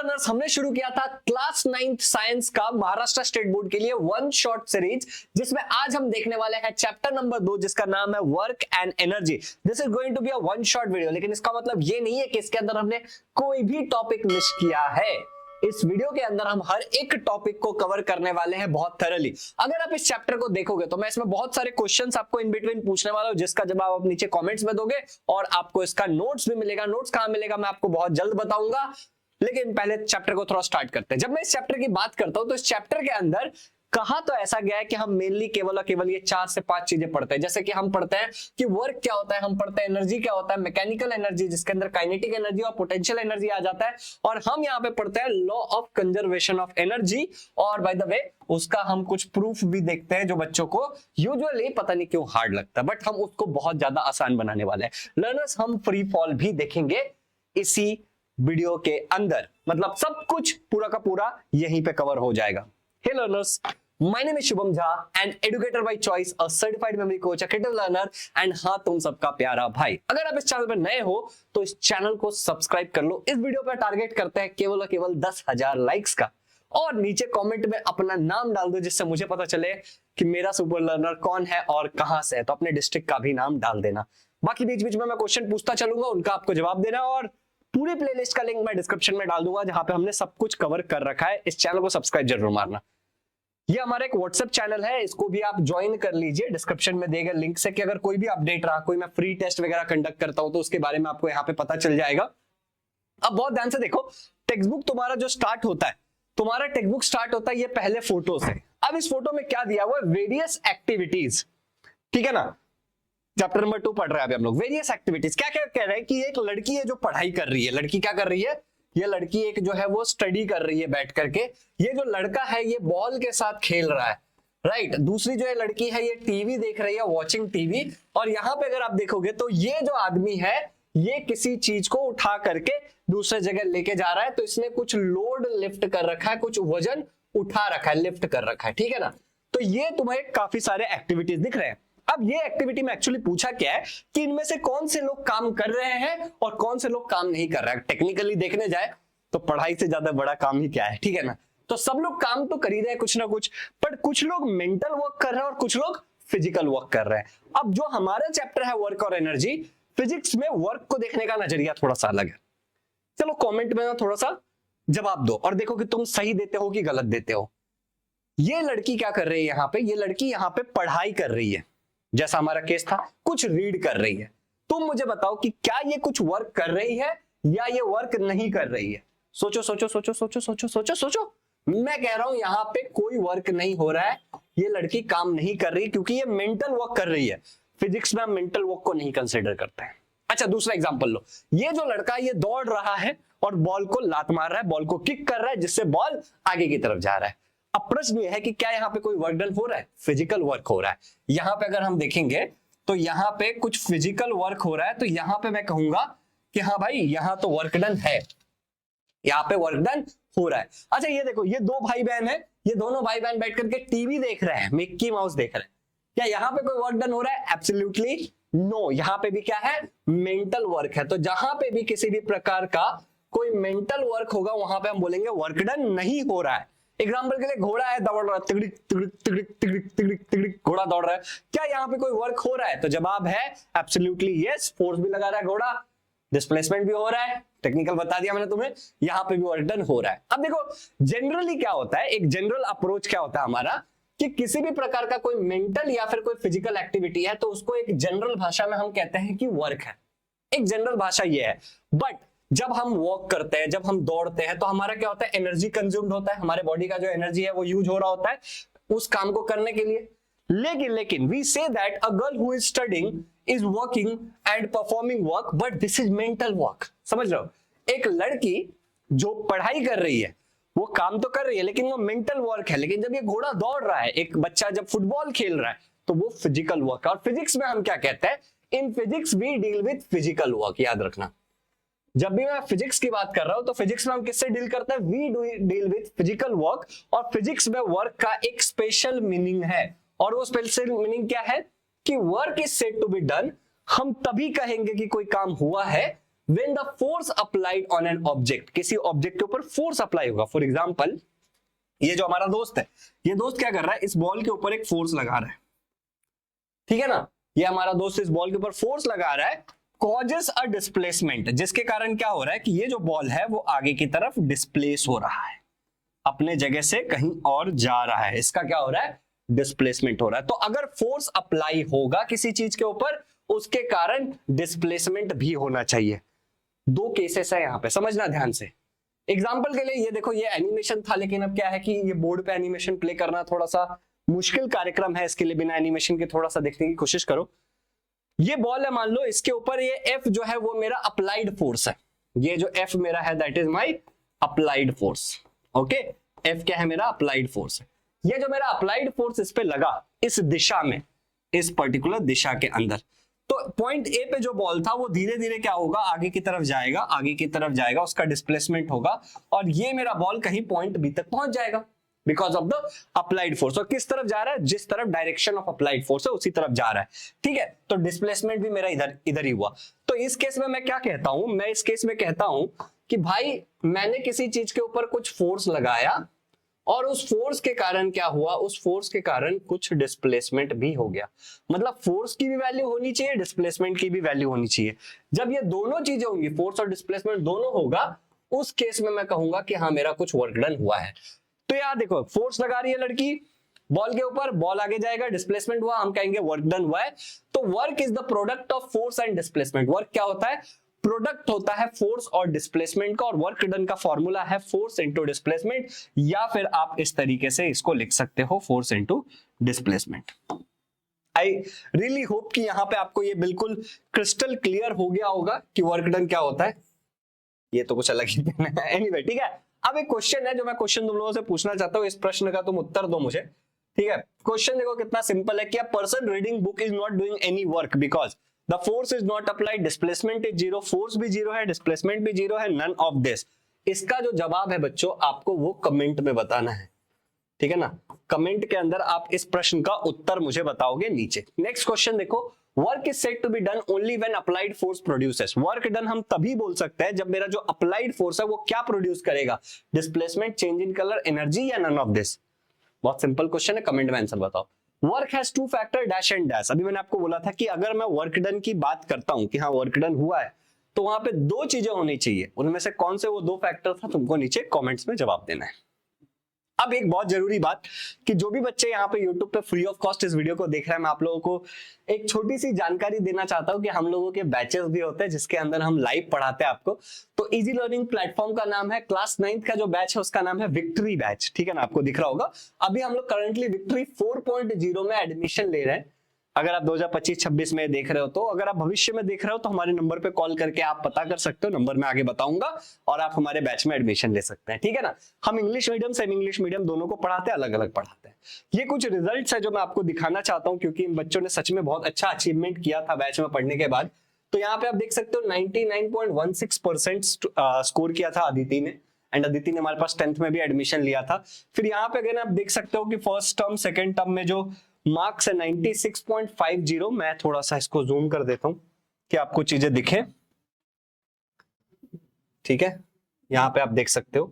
Learners, हमने शुरू किया था क्लास 9th साइंस का महाराष्ट्र स्टेट बोर्ड के लिए वन शॉट सीरीज, जिसमें आज हम देखने वाले हैं चैप्टर नंबर 2 जिसका नाम है work and energy. This is going to be a one shot video, लेकिन इसका मतलब ये नहीं है कि इसके अंदर हमने कोई भी टॉपिक मिस किया है। इस वीडियो के अंदर हम हर एक टॉपिक को कवर करने वाले हैं बहुत थरली। अगर आप इस चैप्टर को देखोगे तो मैं इसमें बहुत सारे क्वेश्चंस आपको इन बिटवीन पूछने वाला हूं, जिसका जवाब आप नीचे कमेंट्स में दोगे और आपको इसका नोट्स भी मिलेगा। नोट्स कहां मिलेगा मैं आपको बहुत जल्द बताऊंगा, लेकिन पहले चैप्टर को थोड़ा स्टार्ट करते हैं। जब मैं इस चैप्टर की बात करता हूं तो इस चैप्टर के अंदर कहा तो ऐसा गया है कि हम मेनली केवल और केवल ये 4 से 5 चीजें पढ़ते हैं। जैसे कि हम पढ़ते हैं कि वर्क क्या होता है, हम पढ़ते हैं एनर्जी क्या होता है, मैकेनिकल एनर्जी जिसके अंदर काइनेटिक एनर्जी और पोटेंशियल एनर्जी आ जाता है, और हम यहाँ पे पढ़ते हैं law of conservation of energy. और बाय द वे उसका हम कुछ प्रूफ भी देखते हैं जो बच्चों को यूजुअली पता नहीं क्यों हार्ड लगता है, बट हम उसको बहुत ज्यादा आसान बनाने वाले हैं। लर्नर्स, हम फ्री फॉल भी देखेंगे इसी वीडियो के अंदर, मतलब सब कुछ पूरा का पूरा यहीं पे कवर हो जाएगा। Hey learners, My name is Shubham Jha, an educator by choice, a certified memory coach, a creative learner, and हाँ तुम सबका प्यारा भाई। अगर आप इस चैनल पर नए हो तो इस चैनल को सब्सक्राइब कर लो। इस वीडियो पर टारगेट करते हैं केवल और केवल 10,000 लाइक्स का, और नीचे कमेंट में अपना नाम डाल दो जिससे मुझे पता चले कि मेरा सुपर लर्नर कौन है और कहां से है। तो अपने डिस्ट्रिक्ट का भी नाम डाल देना। बाकी बीच बीच में मैं क्वेश्चन पूछता चलूंगा, उनका आपको जवाब देना, और पूरी प्लेलिस्ट का लिंक मैं डिस्क्रिप्शन में डाल दूंगा जहां पे हमने सब कुछ कवर कर रखा है। इस चैनल को सब्सक्राइब जरूर मारना। ये हमारा एक व्हाट्सएप चैनल है, इसको भी आप ज्वाइन कर लीजिए डिस्क्रिप्शन में दिए गए लिंक से, कि अगर कोई भी अपडेट रहा, कोई मैं फ्री टेस्ट वगैरह कंडक्ट करता हूं तो उसके बारे में आपको यहाँ पे पता चल जाएगा। अब बहुत ध्यान से देखो, टेक्स्ट बुक तुम्हारा जो स्टार्ट होता है, तुम्हारा टेक्स्ट बुक स्टार्ट होता है ये पहले फोटो से। अब इस फोटो में क्या दिया हुआ है, वेरियस एक्टिविटीज, ठीक है ना। चैप्टर नंबर 2 पढ़ रहे हैं अभी हम लोग। वेरियस एक्टिविटीज क्या क्या कह रहे हैं कि एक लड़की है जो पढ़ाई कर रही है। लड़की क्या कर रही है, ये लड़की एक जो है वो स्टडी कर रही है बैठ करके। ये जो लड़का है ये बॉल के साथ खेल रहा है, राइट। दूसरी जो है लड़की है ये टीवी देख रही है, वॉचिंग टीवी। और यहाँ पे अगर आप देखोगे तो ये जो आदमी है ये किसी चीज को उठा करके दूसरे जगह लेके जा रहा है। तो इसने कुछ लोड लिफ्ट कर रखा है, कुछ वजन उठा रखा है, लिफ्ट कर रखा है, ठीक है ना। तो ये तुम्हें काफी सारे एक्टिविटीज दिख रहे हैं। अब ये एक्टिविटी में एक्चुअली पूछा क्या है कि इनमें से कौन से लोग काम कर रहे हैं और कौन से लोग काम नहीं कर रहे हैं। टेक्निकली देखने जाए तो पढ़ाई से ज्यादा बड़ा काम ही क्या है, ठीक है ना। तो सब लोग काम तो कर ही रहे हैं कुछ ना कुछ, पर कुछ लोग मेंटल वर्क कर रहे हैं और कुछ लोग फिजिकल वर्क कर रहे हैं। अब जो हमारा चैप्टर है वर्क और एनर्जी, फिजिक्स में वर्क को देखने का नजरिया थोड़ा सा अलग है। चलो कॉमेंट में ना थोड़ा सा जवाब दो और देखो कि तुम सही देते हो कि गलत देते हो। ये लड़की क्या कर रही है यहाँ पे, ये लड़की यहाँ पे पढ़ाई कर रही है, जैसा हमारा केस था, कुछ रीड कर रही है। तुम मुझे बताओ कि क्या ये कुछ वर्क कर रही है या ये वर्क नहीं कर रही है। सोचो सोचो सोचो सोचो सोचो सोचो सोचो। मैं कह रहा हूं यहाँ पे कोई वर्क नहीं हो रहा है, ये लड़की काम नहीं कर रही क्योंकि ये मेंटल वर्क कर रही है। फिजिक्स में हम मेंटल वर्क को नहीं कंसिडर करते हैं। अच्छा दूसरा एग्जांपल लो, ये जो लड़का ये दौड़ रहा है और बॉल को लात मार रहा है, बॉल को किक कर रहा है जिससे बॉल आगे की तरफ जा रहा है। अब प्रश्न ये है कि क्या यहाँ पे कोई वर्क डन हो रहा है, फिजिकल वर्क हो रहा है। यहाँ पे अगर हम देखेंगे तो यहाँ पे कुछ फिजिकल वर्क हो रहा है, तो यहाँ पे मैं कहूंगा कि हाँ भाई यहाँ तो वर्क डन है, यहाँ पे वर्क डन हो रहा है। अच्छा ये देखो, ये दो भाई बहन है, ये दोनों भाई बहन बैठ करके टीवी देख रहे हैं, मिक्की माउस देख रहे हैं। क्या यहाँ पे कोई वर्क डन हो रहा है? Absolutely no. यहाँ पे भी क्या है, मेंटल वर्क है। तो जहां पे भी किसी भी प्रकार का कोई मेंटल वर्क होगा वहां पे हम बोलेंगे वर्क डन नहीं हो रहा है। एग्जाम्पल के लिए घोड़ा है, दौड़ रहा है, तिगड़िक तिगड़िक तिगड़िक तिगड़िक तिगड़िक तिगड़िक घोड़ा दौड़ रहा है। क्या यहाँ पे कोई वर्क हो रहा है? तो जवाब है एब्सोल्युटली यस। फोर्स भी लगा रहा है घोड़ा, डिस्प्लेसमेंट भी हो रहा है, टेक्निकल बता दिया मैंने तुम्हें, यहाँ पे भी वर्क डन हो रहा है। अब देखो जनरली क्या होता है, एक जनरल अप्रोच क्या होता है हमारा, कि किसी भी प्रकार का कोई मेंटल या फिर कोई फिजिकल एक्टिविटी है तो उसको एक जनरल भाषा में हम कहते हैं कि वर्क है। एक जनरल भाषा ये है। बट जब हम वॉक करते हैं, जब हम दौड़ते हैं, तो हमारा क्या होता है, एनर्जी कंज्यूम्ड होता है, हमारे बॉडी का जो एनर्जी है वो यूज हो रहा होता है उस काम को करने के लिए। लेकिन we say that a girl who is studying is working and performing work, but this is mental work. समझ रहे हो, एक लड़की जो पढ़ाई कर रही है वो काम तो कर रही है लेकिन वो मेंटल वर्क है। लेकिन जब ये घोड़ा दौड़ रहा है, एक बच्चा जब फुटबॉल खेल रहा है, तो वो फिजिकल वर्क है। और फिजिक्स में हम क्या कहते हैं, in physics we deal with physical work. याद रखना, जब भी मैं फिजिक्स की बात कर रहा हूं तो फिजिक्स में हम किससे डील करते हैं, we deal with physical work. और फिजिक्स में वर्क का एक स्पेशल मीनिंग है, और वो स्पेशल मीनिंग क्या है कि work is said to be done. हम तभी कहेंगे कि कोई काम हुआ है when the force applied on an object, किसी ऑब्जेक्ट के ऊपर फोर्स अप्लाई होगा। फॉर एग्जांपल ये जो हमारा दोस्त है, ये दोस्त क्या कर रहा है, इस बॉल के ऊपर एक फोर्स लगा रहा है, ठीक है ना, ये हमारा दोस्त इस बॉल के ऊपर फोर्स लगा रहा है, कॉजेस अ डिस्प्लेसमेंट, जिसके कारण क्या हो रहा है कि ये जो बॉल है वो आगे की तरफ डिस्प्लेस हो रहा है, अपने जगह से कहीं और जा रहा है, इसका क्या हो रहा है, डिस्प्लेसमेंट हो रहा है। तो अगर फोर्स अप्लाई होगा किसी चीज के ऊपर, उसके कारण डिस्प्लेसमेंट भी होना चाहिए। दो केसेस है यहां पे, समझना ध्यान से। एग्जाम्पल के लिए ये देखो, ये एनिमेशन था, लेकिन अब क्या है कि ये बोर्ड पे एनिमेशन प्ले करना थोड़ा सा मुश्किल कार्यक्रम है, इसके लिए बिना एनिमेशन के थोड़ा सा देखने की कोशिश करो। ये बॉल है, मान लो इसके ऊपर ये एफ जो है वो मेरा अप्लाइड फोर्स है, ये जो एफ मेरा है that is my applied force. Okay, F क्या है, मेरा अप्लाइड फोर्स है। ये जो मेरा अप्लाइड फोर्स इस पे लगा, इस दिशा में, इस पर्टिकुलर दिशा के अंदर, तो पॉइंट ए पे जो बॉल था वो धीरे धीरे क्या होगा, आगे की तरफ जाएगा, आगे की तरफ जाएगा, उसका डिस्प्लेसमेंट होगा, और ये मेरा बॉल कहीं पॉइंट बी तक पहुंच जाएगा because of the applied force. और किस तरफ जा रहा है, जिस तरफ डायरेक्शन ऑफ अप्लाइड फोर्स है उसी तरफ जा रहा है, ठीक है। तो डिस्प्लेसमेंट भी मेरा इधर ही हुआ। तो इस केस में मैं क्या कहता हूं, मैं इस केस में कहता हूं कि भाई मैंने किसी चीज के ऊपर कुछ फोर्स लगाया और उस फोर्स के कारण क्या हुआ, उस फोर्स के कारण कुछ डिस्प्लेसमेंट भी हो गया। मतलब फोर्स की भी वैल्यू होनी चाहिए, डिस्प्लेसमेंट की भी वैल्यू होनी चाहिए। जब ये दोनों चीजें होंगी, फोर्स और डिस्प्लेसमेंट दोनों होगा, उस केस में मैं कहूंगा कि हाँ मेरा कुछ वर्क डन हुआ है। तो यार देखो, फोर्स लगा रही है लड़की बॉल के ऊपर, बॉल आगे जाएगा, डिस्प्लेसमेंट हुआ, हम कहेंगे वर्क डन हुआ है। तो work is the product of force and displacement. Work क्या होता है, प्रोडक्ट होता है फोर्स और डिस्प्लेसमेंट का, और वर्क डन का फॉर्मूला है फोर्स इनटू डिस्प्लेसमेंट, या फिर आप इस तरीके से इसको लिख सकते हो, force into displacement. I really hope कि यहां पे आपको ये बिल्कुल क्रिस्टल क्लियर हो गया होगा कि वर्क डन क्या होता है। ये तो कुछ अलग ही है। एनीवे, ठीक है। अब एक क्वेश्चन है जो मैं क्वेश्चन तुम लोगों से पूछना चाहता हूं, इस प्रश्न का तुम उत्तर दो मुझे, ठीक है। क्वेश्चन देखो कितना सिंपल है कि a person reading book is not doing any work because the force is not applied, displacement is zero, force भी जीरो है, डिस्प्लेसमेंट भी जीरो है, नन ऑफ दिस। इसका जो जवाब है बच्चों, आपको वो कमेंट में बताना है, ठीक है ना। कमेंट के अंदर आप इस प्रश्न का उत्तर मुझे बताओगे नीचे। नेक्स्ट क्वेश्चन देखो, work is said to be done only when applied force produces. Work done हम तभी बोल सकते हैं जब मेरा जो अप्लाइड फोर्स है वो क्या प्रोड्यूस करेगा, displacement, change in colour, energy, या नन ऑफ दिस। बहुत सिंपल क्वेश्चन है, कमेंट में आंसर बताओ। Work has two factor, dash and dash. अभी मैंने आपको बोला था कि अगर मैं वर्क डन की बात करता हूं कि हाँ वर्क डन हुआ है, तो वहां पे दो चीजें होनी चाहिए, उनमें से कौन से वो दो फैक्टर था, तुमको नीचे कमेंट्स में जवाब देना है। अब एक बहुत जरूरी बात कि जो भी बच्चे यहाँ पे YouTube पे फ्री ऑफ कॉस्ट इस वीडियो को देख रहे हैं, मैं आप लोगों को एक छोटी सी जानकारी देना चाहता हूँ कि हम लोगों के बैचेस भी होते हैं जिसके अंदर हम लाइव पढ़ाते हैं आपको। तो इजी लर्निंग प्लेटफॉर्म का नाम है, क्लास 9th का जो बैच है उसका नाम है विक्ट्री बैच, ठीक है ना, आपको दिख रहा होगा। अभी हम लोग करंटली विक्ट्री 4.0 में एडमिशन ले रहे हैं। अगर आप 2025-26 में देख रहे हो, तो अगर आप भविष्य में देख रहे हो तो हमारे नंबर पे कॉल करके आप पता कर सकते हो, नंबर मैं आगे बताऊंगा, और आप हमारे बैच में एडमिशन ले सकते हैं, ठीक है ना। हम English medium, semi English medium दोनों को पढ़ाते हैं, अलग अलग पढ़ाते हैं। ये कुछ रिजल्ट्स है जो मैं आपको दिखाना चाहता हूं, क्योंकि इन बच्चों ने सच में बहुत अच्छा अचीवमेंट किया था बैच में पढ़ने के बाद। तो यहाँ पे आप देख सकते हो 99.16% स्कोर किया था अदिति ने, एंड अदिति ने हमारे पास 10th में भी एडमिशन लिया था। फिर यहाँ पे अगर आप देख सकते हो कि फर्स्ट टर्म, सेकेंड टर्म में जो मार्क्स है 96.50, मैं थोड़ा सा इसको जूम कर देता हूं कि आपको चीजें दिखे, ठीक है। यहां पे आप देख सकते हो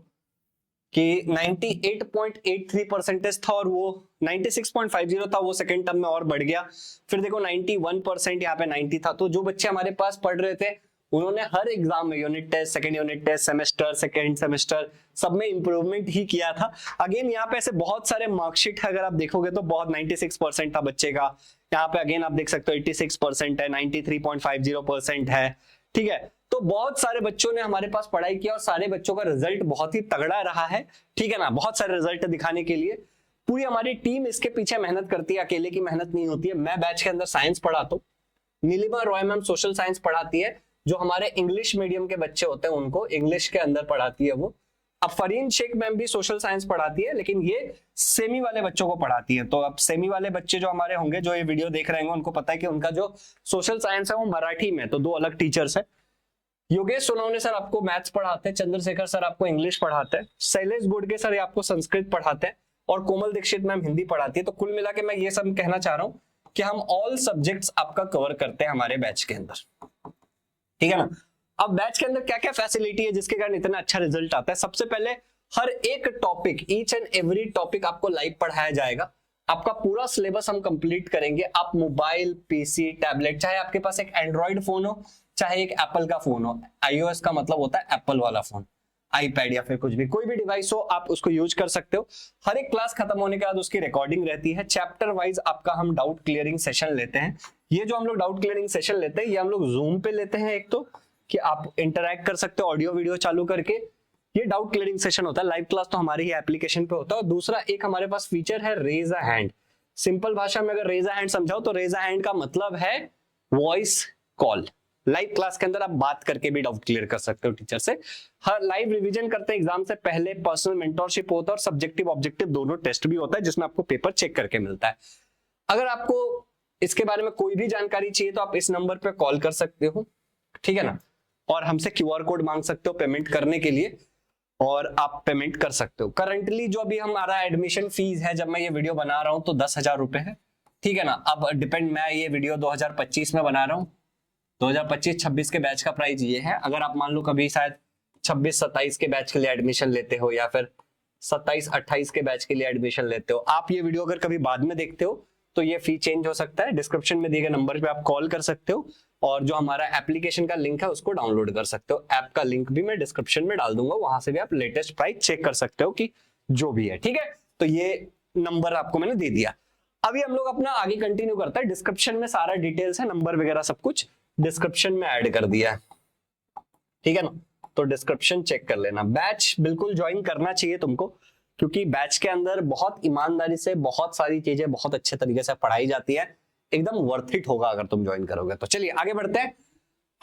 कि 98.83 परसेंटेज था, और वो 96.50 था, वो सेकेंड टर्म में और बढ़ गया। फिर देखो 91%, यहाँ पे 90 था। तो जो बच्चे हमारे पास पढ़ रहे थे उन्होंने हर एग्जाम में, unit test, second unit test, semester, second semester, सब में इंप्रूवमेंट ही किया था। अगेन यहाँ पे ऐसे बहुत सारे मार्कशीट है, अगर आप देखोगे तो बहुत 96% था बच्चे का। यहाँ पे अगेन आप देख सकते हो 86% है, 93.50% है, ठीक है। तो बहुत सारे बच्चों ने हमारे पास पढ़ाई किया और सारे बच्चों का रिजल्ट बहुत ही तगड़ा रहा है, ठीक है ना। बहुत सारे रिजल्ट दिखाने के लिए पूरी हमारी टीम इसके पीछे मेहनत करती है, अकेले की मेहनत नहीं होती है। मैं बैच के अंदर साइंस पढ़ाता हूँ, Nilima Roy ma'am social science पढ़ाती है, जो हमारे इंग्लिश मीडियम के बच्चे होते हैं उनको इंग्लिश के अंदर पढ़ाती है वो। अब फरीन शेख मैम भी सोशल साइंस पढ़ाती है, लेकिन ये सेमी वाले बच्चों को पढ़ाती है। तो अब सेमी वाले बच्चे जो हमारे होंगे, जो ये वीडियो देख रहे होंगे, उनको पता है कि उनका जो सोशल साइंस है वो मराठी में, तो दो अलग टीचर्स है। योगेश सोनवने सर आपको मैथ्स पढ़ाते हैं, चंद्रशेखर सर आपको इंग्लिश पढ़ाते हैं, शैलेश गुडगे सर आपको संस्कृत पढ़ाते हैं, और कोमल दीक्षित मैम हिंदी पढ़ाती है। तो कुल मिला के मैं ये सब कहना चाह रहा हूँ कि हम ऑल सब्जेक्ट्स आपका कवर करते हैं हमारे बैच के अंदर, ठीक है ना। अब बैच के अंदर क्या क्या फैसिलिटी है जिसके कारण इतना अच्छा रिजल्ट आता है? सबसे पहले हर एक topic, each and every topic आपको लाइव पढ़ाया जाएगा। आपका पूरा सिलेबस हम कंप्लीट करेंगे। आप मोबाइल, पीसी, टैबलेट, चाहे आपके पास एक एंड्रॉइड फोन हो चाहे एक एप्पल का फोन हो, आईओएस का मतलब होता है एप्पल वाला फोन, आईपैड या फिर कुछ भी, कोई भी डिवाइस हो आप उसको यूज कर सकते हो। हर एक क्लास खत्म होने के बाद उसकी रिकॉर्डिंग रहती है। चैप्टर वाइज आपका हम डाउट क्लियरिंग सेशन लेते हैं। ये जो हम लोग डाउट क्लियरिंग सेशन लेते हैं ये हम लोग जूम पे लेते हैं, एक तो कि आप इंटरैक्ट कर सकते हो ऑडियो वीडियो चालू करके। ये डाउट क्लियरिंग सेशन होता है। लाइव क्लास तो हमारी ही एप्लीकेशन पे होता है। और दूसरा एक हमारे पास फीचर है रेज अ हैंड। सिंपल भाषा में अगर रेज अ हैंड समझाओ तो रेज अ हैंड का मतलब है वॉइस कॉल। लाइव क्लास के अंदर आप बात करके भी डाउट क्लियर कर सकते हो टीचर से। हर लाइव रिवीजन करते हैं एग्जाम से पहले, पर्सनल मेंटरशिप होता है और सब्जेक्टिव ऑब्जेक्टिव दोनों टेस्ट भी होता है जिसमें आपको पेपर चेक करके मिलता है। अगर आपको इसके बारे में कोई भी जानकारी चाहिए तो आप इस नंबर पे कॉल कर सकते हो, ठीक है ना, और हमसे क्यूआर कोड मांग सकते हो पेमेंट करने के लिए और आप पेमेंट कर सकते हो। करंटली जो अभी हमारा एडमिशन फीस है, जब मैं ये वीडियो बना रहा हूं तो 10,000 रुपए है, ठीक है ना। अब डिपेंड, मैं ये वीडियो 2025 में बना रहा हूं, 2025-26 के बैच का प्राइस ये है। अगर आप मान लो कभी शायद 26-27 के बैच के लिए एडमिशन लेते हो या फिर 27-28 के बैच के लिए एडमिशन लेते हो, आप ये वीडियो अगर कभी बाद में देखते हो तो ये फी चेंज हो सकता है। डिस्क्रिप्शन में दिए गए नंबर पे आप कॉल कर सकते हो और जो हमारा एप्लीकेशन का लिंक है उसको डाउनलोड कर सकते हो। ऐप का लिंक भी मैं डिस्क्रिप्शन में डाल दूंगा, वहां से भी आप लेटेस्ट प्राइस चेक कर सकते हो कि जो भी है, ठीक है। तो ये नंबर आपको मैंने दे दिया। अभी हम लोग अपना आगे कंटिन्यू करते हैं। डिस्क्रिप्शन में सारा डिटेल्स है, नंबर वगैरह सब कुछ डिस्क्रिप्शन में ऐड कर दिया है, ठीक है ना। तो डिस्क्रिप्शन चेक कर लेना। बैच बिल्कुल ज्वाइन करना चाहिए तुमको, क्योंकि बैच के अंदर बहुत ईमानदारी से बहुत सारी चीजें बहुत अच्छे तरीके से पढ़ाई जाती है। एकदम वर्थ इट होगा अगर तुम ज्वाइन करोगे तो। चलिए आगे बढ़ते हैं।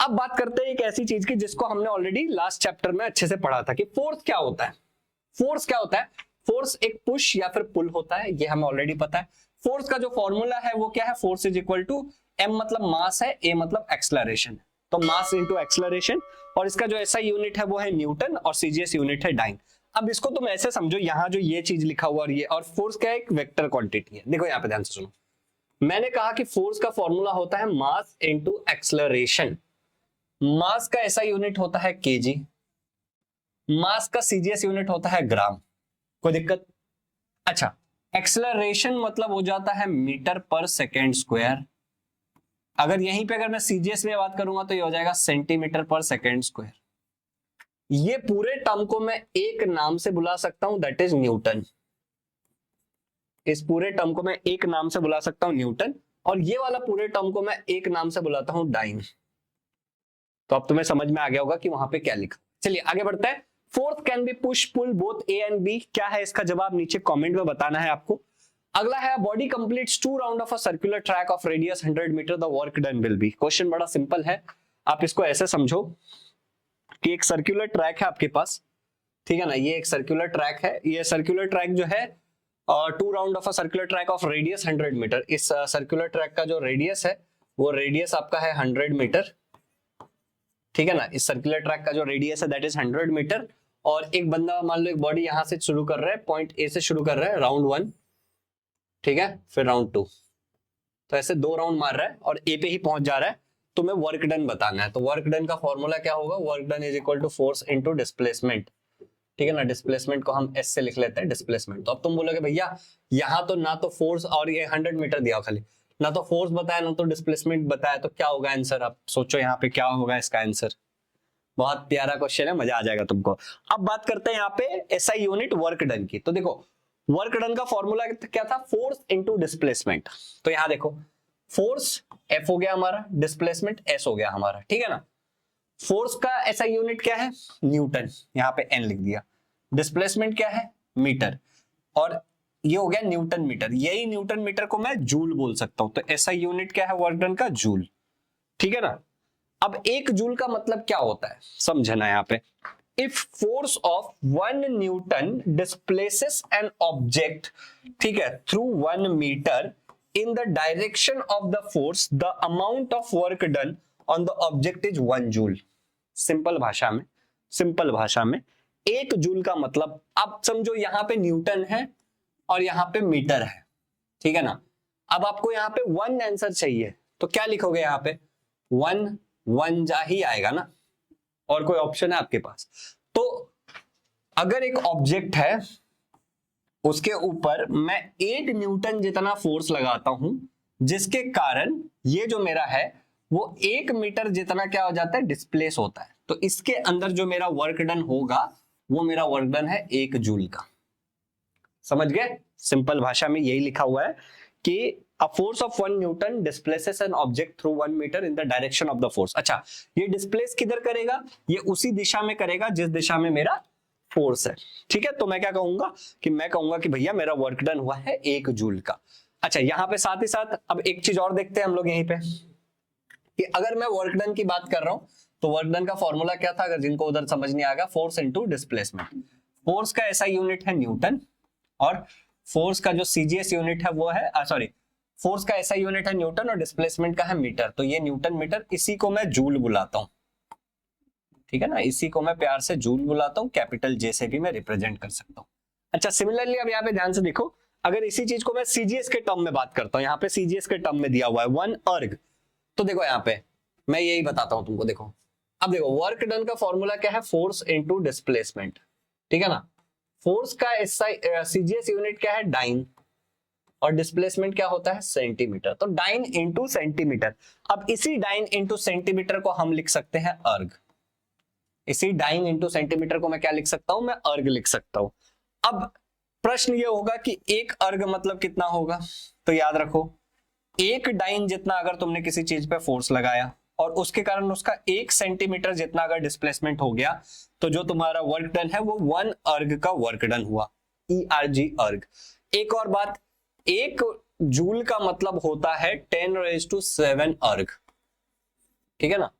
अब बात करते हैं एक ऐसी चीज की जिसको हमने ऑलरेडी लास्ट चैप्टर में अच्छे से पढ़ा था कि फोर्स क्या होता है। फोर्स क्या होता है? फोर्स एक पुश या फिर पुल होता है, ये हमें ऑलरेडी पता है। फोर्स का जो फॉर्मूला है वो क्या है? Force is equal to M मतलब मास है, ए मतलब एक्सलरेशन, तो मास इंटू एक्सलरेशन। और इसका जो एसआई यूनिट है वो है न्यूटन और सीजीएस यूनिट है डाइन। अब इसको तुम ऐसे समझो, यहां जो ये चीज लिखा हुआ और ये, और फोर्स क्या है? एक वेक्टर क्वांटिटी है। देखो यहाँ पे ध्यान से सुनो, मैंने कहा कि फोर्स का फॉर्मूला होता है मास इंटू एक्सलरेशन। मास का एसआई यूनिट होता है केजी, मास का सीजीएस यूनिट होता है ग्राम। कोई दिक्कत? अच्छा, एक्सलरेशन मतलब हो जाता है मीटर पर सेकेंड स्क्वायर। अगर यहीं पे अगर मैं सीजीएस में बात करूंगा तो ये हो जाएगा सेंटीमीटर पर सेकेंड स्क्वायर। ये पूरे टर्म को मैं एक नाम से बुला सकता हूं, दैट इज न्यूटन। इस पूरे टर्म को मैं एक नाम से बुला सकता हूं, न्यूटन। और ये वाला पूरे टर्म को मैं एक नाम से बुलाता हूं, डाइन। तो अब तुम्हें समझ में आ गया होगा कि वहां पे क्या लिखा। चलिए आगे बढ़ते हैं। Force can be push pull both A and B. क्या है इसका जवाब? नीचे कमेंट में बताना है आपको। अगला है body completes 2 round of a circular track of radius 100 metre, the work done will be. Question बड़ा सिंपल है, आप इसको ऐसे समझो कि एक सर्कुलर ट्रैक है आपके पास, ठीक है ना। ये एक सर्कुलर ट्रैक है। ये सर्कुलर ट्रैक जो है 2 round of a circular track of radius 100 metre. इस सर्कुलर ट्रैक का जो रेडियस है वो रेडियस आपका है 100 मीटर, ठीक है ना। इस सर्कुलर ट्रैक का जो रेडियस है दैट इज 100 मीटर। और एक बंदा मान लो एक बॉडी यहां से शुरू कर रहा है, पॉइंट ए से शुरू कर रहा है, राउंड 1, ठीक है, फिर राउंड 2, तो ऐसे 2 राउंड मार रहा है और ए पे ही पहुंच जा रहा है। तुम्हें वर्क डन बताना है। तो वर्क डन का फॉर्मूला क्या होगा? Work done is equal to force into displacement, ठीक है ना। डिस्प्लेसमेंट को हम एस से लिख लेते हैं, डिस्प्लेसमेंट। तो अब तुम बोलोगे भैया यहाँ तो ना तो फोर्स और ये 100 मीटर दिया खाली, ना तो फोर्स बताया ना तो डिस्प्लेसमेंट बताया, तो क्या होगा आंसर? आप सोचो यहाँ पे क्या होगा इसका आंसर। बहुत प्यारा क्वेश्चन है, मजा आ जाएगा तुमको। अब बात करते हैं यहाँ पे एसआई यूनिट वर्क डन की। तो देखो वर्क डन का फॉर्मूला क्या था? Force into displacement. तो यहां देखो, फोर्स एफ हो गया हमारा, डिस्प्लेसमेंट एस हो गया हमारा, ठीक है ना। फोर्स का एसआई यूनिट क्या है? न्यूटन, यहाँ पे एन लिख दिया। डिस्प्लेसमेंट क्या है? मीटर। और ये हो गया न्यूटन मीटर। यही न्यूटन मीटर को मैं जूल बोल सकता हूं। तो एसआई यूनिट क्या है वर्क डन का? जूल, ठीक है ना। अब एक जूल का मतलब क्या होता है समझना यहाँ पे। If force of 1 Newton displaces an object, ठीक है, through 1 meter in the direction of the force, the amount of work done on the object is 1 joule. Simple भाषा में 1 जूल का मतलब, आप समझो यहाँ पे न्यूटन है और यहाँ पे मीटर है, ठीक है ना। अब आपको यहाँ पे 1 आंसर चाहिए, तो क्या लिखोगे यहाँ पे? 1 1 जा ही आएगा ना, और कोई ऑप्शन है आपके पास? तो अगर एक ऑब्जेक्ट है उसके ऊपर मैं 8 न्यूटन जितना फोर्स लगाता हूं, जिसके कारण ये जो मेरा है वो 1 मीटर जितना क्या हो जाता है, डिस्प्लेस होता है। तो इसके अंदर जो मेरा वर्क डन होगा वो मेरा वर्क डन है 1 जूल का। समझ गए? सिंपल भाषा में यही लिखा हुआ है कि a force of 1 Newton displaces an object through 1 meter in the direction of the force। अच्छा, ये डिस्प्लेस किधर करेगा? ये उसी दिशा में करेगा जिस दिशा में मेरा फोर्स है। ठीक है, तो मैं क्या कहूंगा कि मैं कहूंगा कि भैया मेरा वर्क डन हुआ है 1 जूल का। अच्छा, यहां पे साथ ही साथ अब एक चीज और देखते हैं हम लोग यहीं पे कि अगर मैं वर्क डन की बात कर रहा हूं तो वर्क डन का फॉर्मूला क्या था, अगर जिनको उधर समझ नहीं आएगा, फोर्स इनटू डिस्प्लेसमेंट। फोर्स का ऐसा यूनिट है न्यूटन और फोर्स का जो सीजीएस यूनिट है वो है फोर्स का ऐसा यूनिट है न्यूटन और डिस्प्लेसमेंट का है मीटर। तो ये न्यूटन मीटर, इसी को मैं जूल बुलाता हूं। ठीक है ना, इसी को मैं प्यार से जूल बुलाता हूं, कैपिटल जे से भी मैं रिप्रेजेंट कर सकता हूं। अच्छा, सिमिलरली अब यहाँ पे ध्यान से देखो, अगर इसी चीज को मैं सीजीएस के टर्म में बात करता हूं, यहाँ पे सीजीएस के टर्म में दिया हुआ है 1 अर्ग, तो देखो यहाँ पे मैं यही बताता हूं तुमको। देखो अब देखो, वर्क डन का फॉर्मूला क्या है, फोर्स इनटू डिस्प्लेसमेंट। ठीक है ना, फोर्स का सीजीएस यूनिट क्या है, डाइन, और डिस्प्लेसमेंट क्या होता है, सेंटीमीटर। तो डाइन इंटू सेंटीमीटर। अब इसी डाइन इंटू सेंटीमीटर को हम लिख सकते हैं अर्ग। इसी डाइन इंटू सेंटीमीटर को मैं क्या लिख सकता हूं, मैं अर्ग लिख सकता हूं। अब प्रश्न ये होगा कि 1 अर्ग मतलब कितना होगा, तो याद रखो 1 डाइन जितना अगर तुमने किसी चीज पे फोर्स लगाया और उसके कारण उसका 1 सेंटीमीटर जितना अगर डिस्प्लेसमेंट हो गया, तो जो तुम्हारा वर्क डन है वो 1 अर्ग का वर्क डन हुआ, ERG अर्ग। एक और बात, 1 जूल का मतलब होता है 10⁻⁷ अर्ग। ठीक है ना,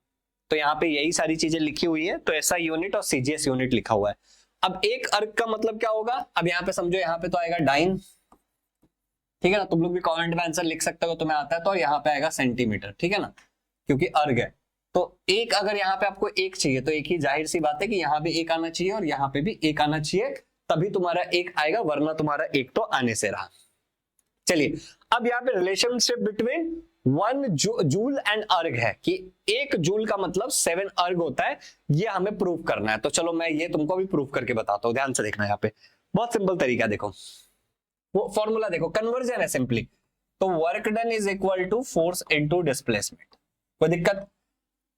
तो यहाँ पे यही सारी चीजें लिखी हुई है, तो ऐसा यूनिट और सीजीएस यूनिट लिखा हुआ है। अब 1 अर्ग का मतलब क्या होगा, अब यहाँ पे समझो, यहाँ पे तो आएगा डाइन। ठीक है ना, तुम लोग भी कमेंट में आंसर लिख सकते हो, तुम्हें आता है तो, यहाँ पे आएगा सेंटीमीटर। ठीक है ना, क्योंकि अर्ग है। तो 1 अगर यहाँ पे आपको 1 चाहिए तो एक ही जाहिर सी बात है कि यहाँ भी 1 आना चाहिए और यहाँ पे भी 1 आना चाहिए, तभी तुम्हारा 1 आएगा, वरना तुम्हारा 1 तो आने से रहा। चलिए, अब यहाँ पे रिलेशनशिप बिटवीन 1 जूल एंड अर्ग है कि 1 जूल का मतलब 7 अर्ग होता है, ये हमें प्रूव करना है। तो चलो मैं ये तुमको भी प्रूव करके बताता हूं, ध्यान से देखना। यहाँ पे बहुत सिंपल तरीका, देखो वो फॉर्मूला देखो, कन्वर्जन है सिंपली। तो work done is equal to force into displacement. कोई दिक्कत?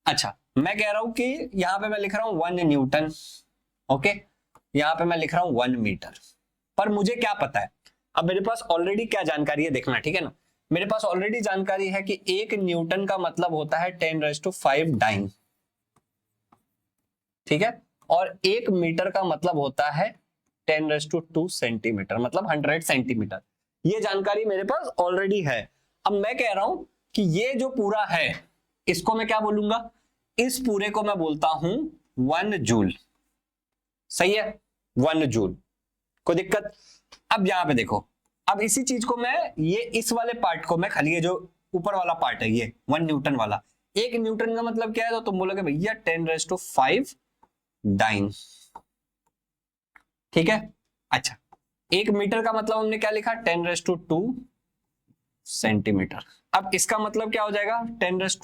अच्छा, मैं कह रहा हूं कि यहां पे मैं लिख रहा हूं 1 न्यूटन, ओके, यहां पे मैं लिख रहा हूं 1 मीटर, पर मुझे क्या पता है, अब मेरे पास ऑलरेडी क्या जानकारी है देखना। ठीक है ना, मेरे पास ऑलरेडी जानकारी है कि 1 न्यूटन का मतलब होता है 10⁵ डाइन। ठीक है, और 1 मीटर का मतलब होता है 10⁻² सेंटीमीटर, मतलब 100 सेंटीमीटर। ये जानकारी मेरे पास ऑलरेडी है। अब मैं कह रहा हूं कि ये जो पूरा है इसको मैं क्या बोलूंगा, इस पूरे को मैं बोलता हूं 1 जूल। सही है, 1 जूल, कोई दिक्कत? अब यहां पे देखो, अब इसी चीज को मैं, ये इस वाले पार्ट को मैं खाली, ये जो ऊपर वाला पार्ट है ये 1 न्यूटन वाला, 1 न्यूटन का मतलब क्या है, तो तुम बोलोगे भैया 10⁵ डाइन। ठीक है, अच्छा, 1 मीटर का मतलब हमने क्या लिखा, 10⁻² सेंटीमीटर। अब इसका मतलब क्या हो जाएगा, 10⁵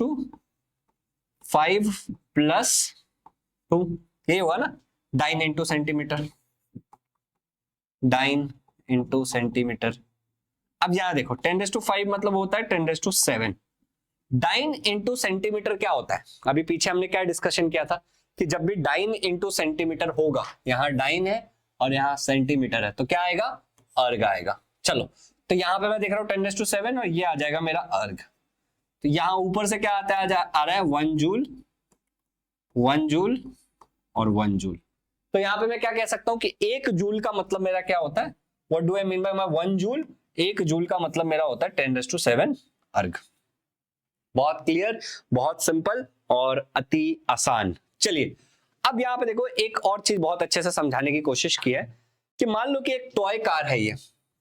+ 2, ये हुआ ना, dyne into centimetre, dyne into centimetre. अब यहां देखो 10⁵ मतलब होता है 10⁻⁷। डाइन इंटू सेंटीमीटर क्या होता है, अभी पीछे हमने क्या डिस्कशन किया था कि जब भी डाइन इंटू सेंटीमीटर होगा, यहां डाइन है और यहां सेंटीमीटर है, तो क्या आएगा, अर्ग आएगा। चलो, तो यहां पे मैं देख रहा हूं 10⁻⁷ और ये आ जाएगा मेरा अर्ग। तो यहां ऊपर से क्या आता है, आ रहा है 1 जूल, 1 जूल और 1 जूल। तो यहां पे मैं क्या कह सकता हूं कि 1 जूल का मतलब मेरा क्या होता है, what do I mean by 1 joule, 1 joule का मतलब मेरा होता है 10⁻⁷ अर्ग। बहुत क्लियर, बहुत सिंपल और अति आसान। चलिए, अब यहां पे देखो, एक और चीज बहुत अच्छे से समझाने की कोशिश की है कि मान लो कि एक टॉय कार है ये,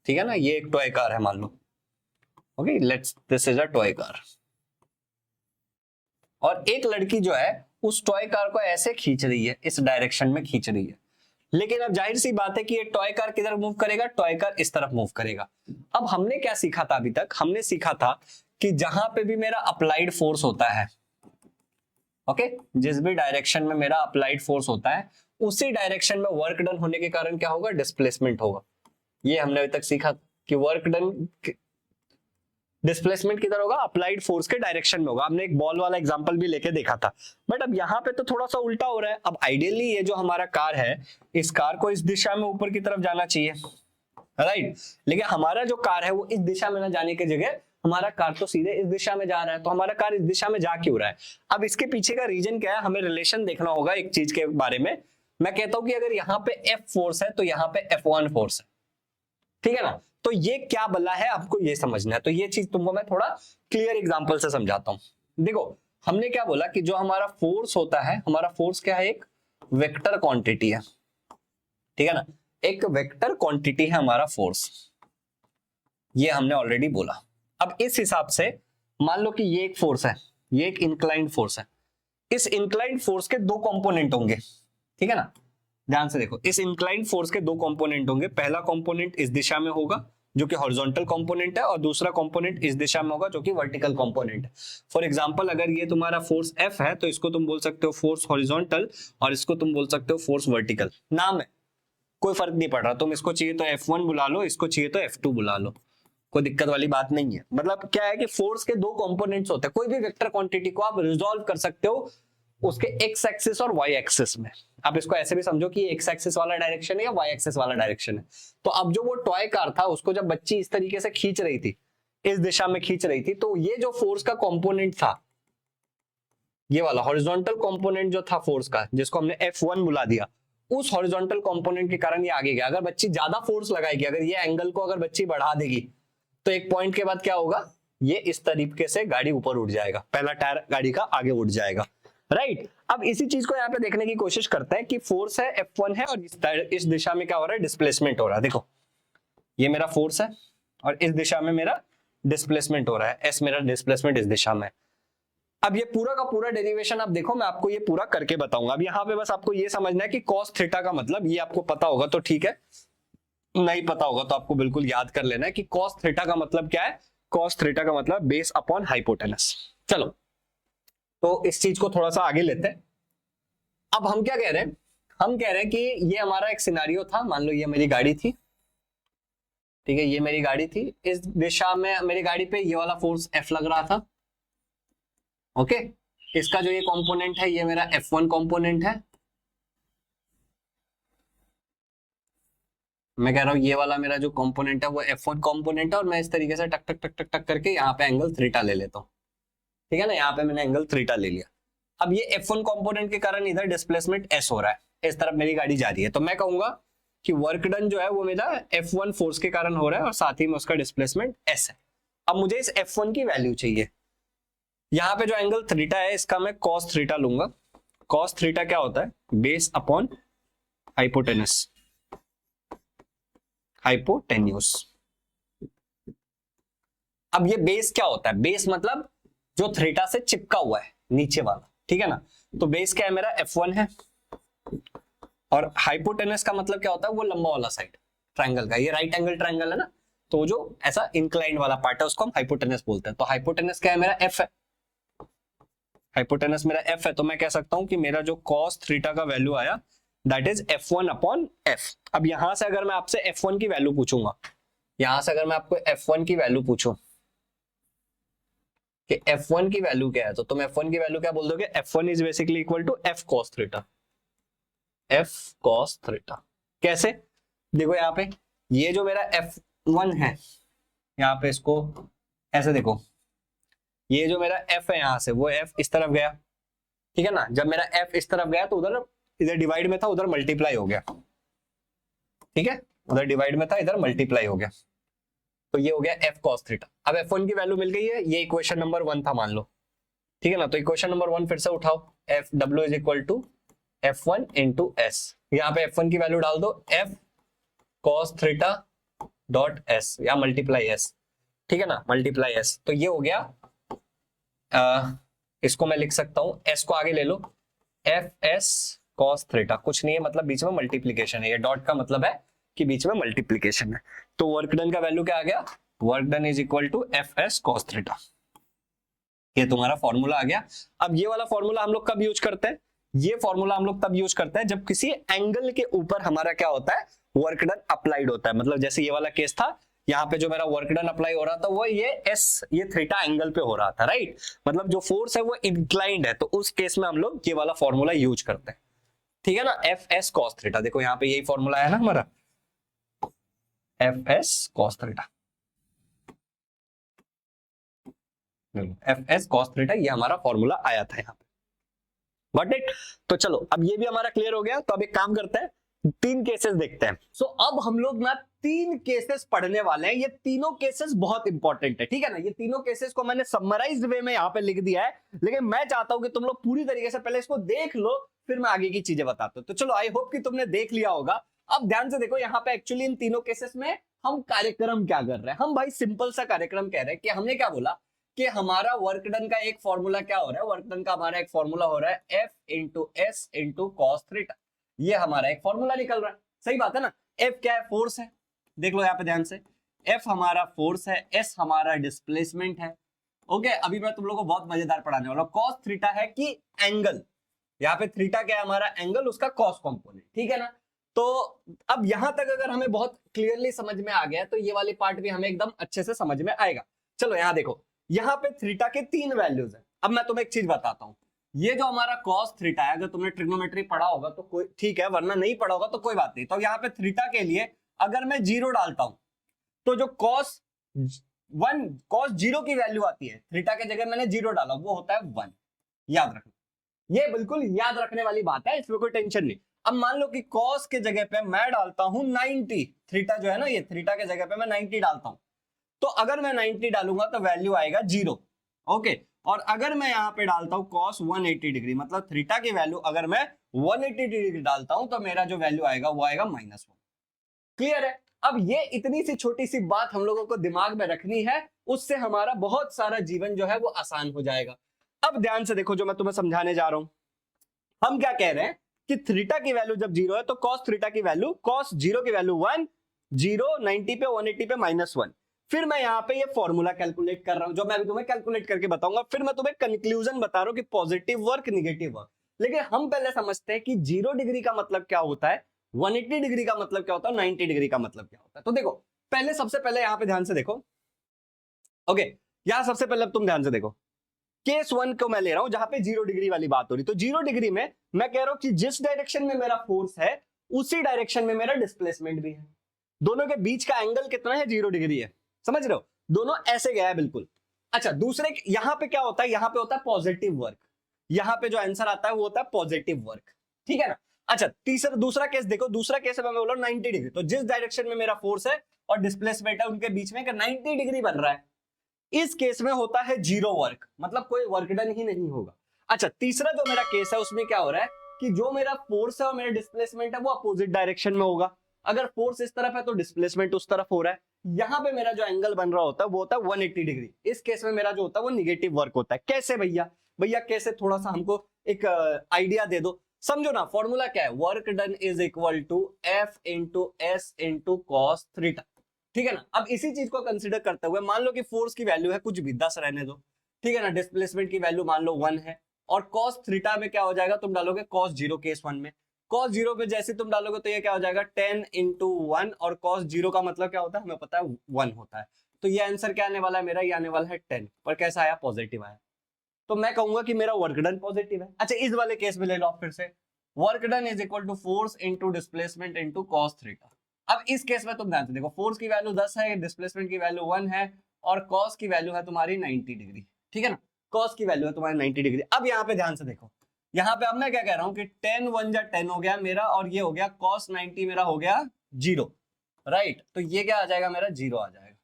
ठीक है ना, ये एक टॉय कार है मान लो, okay, let's, this is a toy car, और एक लड़की जो है उस टॉय कार को ऐसे खींच रही है, इस डायरेक्शन में खींच रही है। लेकिन अब जाहिर सी बात है कि ये टॉय कार किधर मूव करेगा, टॉय कार इस तरफ मूव करेगा। अब हमने क्या सीखा था अभी तक, हमने सीखा था कि जहां पे भी मेरा अप्लाइड फोर्स होता है, ओके, जिस भी डायरेक्शन में मेरा अप्लाइड फोर्स होता है उसी डायरेक्शन में वर्क डन होने के कारण क्या होगा, डिस्प्लेसमेंट होगा। ये हमने अभी तक सीखा कि वर्क डन डिस्प्लेसमेंट किधर होगा, अप्लाइड फोर्स के डायरेक्शन में होगा। हमने एक बॉल वाला एग्जांपल भी लेके देखा था, बट अब यहाँ पे तो थोड़ा सा उल्टा हो रहा है। अब आइडियली ये जो हमारा कार है, इस कार को इस दिशा में ऊपर की तरफ जाना चाहिए, राइट, लेकिन हमारा जो कार है वो इस दिशा में ना जाने की जगह हमारा कार तो सीधे इस दिशा में जा रहा है। तो हमारा कार इस दिशा में जा क्यों रहा है? अब इसके पीछे का रीजन क्या है, हमें रिलेशन देखना होगा एक चीज के बारे में। मैं कहता हूं कि अगर यहाँ पे F फोर्स है तो यहाँ पे F1 फोर्स है, ठीक है ना। तो ये क्या बला है आपको ये समझना है, तो ये चीज तुमको मैं थोड़ा क्लियर एग्जांपल से समझाता हूं। देखो हमने क्या बोला कि जो हमारा फोर्स होता है, हमारा फोर्स क्या है, एक वेक्टर क्वांटिटी है, ठीक है ना, एक वेक्टर क्वांटिटी है हमारा फोर्स, ये हमने ऑलरेडी बोला। अब इस हिसाब से मान लो कि ये एक फोर्स है, ये एक इंक्लाइंड फोर्स है। इस इंक्लाइंड फोर्स के दो कंपोनेंट होंगे, ठीक है ना, ध्यान से देखो, इस इंक्लाइंड फोर्स के दो कंपोनेंट होंगे। पहला कंपोनेंट इस दिशा में होगा जो कि हॉरिजॉन्टल कंपोनेंट है, और दूसरा कंपोनेंट इस दिशा में होगा जो कि वर्टिकल कंपोनेंट है। फॉर एग्जांपल अगर ये तुम्हारा फोर्स F है तो इसको तुम बोल सकते हो फोर्स हॉरिजॉन्टल, और इसको तुम बोल सकते हो फोर्स वर्टिकल। नाम है, कोई फर्क नहीं पड़ रहा, तुम इसको चाहिए तो F1 बुला लो, इसको चाहिए तो F2 बुला लो, कोई दिक्कत वाली बात नहीं है। मतलब क्या है कि फोर्स के दो कंपोनेंट्स होते हैं, कोई भी वेक्टर क्वांटिटी को आप रिजॉल्व कर सकते हो उसके एक्स एक्सिस और वाई एक्सिस में। आप इसको ऐसे भी समझो कि एक्स एक्सिस वाला डायरेक्शन है या वाई एक्सिस वाला डायरेक्शन है। तो अब जो वो टॉय कार था उसको जब बच्ची इस तरीके से खींच रही थी, इस दिशा में खींच रही थी, तो ये जो फोर्स का कंपोनेंट था, ये वाला हॉरिजॉन्टल कंपोनेंट जो था फोर्स का, जिसको हमने F1 बुला दिया, उस हॉरिजॉन्टल कंपोनेंट के कारण ये आगे गया। अगर बच्ची ज्यादा फोर्स लगाएगी, अगर ये एंगल को अगर बच्ची बढ़ा देगी, तो एक पॉइंट के बाद क्या होगा, ये इस तरीके से गाड़ी ऊपर उठ जाएगा, पहला टायर गाड़ी का आगे उठ जाएगा, राइट। अब इसी चीज को यहाँ पे देखने की कोशिश करते हैं कि फोर्स है F1 है, और इस दिशा में क्या हो रहा है, डिस्प्लेसमेंट हो रहा है। देखो ये मेरा फोर्स है और इस दिशा में मेरा डिस्प्लेसमेंट हो रहा है, S मेरा डिस्प्लेसमेंट इस दिशा में। अब ये पूरा का पूरा डेरिवेशन आप देखो, मैं आपको ये पूरा करके बताऊंगा। अब यहाँ पे बस आपको ये समझना है कि कॉस थीटा का मतलब, ये आपको पता होगा तो ठीक है, नहीं पता होगा तो आपको बिल्कुल याद कर लेना है कि कॉस थीटा का मतलब क्या है। कॉस थीटा का मतलब बेस अपॉन हाइपोटेनस। चलो तो इस चीज को थोड़ा सा आगे लेते हैं। अब हम क्या कह रहे हैं, हम कह रहे हैं कि ये हमारा एक सिनारियो था, मान लो ये मेरी गाड़ी थी, ठीक है, ये मेरी गाड़ी थी, इस दिशा में मेरी गाड़ी पे ये वाला फोर्स F लग रहा था, ओके। इसका जो ये कंपोनेंट है ये मेरा F1 कंपोनेंट है, मैं कह रहा हूं ये वाला मेरा जो कंपोनेंट है वो F1 कंपोनेंट है, और मैं इस तरीके से टक टक टक टक टक करके यहाँ पे एंगल थीटा ले लेता हूँ, ठीक है ना, यहाँ पे मैंने एंगल थीटा ले लिया। अब ये F1 कंपोनेंट के कारण इधर डिस्प्लेसमेंट S हो रहा है, इस तरफ मेरी गाड़ी जा रही है, तो मैं कहूंगा कि वर्क डन जो है वो मेरा F1 फोर्स के कारण हो रहा है, और साथ ही में उसका डिस्प्लेसमेंट S है। अब मुझे इस F1 की वैल्यू चाहिए। यहाँ पे जो एंगल थीटा है इसका मैं कॉस थीटा लूंगा। कॉस थीटा क्या होता है, बेस अपॉन हाइपोटेनस, हाइपोटेन्यूस। अब ये बेस क्या होता है, बेस मतलब जो थीटा से चिपका हुआ है नीचे वाला, ठीक है ना। तो बेस क्या है मेरा F1 है, और हाइपोटेनस का मतलब क्या होता है, वो लंबा वाला साइड ट्रायंगल का, ये राइट एंगल ट्रायंगल है ना, तो जो ऐसा इंक्लाइंड वाला पार्ट है उसको हम हाइपोटेनस बोलते हैं। तो हाइपोटेनस क्या है मेरा F है, हाइपोटेनस मेरा F है, तो मैं कह सकता हूं कि मेरा जो cos थीटा का वैल्यू आया that is F1 upon F। अब यहां से अगर मैं आपसे F1 की वैल्यू पूछूंगा, यहां से अगर मैं आपको F1 की वैल्यू पूछूं कि F1 की वैल्यू क्या है, तो तुम F1 की वैल्यू क्या बोल दोगे, F1 is basically equal to F cos theta, F cos theta. कैसे, देखो यहाँ पे ये जो मेरा F1 है, यहाँ पे इसको ऐसे देखो, ये जो मेरा F है यहां से वो F इस तरफ गया, ठीक है ना। जब मेरा F इस तरफ गया तो उधर, इधर डिवाइड में था उधर मल्टीप्लाई हो गया, ठीक है, उधर डिवाइड में था इधर मल्टीप्लाई हो गया, तो ये हो गया F cos थीटा। अब F1 की वैल्यू मिल गई है, ये इक्वेशन नंबर 1 था मान लो, ठीक है ना। तो इक्वेशन नंबर 1 फिर से उठाओ, F W is equal to F1 into S। यहाँ पे F1 की वैल्यू डाल दो, F cos theta dot S या मल्टीप्लाई S, ठीक है ना, मल्टीप्लाई S। तो ये हो गया, इसको मैं लिख सकता हूं, S को आगे ले लो, FS cos थीटा, कुछ नहीं है, मतलब बीच में मल्टीप्लीकेशन है, ये डॉट का मतलब है कि बीच में मल्टीप्लीकेशन है। तो वर्क डन का वैल्यू क्या आ गया, work done is equal to FS cos theta, ये तुम्हारा फॉर्मूला आ गया। अब ये वाला फॉर्मूला हम लोग कब यूज करते हैं? ये फॉर्मूला हम लोग तब यूज करते हैं जब किसी एंगल के ऊपर हमारा क्या होता है, वर्क डन अप्लाइड होता है। मतलब जैसे ये वाला केस था, यहाँ पे जो मेरा वर्क डन अप्लाई हो रहा था वो ये एस, ये थीटा एंगल पे हो रहा था, राइट। मतलब जो फोर्स है वो इंक्लाइंड है, तो उस केस में हम लोग ये वाला फॉर्मूला यूज करते हैं, ठीक है ना। एफ एस कॉस थीटा, देखो यहाँ पे यही फॉर्मूला है ना हमारा, F S cos theta, F S cos theta, ये हमारा फॉर्मूला आया था यहाँ पे। Got it. तो चलो अब ये भी हमारा क्लियर हो गया। तो अब एक काम करते हैं, तीन केसेस देखते हैं। सो अब हम लोग ना तीन केसेस पढ़ने वाले हैं। ये तीनों केसेस बहुत इंपॉर्टेंट है, ठीक है ना। ये तीनों केसेस को मैंने समराइज्ड वे में यहाँ पे लिख दिया है, लेकिन मैं चाहता हूं कि तुम लोग पूरी तरीके से पहले इसको देख लो, फिर मैं आगे की चीजें बताता हूं। तो चलो, आई होप कि तुमने देख लिया होगा। अब ध्यान से देखो, यहाँ पे एक्चुअली इन तीनों केसेस में हम कार्यक्रम क्या कर रहे हैं। हम भाई सिंपल सा कार्यक्रम कह रहे हैं कि हमने क्या बोला कि हमारा वर्क डन का एक फॉर्मूला क्या हो रहा है, वर्क डन का हमारा एक फॉर्मूला हो रहा है F into S into cos theta. ये हमारा एक फॉर्मूला निकल रहा है, सही बात है ना। एफ क्या है, फोर्स है, देख लो यहाँ पे ध्यान से। एफ हमारा फोर्स है, एस हमारा डिस्प्लेसमेंट है। ओके, अभी मैं तुम लोगों को बहुत मजेदार पढ़ाने वाला हूं। कॉस थीटा है कि एंगल, यहाँ पे थीटा क्या है हमारा एंगल, उसका कॉस कंपोनेंट, ठीक है ना। तो अब यहां तक अगर हमें बहुत क्लियरली समझ में आ गया तो ये वाली पार्ट भी हमें एकदम अच्छे से समझ में आएगा। चलो यहाँ देखो, यहाँ पे थीटा के तीन वैल्यूज है। अब मैं तुम्हें एक चीज बताता हूं, ये जो हमारा कॉस थीटा है, अगर तुमने ट्रिग्नोमेट्री पढ़ा होगा तो कोई ठीक है, वरना नहीं पढ़ा होगा तो कोई बात नहीं। तो यहाँ पे थीटा के लिए अगर मैं जीरो डालता हूं तो जो कॉस वन, कॉस जीरो की वैल्यू आती है, थीटा के जगह मैंने जीरो डाला, वो होता है 1। याद रखना, ये बिल्कुल याद रखने वाली बात है, इसमें कोई टेंशन नहीं। अब मान लो कि कॉस के जगह पे मैं डालता हूं 90, थीटा जो है ना, ये थीटा के जगह पे मैं 90 डालता हूं, तो अगर मैं 90 डालूंगा तो वैल्यू आएगा 0। ओके, और अगर मैं यहां पे डालता हूं cos 180 डिग्री, मतलब थीटा की वैल्यू अगर मैं 180 डिग्री डालता हूं तो मेरा जो वैल्यू आएगा वो आएगा -1। क्लियर है। अब ये इतनी सी छोटी सी बात हम लोगों को दिमाग में रखनी है, उससे हमारा बहुत सारा जीवन जो है वो आसान हो जाएगा। अब ध्यान से देखो, जो मैं तुम्हें समझाने जा रहा हूं, हम क्या कह रहे हैं कि थीटा की वैल्यू जब 0 है तो cos थीटा की वैल्यू, cos 0 की वैल्यू 1, 0 90 पे 180 पे -1। फिर मैं यहाँ पे ये फॉर्मूला कैलकुलेट कर रहा हूं, जो मैं अभी तुम्हें कैलकुलेट करके बताऊंगा। फिर मैं तुम्हें कंक्लूजन बता रहा हूं कि पॉजिटिव वर्क, निगेटिव वर्क। लेकिन हम पहले समझते हैं कि 0 डिग्री का मतलब क्या होता है, 180 डिग्री का मतलब क्या होता है, 90 डिग्री का मतलब क्या होता है। तो देखो, पहले सबसे पहले यहाँ पे ध्यान से देखो। ओके, यहां सबसे पहले तुम ध्यान से देखो, केस 1 को मैं ले रहा हूं जहां पे 0 डिग्री वाली बात हो रही। तो 0 डिग्री में मैं कह रहा हूं कि जिस डायरेक्शन में मेरा फोर्स है उसी डायरेक्शन में मेरा डिस्प्लेसमेंट भी है। दोनों के बीच का एंगल कितना है, 0 डिग्री है, समझ रहे हो, दोनों ऐसे गया है बिल्कुल। अच्छा, दूसरे यहां पे क्या होता है, यहां पे होता है पॉजिटिव वर्क, यहां पे जो आंसर आता है वो होता है पॉजिटिव वर्क, ठीक है ना। अच्छा, दूसरा केस देखो, दूसरा केस मैं बोल रहा हूं 90 डिग्री। तो जिस डायरेक्शन में मेरा फोर्स है और डिस्प्लेसमेंट है उनके बीच में 90 डिग्री बन रहा है, इस केस में होता है 0 वर्क, मतलब कोई वर्क डन ही नहीं होगा। अच्छा, तीसरा जो मेरा केस है उसमें क्या हो रहा है कि जो मेरा फोर्स है और मेरा डिस्प्लेसमेंट है वो अपोजिट डायरेक्शन में होगा। अगर फोर्स इस तरफ है तो डिस्प्लेसमेंट उस तरफ हो रहा है। यहां पे मेरा जो एंगल बन रहा होता है वो होता है 180 डिग्री। इस केस में मेरा जो होता है वो निगेटिव वर्क होता है। कैसे भैया, भैया कैसे, थोड़ा सा हमको एक आइडिया दे दो, समझो ना। फॉर्मूला क्या है, work done is equal to F into S into cos theta, ठीक है ना। अब इसी चीज को कंसीडर करते हुए मान लो कि फोर्स की वैल्यू है कुछ भी 10 रहने दो, ठीक है ना। डिस्प्लेसमेंट की वैल्यू मान लो 1 है, और कॉस थीटा में क्या हो जाएगा, तुम डालोगे cos 0 केस 1 में। cos 0 पे जैसे तुम डालोगे तो ये क्या हो जाएगा 10 इंटू 1, और cos 0 का मतलब क्या होता है हमें पता है 1 होता है। तो ये आंसर क्या आने वाला है मेरा, ये आने वाला है 10, पर कैसा आया, पॉजिटिव आया। तो मैं कहूंगा कि मेरा वर्क डन पॉजिटिव है। अच्छा, इस वाले केस में ले लो फिर से, work done is equal to force into displacement into cos theta. अब इस केस में तुम ध्यान से देखो, फोर्स की वैल्यू 10 है, डिस्प्लेसमेंट की वैल्यू 1 है, और कॉस की वैल्यू है तुम्हारी 90 डिग्री, ठीक है ना। कॉस की वैल्यू है तुम्हारी 90 डिग्री। अब यहाँ पे ध्यान से देखो, यहाँ पे अब मैं क्या कह रहा हूँ कि 10 1 जा 10 हो गया मेरा, और ये हो गया cos 90 मेरा हो गया 0, राइट। तो ये क्या आ जाएगा मेरा, 0 आ जाएगा।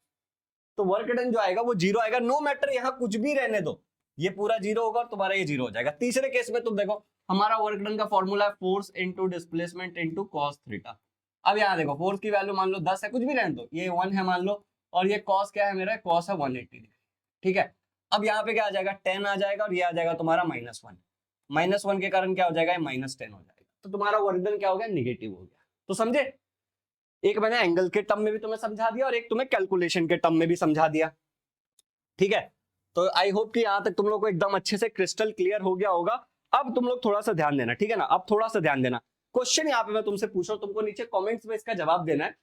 तो वर्क डन जो आएगा वो 0 आएगा, नो मैटर यहाँ कुछ भी रहने दो, ये पूरा 0 होगा और तुम्हारा ये 0 हो जाएगा। तीसरे केस में तुम देखो, हमारा वर्क डन का फॉर्मूला है force into displacement into cos theta. अब यहाँ देखो, फोर्स की वैल्यू मान लो 10 है, कुछ भी रहने दो, ये 1 है मान लो, और ये कॉस क्या है मेरा, कॉस है 180 डिग्री, ठीक है। अब यहाँ पे क्या आ जाएगा, 10 आ जाएगा, और ये आ जाएगा तुम्हारा -1, -1 के कारण क्या हो जाएगा, -10 हो जाएगा। तो तुम्हारा वर्क डन क्या हो गया, निगेटिव हो गया। तो समझे, एक मैंने एंगल के टर्म में भी तुम्हें समझा दिया और एक तुम्हें कैलकुलेशन के टर्म में भी समझा दिया, ठीक है। तो आई होप कि यहां तक तुम लोग को एकदम अच्छे से क्रिस्टल क्लियर हो गया होगा। अब तुम लोग थोड़ा सा ध्यान देना, ठीक है ना, अब थोड़ा सा ध्यान देना। क्वेश्चन यहाँ पे मैं तुमसे पूछ रहा हूँ, तुमको नीचे कमेंट्स में इसका जवाब देना है।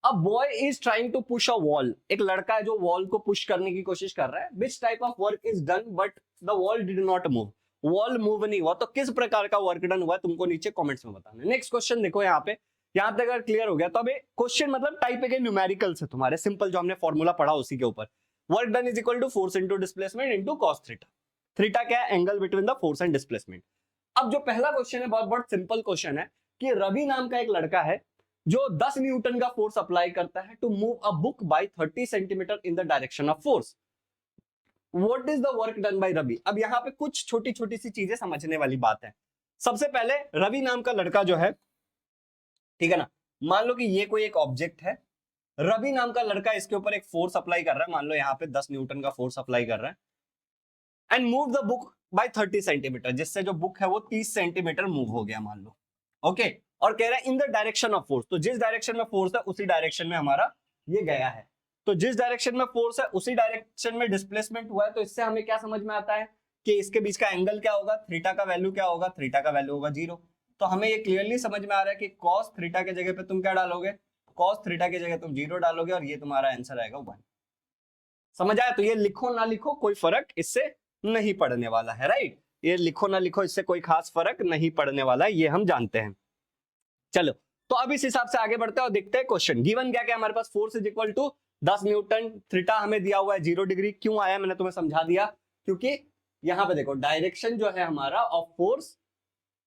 A boy is trying to push a wall, एक लड़का है जो वॉल को पुश करने की कोशिश कर रहा है। Which type of work is done but the wall did not move, wall move नहीं हुआ, तो किस प्रकार का वर्क डन हुआ है तुमको नीचे कमेंट्स में बताना है। नेक्स्ट क्वेश्चन देखो यहाँ पे, यहाँ तक अगर क्लियर हो गया तो अभी क्वेश्चन मतलब टाइप के न्यूमेरिकल्स है तुम्हारे, सिंपल जो हमने फॉर्मूला पढ़ा उसी के ऊपर। Work done is equal to force into displacement into cos theta. Theta क्या है, angle between the force and displacement. अब जो पहला क्वेश्चन है बहुत बहुत सिंपल क्वेश्चन है कि रवि नाम का एक लड़का है जो 10 न्यूटन का फोर्स अप्लाई करता है to move a book by 30 centimetre in the direction of force. What is the work done by Ravi. अब यहाँ पे कुछ छोटी छोटी सी चीजें समझने वाली बात है। सबसे पहले रवि नाम का लड़का जो है, ठीक है ना, मान लो कि ये कोई एक ऑब्जेक्ट है, रवि नाम का लड़का इसके ऊपर एक फोर्स अप्लाई कर रहा है, मान लो यहाँ पे 10 न्यूटन का फोर्स अप्लाई कर रहा है, and move the book by 30 centimetre, जिससे जो बुक है वो 30 सेंटीमीटर मूव हो गया मान लो, ओके। और कह रहा है इन द डायरेक्शन ऑफ फोर्स, तो जिस डायरेक्शन में फोर्स है उसी डायरेक्शन में हमारा ये गया है। तो जिस डायरेक्शन में फोर्स है उसी डायरेक्शन में डिस्प्लेसमेंट हुआ है, तो इससे हमें क्या समझ में आता है कि इसके बीच का एंगल क्या होगा, थीटा का वैल्यू क्या होगा, थीटा का वैल्यू होगा 0। तो हमें ये क्लियरली समझ में आ रहा है कि कॉस थीटा के जगह पे तुम क्या डालोगे, कॉस थीटा की जगह तुम 0 डालोगे और ये तुम्हारा आंसर आएगा 1। समझ आया। तो ये लिखो ना लिखो कोई फर्क इससे नहीं पड़ने वाला है, राइट। ये लिखो ना लिखो इससे कोई खास फर्क नहीं पड़ने वाला है, ये हम जानते हैं। चलो तो अब इस हिसाब से आगे बढ़ते हैं और देखते हैं क्वेश्चन। गिवन क्या क्या हमारे पास, force is equal to 10 newton, theta हमें दिया हुआ है 0 डिग्री। क्यों आया मैंने तुम्हें समझा दिया, क्योंकि यहां पे देखो डायरेक्शन जो है हमारा ऑफ फोर्स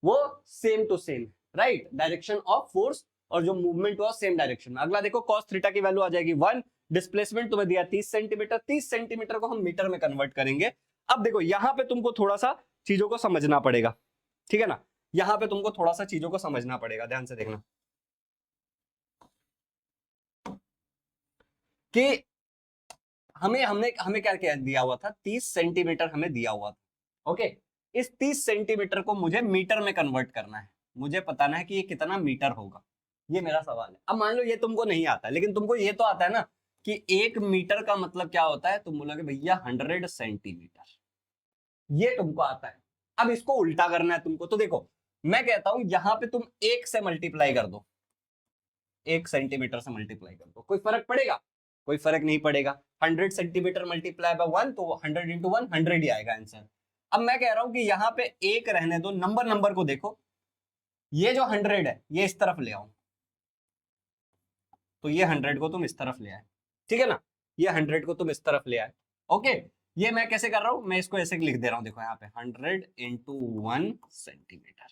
वो same to same, right. Direction of force और जो मूवमेंट हुआ सेम डायरेक्शन में। अगला देखो कॉस थीटा की वैल्यू आ जाएगी 1, डिस्प्लेसमेंट तुम्हें दिया 30 सेंटीमीटर, 30 सेंटीमीटर को हम मीटर में कन्वर्ट करेंगे। अब देखो यहां पे तुमको थोड़ा सा चीजों को समझना पड़ेगा, ठीक है ना, यहां पे तुमको थोड़ा सा चीजों को समझना पड़ेगा, ध्यान से देखना कि हमें हमने हमें क्या क्या दिया हुआ था, 30 सेंटीमीटर हमें दिया हुआ था, ओके। इस 30 सेंटीमीटर को मुझे मीटर में कन्वर्ट करना है, मुझे बताना है कि ये कितना मीटर होगा, ये मेरा सवाल है। अब मान लो ये तुमको नहीं आता है, लेकिन तुमको ये तो आता है ना कि 1 मीटर का मतलब क्या होता है, तुम बोलोगे भैया 100 सेंटीमीटर, ये तुमको आता है। अब इसको उल्टा करना है तुमको, तो देखो मैं कहता हूं यहां पे तुम 1 से मल्टीप्लाई कर दो, 1 सेंटीमीटर से मल्टीप्लाई कर दो, कोई फर्क पड़ेगा, कोई फर्क नहीं पड़ेगा। 100 सेंटीमीटर मल्टीप्लाई बाय 1 तो 100 इंटू 1 100 ही आएगा आंसर। अब मैं कह रहा हूं कि यहाँ पे 1 रहने दो, नंबर नंबर को देखो, ये जो 100 है ये इस तरफ ले आओ, तो ये 100 को तुम इस तरफ ले आए, ठीक है ना, ये 100 को तुम इस तरफ ले आए, ओके। ये मैं कैसे कर रहा हूं, मैं इसको ऐसे लिख दे रहा हूं, देखो यहाँ पे 100 इंटू 1 सेंटीमीटर,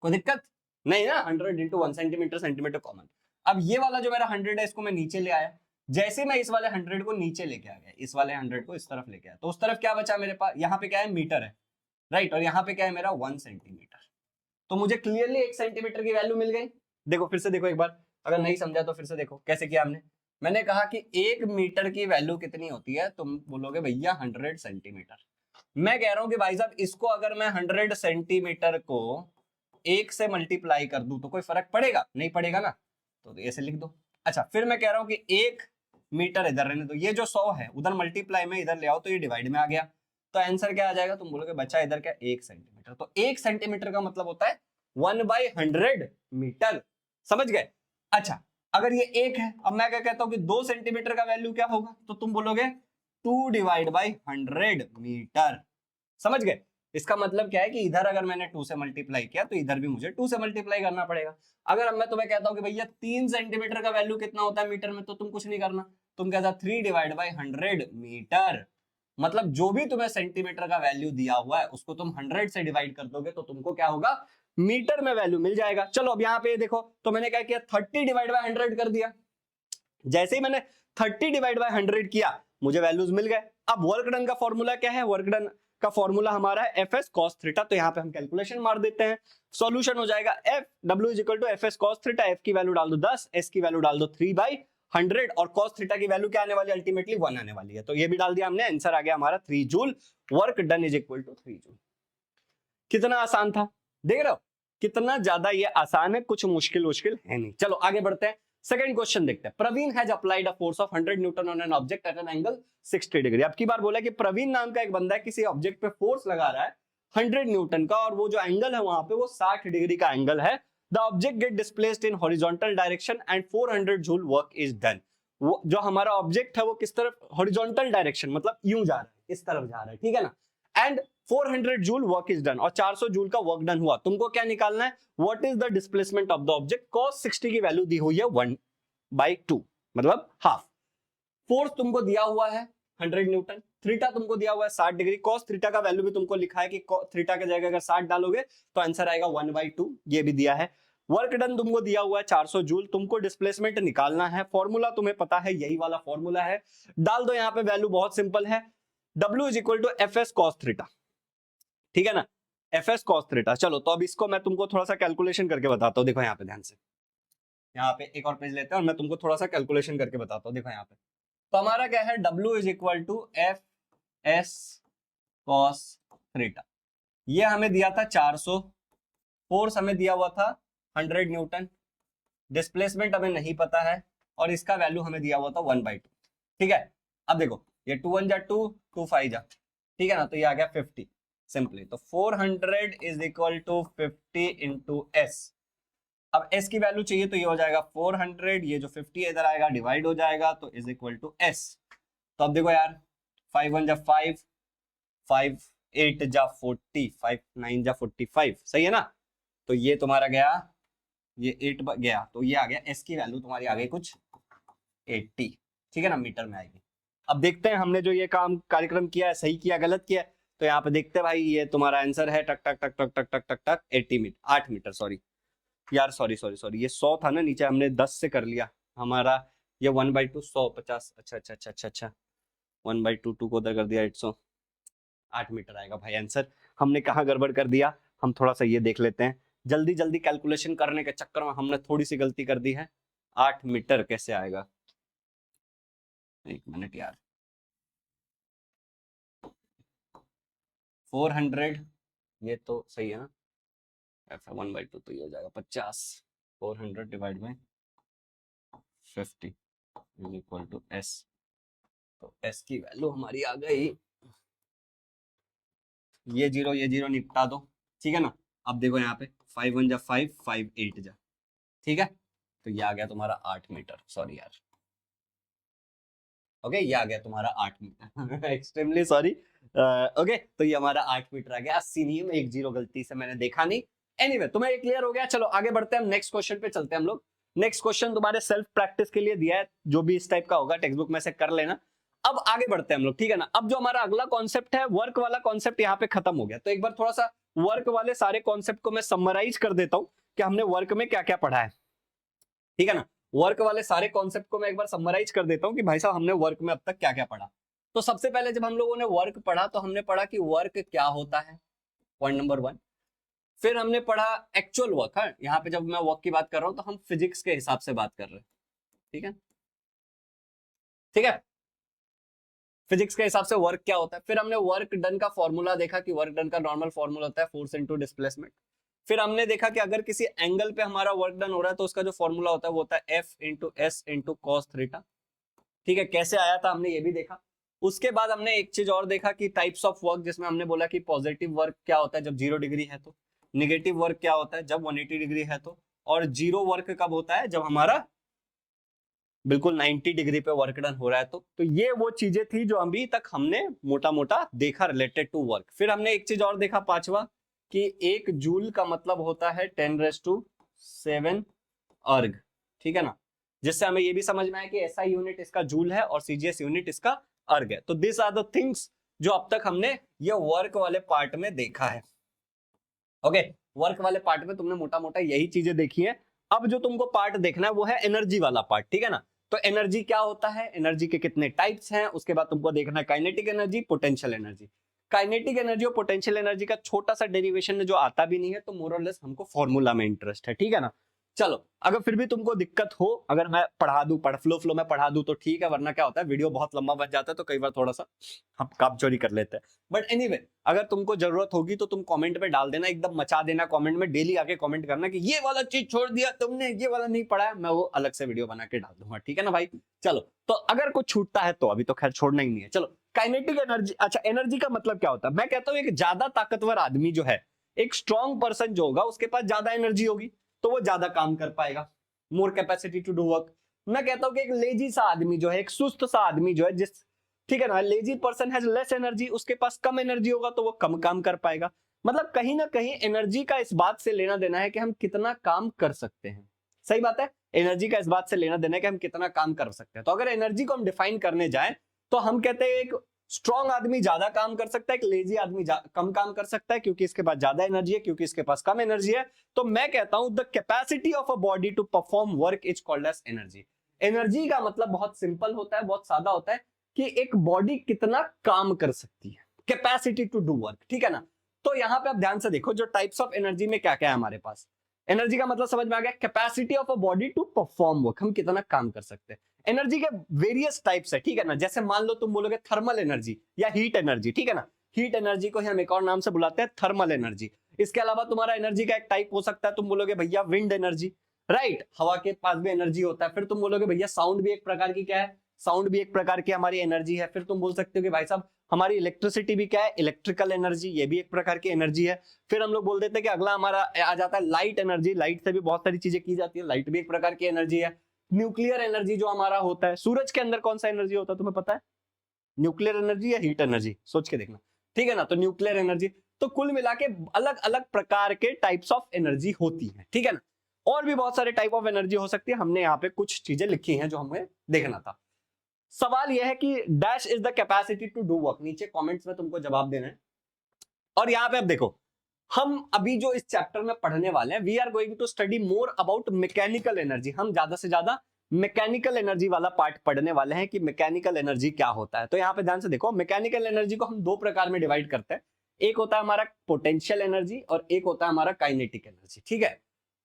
कोई दिक्कत नहीं ना, 100 इंटू 1 सेंटीमीटर, सेंटीमीटर कॉमन। अब ये वाला जो मेरा 100 है इसको मैं नीचे ले आया, जैसे मैं इस वाले 100 को नीचे लेके आ गया, इस वाले 100 को इस तरफ लेके आया, तो उस तरफ क्या बचा मेरे पास, यहाँ पे क्या है मीटर है, राइट, और यहाँ पे क्या है मेरा 1 सेंटीमीटर। तो मुझे क्लियरली 1 सेंटीमीटर की वैल्यू मिल गई। देखो फिर से देखो एक बार, अगर नहीं समझा तो फिर से देखो कैसे किया हमने। मैंने कहा कि 1 मीटर की वैल्यू कितनी होती है, तुम बोलोगे भैया 100 सेंटीमीटर। मैं कह रहा हूं कि भाई साहब इसको अगर मैं 100 सेंटीमीटर को 1 से मल्टीप्लाई कर दूं तो कोई फर्क पड़ेगा, नहीं पड़ेगा ना, तो ऐसे लिख दो। अच्छा फिर मैं कह रहा हूं कि 1 मीटर इधर रहने दो, ये जो 100 है उधर मल्टीप्लाई में इधर ले आओ तो ये डिवाइड में आ गया, तो आंसर क्या आ जाएगा, तुम बोलोगे बच्चा इधर क्या 1 सेंटीमीटर, तो 1 सेंटीमीटर का मतलब होता है 1/100 मीटर, समझ गए। अच्छा अगर ये 1 है, अब मैं क्या कहता हूं कि 2 सेंटीमीटर का वैल्यू क्या होगा, तो तुम बोलोगे 2/100 मीटर, समझ गए। इसका मतलब क्या है कि इधर अगर मैंने 2 से मल्टीप्लाई किया तो इधर भी मुझे 2 से मल्टीप्लाई करना पड़ेगा। अगर अब मैं तुम्हें कहता हूं कि भैया 3 सेंटीमीटर का वैल्यू कितना होता है मीटर में, तो तुम कुछ नहीं करना, तुम कहता 3/100 मीटर, मतलब जो भी तुम्हें सेंटीमीटर का वैल्यू दिया हुआ है उसको तुम 100 से डिवाइड कर दोगे तो तुमको क्या होगा, मीटर में वैल्यू मिल जाएगा। चलो अब यहाँ पे देखो, तो मैंने क्या किया 30/100 कर दिया, जैसे ही मैंने 30/100 किया मुझे वैल्यूज मिल गए। अब वर्क डन का फॉर्मूला क्या है, वर्क डन का फॉर्मूला हमारा है एफ एस कॉस थीटा, तो यहाँ पे हम कैलकुलेशन मार देते हैं, सॉल्यूशन हो जाएगा F W is equal to F S cos theta, F की वैल्यू डाल दो 10, एस की वैल्यू डाल दो 3/100 और कॉस थीटा की वैल्यू क्या आने वाली है, अल्टीमेटली 1 आने वाली है, तो ये भी डाल दिया हमने, आंसर आ गया हमारा 3 joule. Work done is equal to 3 joule. कितना आसान था, देख रहे हो कितना ज्यादा ये आसान है, कुछ मुश्किल है नहीं। चलो आगे बढ़ते हैं। सेकंड क्वेश्चन देखते हैं। Praveen has applied a force of 100 newton on an object at an angle 60 degree. अब की बार बोला कि प्रवीण नाम का एक बंदा है किसी ऑब्जेक्ट पे फोर्स लगा रहा है 100 न्यूटन का, और वो जो एंगल है वहां पे वो 60 डिग्री का एंगल है। The object get displaced in horizontal direction and 400 joule work is done. वो जो हमारा ऑब्जेक्ट है वो किस तरफ, हॉरिजॉन्टल डायरेक्शन, मतलब यूं जा रहा है, इस तरफ जा रहा है, ठीक है ना। And 400 joule work is done, और 400 जूल का वर्क डन हुआ। तुमको क्या निकालना है, what is the displacement of the object. cos 60 की वैल्यू दी हुई है 1/2, मतलब हाफ। फोर्स तुमको दिया हुआ है 100 न्यूटन, थीटा तुमको दिया हुआ है 60 डिग्री। cos थीटा का वैल्यू भी तुमको लिखा है कि थीटा की जगह अगर 60 डालोगे तो आंसर आएगा 1/2, ये भी दिया है। वर्क डन तुमको दिया हुआ है 400 जूल। तुमको डिस्प्लेसमेंट निकालना है, फॉर्मूला तुम्हें पता है, यही वाला फॉर्मूला है, डाल दो यहाँ पे। वैल्यू बहुत सिंपल है, W is equal to FS cos theta, ठीक है ना, FS cos थीटा। चलो तो अब इसको मैं तुमको थोड़ा सा कैलकुलेशन करके बताता हूँ। देखो यहाँ पे ध्यान से, यहाँ पे एक और पेज लेते हैं और मैं तुमको थोड़ा सा कैलकुलेशन करके बताता हूँ। देखो यहाँ पे तो हमारा क्या है, W is equal to FS cos theta. ये हमें दिया था 400, फोर्स हमें दिया हुआ था 100 न्यूटन, डिस्प्लेसमेंट हमें नहीं पता है, और इसका वैल्यू हमें दिया हुआ था 1/2, ठीक है। अब देखो ये 2 1 जा 2, 2 5 जा, ठीक है ना, तो ये आ गया 50 सिंपली। तो 400 is equal to 50 into S। अब S की वैल्यू चाहिए तो ये हो जाएगा 400, ये जो 50 इधर आएगा डिवाइड हो जाएगा तो इज इक्वल टू S। तो अब देखो यार, 5 1 जा 5, 5 8 जा 40, 5 9 जा 45, सही है ना। तो ये तुम्हारा गया, ये 8 गया, तो ये आ गया S की वैल्यू तुम्हारी आ गई कुछ 80, ठीक है ना, मीटर में आएगी। अब देखते हैं हमने जो ये काम कार्यक्रम किया है सही किया गलत किया। तो यहाँ पे देखते हैं भाई, ये तुम्हारा आंसर है टक टक टक टक टक टक टक टक 80 मीटर, 8 मीटर, सॉरी यार, सॉरी सॉरी सॉरी, ये 100 था ना, नीचे हमने 10 से कर लिया हमारा, ये 1/2 150, अच्छा अच्छा अच्छा अच्छा अच्छा, 1/2 2 को उधर कर दिया 800, 8 मीटर आएगा भाई आंसर। हमने कहाँ गड़बड़ कर दिया, हम थोड़ा सा ये देख लेते हैं। जल्दी जल्दी कैलकुलेशन करने के चक्कर में हमने थोड़ी सी गलती कर दी है। 8 मीटर कैसे आएगा, एक मिनट यार, 400, ये तो सही है ना, 1/2 तो ये हो जाएगा 50, 400 डिवाइड में 50 इज इक्वल टू S। तो S की वैल्यू हमारी आ गई, ये जीरो निपटा दो, ठीक है ना। अब देखो यहाँ पे 5 1 जा 5, 5 8 जा, ठीक है, तो ये आ गया तुम्हारा 8 मीटर, सॉरी यार, ओके ये आ गया तुम्हारा 8 मीटर एक्सट्रीमली सॉरी, ओके तो ये हमारा 8 मीटर आ गया। 80 नहीं है, 1 0 गलती से मैंने देखा नहीं। एनीवे तुम्हें ये क्लियर हो गया। चलो आगे बढ़ते हैं, हम नेक्स्ट क्वेश्चन पे चलते हैं हम लोग। नेक्स्ट क्वेश्चन तुम्हारे सेल्फ प्रैक्टिस के लिए दिया है, जो भी इस टाइप का होगा टेक्स्ट बुक में से कर लेना। अब आगे बढ़ते हैं हम लोग, ठीक है ना। अब जो हमारा अगला कॉन्सेप्ट है, वर्क वाला कॉन्सेप्ट यहाँ पे खत्म हो गया। तो एक बार थोड़ा सा वर्क वाले सारे कॉन्सेप्ट को मैं समराइज कर देता हूँ कि हमने वर्क में क्या क्या पढ़ा है, ठीक है ना। वर्क वाले सारे कॉन्सेप्ट को मैं एक बार समराइज कर देता हूं कि भाई साहब हमने वर्क में अब तक क्या क्या पढ़ा। तो सबसे पहले जब हम लोगों ने वर्क पढ़ा तो हमने पढ़ा कि वर्क क्या होता है, पॉइंट नंबर 1। फिर हमने पढ़ा एक्चुअल वर्क, है यहाँ पे जब मैं वर्क की बात कर रहा हूं तो हम फिजिक्स के हिसाब से बात कर रहे हैं, ठीक है, ठीक है, फिजिक्स के हिसाब से वर्क क्या होता है। फिर हमने वर्क डन का फॉर्मूला देखा कि वर्क डन का नॉर्मल फॉर्मूला होता है फोर्स इनटू डिस्प्लेसमेंट। फिर हमने देखा कि अगर किसी एंगल पे हमारा वर्क डन हो रहा है तो उसका जो फॉर्मूला होता है वो होता है F into S into cos theta, ठीक है, कैसे आया था हमने ये भी देखा। उसके बाद हमने एक चीज और देखा कि टाइप्स ऑफ वर्क, जिसमें हमने बोला कि पॉजिटिव वर्क क्या होता है जब 0 डिग्री है तो, निगेटिव वर्क क्या होता है जब 180 डिग्री है तो, और जीरो वर्क कब होता है जब हमारा बिल्कुल 90 डिग्री पे वर्क डन हो रहा है। तो ये वो चीजें थी जो अभी तक हमने मोटा मोटा देखा रिलेटेड टू वर्क। फिर हमने एक चीज और देखा, पांचवा, कि 1 जूल का मतलब होता है 10⁻⁷ अर्ग, ठीक है ना, जिससे हमें ये भी समझ में आया कि SI यूनिट इसका जूल है और CGS यूनिट इसका अर्ग है। तो दिस आर द थिंग्स जो अब तक हमने ये वर्क वाले पार्ट में देखा है। ओके, वर्क वाले पार्ट में तुमने मोटा मोटा यही चीजें देखी है। अब जो तुमको पार्ट देखना है वो है एनर्जी वाला पार्ट, ठीक है ना। तो एनर्जी क्या होता है, एनर्जी के कितने टाइप्स हैं, उसके बाद तुमको देखना है kinetic energy, potential energy. Kinetic energy और पोटेंशियल एनर्जी का छोटा सा डेरिवेशन जो आता भी नहीं है, तो मोर और लेस हमको फॉर्मूला में इंटरेस्ट है, ठीक है ना। चलो, अगर फिर भी तुमको दिक्कत हो, अगर मैं पढ़ा दूं, फ्लो में पढ़ा दूं तो ठीक है, वरना क्या होता है वीडियो बहुत लंबा बन जाता है तो कई बार थोड़ा सा हम काम चोरी कर लेते हैं। बट एनीवे, अगर तुमको जरूरत होगी तो तुम कमेंट में डाल देना, एकदम मचा देना कमेंट में, डेली आके कमेंट करना कि ये वाला चीज छोड़ दिया तुमने, ये वाला नहीं पढ़ा है, मैं वो अलग से वीडियो बना के डाल दूंगा, ठीक है ना भाई। चलो, तो अगर कुछ छूटता है तो अभी तो खैर छोड़ना ही नहीं है। चलो, काइनेटिक एनर्जी, अच्छा एनर्जी का मतलब क्या होता है, मैं कहता हूं एक ज्यादा ताकतवर आदमी जो है, एक स्ट्रॉन्ग पर्सन जो होगा, उसके पास ज्यादा एनर्जी होगी तो वो ज्यादा काम कर पाएगा, मोर कैपेसिटी टू डू वर्क। मैं कहता हूं कि एक लेजी सा आदमी जो है, एक सुस्त सा आदमी जो है, जिस, ठीक है ना, lazy person has less energy, उसके पास कम एनर्जी होगा तो वो कम काम कर पाएगा। मतलब कहीं ना कहीं एनर्जी का इस बात से लेना देना है कि हम कितना काम कर सकते हैं। सही बात है, एनर्जी का इस बात से लेना देना है कि हम कितना काम कर सकते हैं। तो अगर एनर्जी को हम डिफाइन करने जाए तो हम कहते हैं एक स्ट्रॉन्ग आदमी ज्यादा काम कर सकता है, एक लेजी आदमी कम काम कर सकता है, क्योंकि इसके पास ज्यादा एनर्जी है, क्योंकि इसके पास कम एनर्जी है। तो मैं कहता हूं the capacity of a body to perform work is called as energy. Energy का मतलब बहुत सिंपल होता है, बहुत सादा होता है कि एक बॉडी कितना काम कर सकती है, कैपेसिटी टू डू वर्क, ठीक है ना। तो यहां पे आप ध्यान से देखो, जो टाइप्स ऑफ एनर्जी में क्या क्या है हमारे पास। एनर्जी का मतलब समझ में आ गया, capacity of a body to perform work, हम कितना काम कर सकते हैं। एनर्जी के वेरियस टाइप्स है, ठीक है ना। जैसे मान लो तुम बोलोगे थर्मल एनर्जी या हीट एनर्जी, ठीक है ना। हीट एनर्जी को हम एक और नाम से बुलाते हैं थर्मल एनर्जी। इसके अलावा तुम्हारा एनर्जी का एक टाइप हो सकता है, तुम बोलोगे भैया विंड एनर्जी, राइट, हवा के पास भी एनर्जी होता है। फिर तुम बोलोगे भैया साउंड भी एक प्रकार की क्या है, साउंड भी एक प्रकार की हमारी एनर्जी है। फिर तुम बोल सकते हो कि भाई साहब हमारी इलेक्ट्रिसिटी भी क्या है, इलेक्ट्रिकल एनर्जी, ये भी एक प्रकार की एनर्जी है। फिर हम लोग बोल देते हैं कि अगला हमारा आ जाता है लाइट एनर्जी, लाइट से भी बहुत सारी चीजें की जाती है, लाइट भी एक प्रकार की एनर्जी है। न्यूक्लियर एनर्जी जो हमारा होता है, सूरज के अंदर कौन सा एनर्जी होता है तुम्हें पता है, न्यूक्लियर एनर्जी या हीट एनर्जी, सोच के देखना, ठीक है ना। तो न्यूक्लियर एनर्जी, तो कुल मिला के अलग अलग प्रकार के टाइप्स ऑफ एनर्जी होती है, ठीक है ना। और भी बहुत सारे टाइप ऑफ एनर्जी हो सकती है, हमने यहाँ पे कुछ चीजें लिखी हैं जो हमें देखना था। सवाल यह है कि dash is the capacity to do work, नीचे कमेंट्स में तुमको जवाब देना है। और यहां पे अब देखो, हम अभी जो इस चैप्टर में पढ़ने वाले हैं, we are going to study more about mechanical energy. हम ज्यादा से ज्यादा मैकेनिकल एनर्जी वाला पार्ट पढ़ने वाले हैं कि मैकेनिकल एनर्जी क्या होता है। तो यहां पे ध्यान से देखो, मैकेनिकल एनर्जी को हम दो प्रकार में डिवाइड करते हैं। एक होता है हमारा पोटेंशियल एनर्जी और एक होता है हमारा काइनेटिक एनर्जी, ठीक है।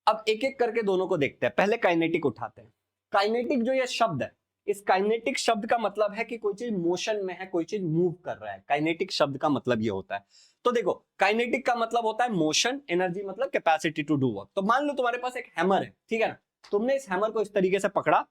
अब एक एक करके दोनों को देखते हैं। पहले काइनेटिक उठाते हैं। काइनेटिक जो ये शब्द है, इस काइनेटिक शब्द का मतलब है कि कोई चीज मोशन में है, कोई चीज मूव कर रहा है। काइनेटिक शब्द का मतलब ये होता है। तो देखो, काइनेटिक का मतलब होता है मोशन, एनर्जी मतलब कैपेसिटी टू डू वर्क। तो मान लो तुम्हारे पास एक हैमर है, ठीक है ना। तुमने इस हैमर को इस तरीके से पकड़ा,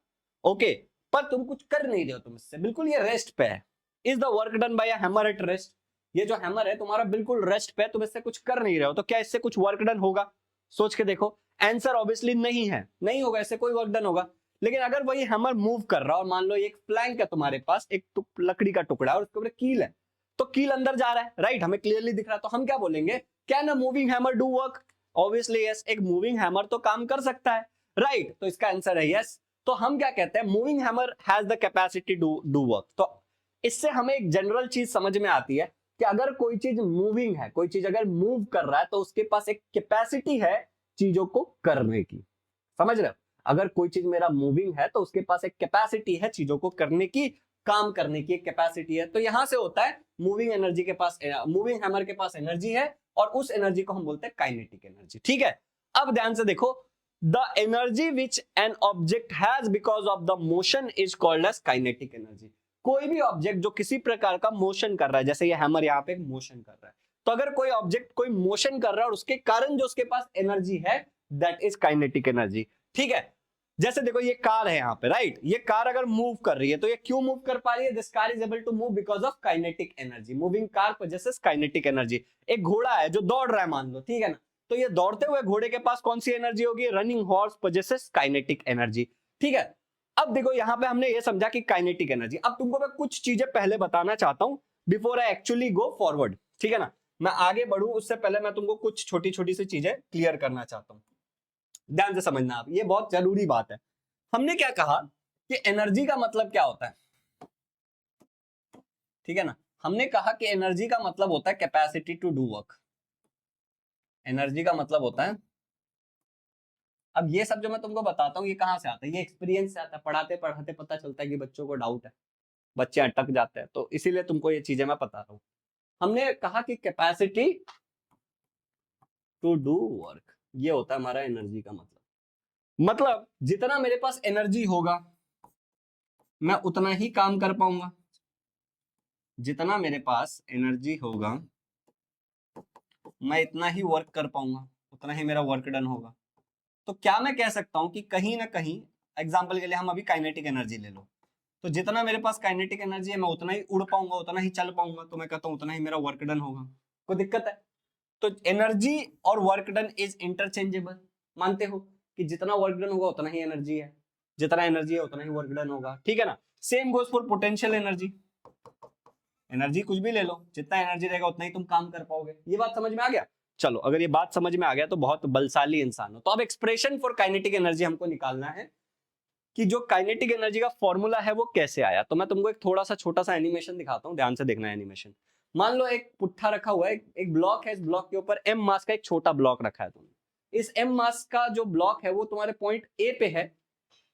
ओके, पर तुम कुछ कर नहीं रहे हो, तुम इससे बिल्कुल ये रेस्ट पे है। Is the work done bye a hammer at rest. ये जो हैमर है तुम्हारा बिल्कुल रेस्ट पे है, तुम इससे कुछ कर नहीं रहे हो, तो क्या इससे कुछ वर्क डन होगा? सोच के देखो, आंसर ऑब्वियसली नहीं है, नहीं होगा, इससे कोई वर्क डन होगा। लेकिन अगर वही हैमर मूव कर रहा है और मान लो एक प्लैंक है तुम्हारे पास, एक लकड़ी का टुकड़ा है और उसके ऊपर कील है, तो कील अंदर जा रहा है, राइट, हमें क्लियरली दिख रहा है। तो हम क्या बोलेंगे, can a moving hammer do work? Obviously yes, एक मूविंग हैमर तो काम कर सकता है, राइट। तो इसका आंसर है यस। तो हम क्या कहते हैं, moving hammer has the capacity do work. तो इससे हमें एक जनरल चीज समझ में आती है कि अगर कोई चीज मूविंग है, कोई चीज अगर मूव कर रहा है, तो उसके पास एक कैपेसिटी है चीजों को करने की। समझ रहे हो? अगर कोई चीज मेरा मूविंग है तो उसके पास एक कैपेसिटी है चीजों को करने की, काम करने की एक कैपेसिटी है। तो यहां से होता है मूविंग एनर्जी के पास, मूविंग हैमर के पास एनर्जी है और उस एनर्जी को हम बोलते हैं काइनेटिक एनर्जी, ठीक है। अब ध्यान से देखो, the energy which an object has because of the motion is called as kinetic energy. कोई भी ऑब्जेक्ट जो किसी प्रकार का मोशन कर रहा है, जैसे ये हैमर यहाँ पे मोशन कर रहा है, तो अगर कोई ऑब्जेक्ट कोई मोशन कर रहा है और उसके कारण जो उसके पास एनर्जी है, दैट इज काइनेटिक एनर्जी, ठीक है। जैसे देखो, ये कार है यहाँ पे, राइट, ये कार अगर मूव कर रही है तो ये क्यों मूव कर पा रही है? This car is able to move because of kinetic energy. Moving car possesses kinetic energy. एक घोड़ा है जो दौड़ रहा है मान लो, ठीक है ना, तो ये दौड़ते हुए घोड़े के पास कौन सी एनर्जी होगी? Running horse possesses kinetic energy, ठीक है। अब देखो, यहां पे हमने ये समझा कि काइनेटिक एनर्जी। अब तुमको मैं कुछ चीजें पहले बताना चाहता हूं before I actually go forward, ठीक है ना। मैं आगे बढ़ूं उससे पहले मैं तुमको कुछ छोटी छोटी सी चीजें क्लियर करना चाहता हूं। ध्यान से समझना आप, ये बहुत जरूरी बात है। हमने क्या कहा कि एनर्जी का मतलब क्या होता है, ठीक है ना। हमने कहा कि एनर्जी का मतलब होता है capacity to do work. Energy का मतलब होता है, अब ये सब जो मैं तुमको बताता हूँ ये कहां से आता है? ये एक्सपीरियंस से आता है। पढ़ाते पढ़ाते पता चलता है कि बच्चों को डाउट है, बच्चे अटक जाते हैं, तो इसीलिए तुमको ये चीजें मैं बता रहा हूं। हमने कहा कि कैपेसिटी टू डू वर्क, ये होता है हमारा एनर्जी का मतलब। मतलब जितना मेरे पास एनर्जी होगा मैं उतना ही काम कर पाऊंगा, जितना मेरे पास एनर्जी होगा मैं इतना ही वर्क कर पाऊंगा, उतना ही मेरा वर्क डन होगा। तो क्या मैं कह सकता हूं कि कहीं ना कहीं, एग्जाम्पल के लिए हम अभी काइनेटिक एनर्जी ले लो, तो जितना मेरे पास काइनेटिक एनर्जी है मैं उतना ही उड़ पाऊंगा, उतना ही चल पाऊंगा, तो मैं कहता हूं उतना ही मेरा वर्क डन होगा। कोई दिक्कत है? तो एनर्जी और वर्क डन इज इंटरचेंजेबल। मानते हो कि जितना वर्क डन होगा उतना ही एनर्जी है, जितना एनर्जी है उतना ही वर्क डन होगा, ठीक है ना। Same goes for potential energy. Energy कुछ भी ले लो, जितना एनर्जी रहेगा उतना ही तुम काम कर पाओगे। ये बात समझ में आ गया? चलो, अगर ये बात समझ में आ गया तो बहुत बलशाली इंसान हो। तो अब एक्सप्रेशन फॉर काइनेटिक एनर्जी हमको निकालना है कि जो काइनेटिक एनर्जी का फॉर्मूला है वो कैसे आया। तो मैं तुमको एक थोड़ा सा छोटा सा एनिमेशन दिखाता हूं, ध्यान से देखना है एनिमेशन। मान लो एक पुट्ठा रखा हुआ है, एक ब्लॉक है, इस ब्लॉक के ऊपर m मास का एक छोटा ब्लॉक रखा है तुमने। इस m मास का जो ब्लॉक है वो तुम्हारे पॉइंट A पे है,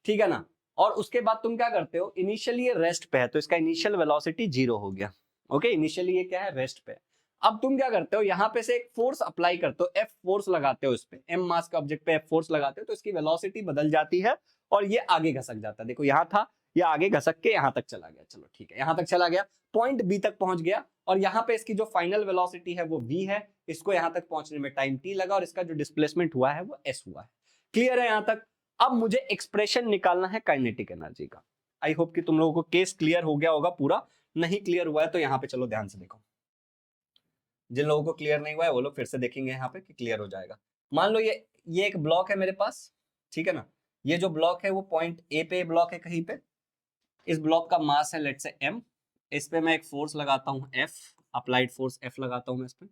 ठीक है ना। और उसके बाद तुम क्या करते हो, इनिशियली ये रेस्ट पे है तो इसका इनिशियल वेलोसिटी 0 हो गया। ओके, इनिशियली ये क्या है, रेस्ट पे। अब तुम क्या करते हो, यहां पे से एक फोर्स अप्लाई करते हो, F फोर्स लगाते हो इस पे, m मास के ऑब्जेक्ट पे F फोर्स लगाते हो तो इसकी वेलोसिटी बदल जाती है और ये आगे घसक जाता है। देखो यहां था, ये आगे घसक के यहां तक चला गया। चलो ठीक है, यहां तक चला गया, पॉइंट बी तक पहुंच गया और यहां पे इसकी जो फाइनल वेलोसिटी है वो v है। इसको यहां तक पहुंचने में टाइम t लगा और इसका जो डिस्प्लेसमेंट हुआ है वो s हुआ है। क्लियर है यहां तक? अब मुझे एक्सप्रेशन निकालना है काइनेटिक एनर्जी का। आई होप कि तुम लोगों को केस क्लियर हो गया होगा पूरा। नहीं क्लियर हुआ है तो यहां पे चलो ध्यान से देखो। जिन लोगों को क्लियर नहीं हुआ है वो लोग फिर से देखेंगे यहाँ पे कि क्लियर हो जाएगा। मान लो ये एक ब्लॉक है मेरे पास, ठीक है ना। ये जो ब्लॉक है वो पॉइंट ए पे ब्लॉक है कहीं पे। इस ब्लॉक का मास है लेट से m। इस पे मैं एक फोर्स लगाता हूँ F, अप्लाइड फोर्स F लगाता हूँ मैं इस पे।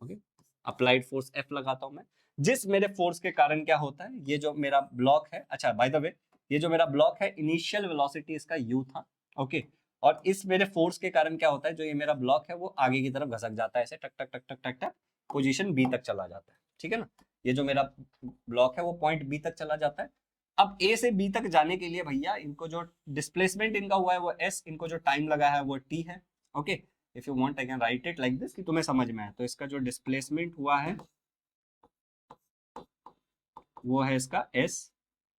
ओके, अप्लाइड फोर्स F लगाता हूँ मैं। जिस मेरे फोर्स के कारण क्या होता है, ये जो मेरा ब्लॉक है, अच्छा बाय द वे, ये जो मेरा ब्लॉक है इनिशियल वेलोसिटी इसका u था। ओके, और इस मेरे फोर्स के कारण क्या होता है, जो ये मेरा ब्लॉक है वो आगे की तरफ घसक जाता है, ऐसे टक टक टक टक टक टक पोजीशन बी तक चला जाता है, ठीक है ना। ये जो मेरा ब्लॉक है वो पॉइंट बी तक चला जाता है। अब ए से बी तक जाने के लिए भैया इनको जो डिस्प्लेसमेंट इनका हुआ है वो s, इनको जो टाइम लगा है वो t है। Okay, if you want I can write it like this कि तुम्हें समझ में आए। तो इसका जो डिस्प्लेसमेंट हुआ है वो है इसका s,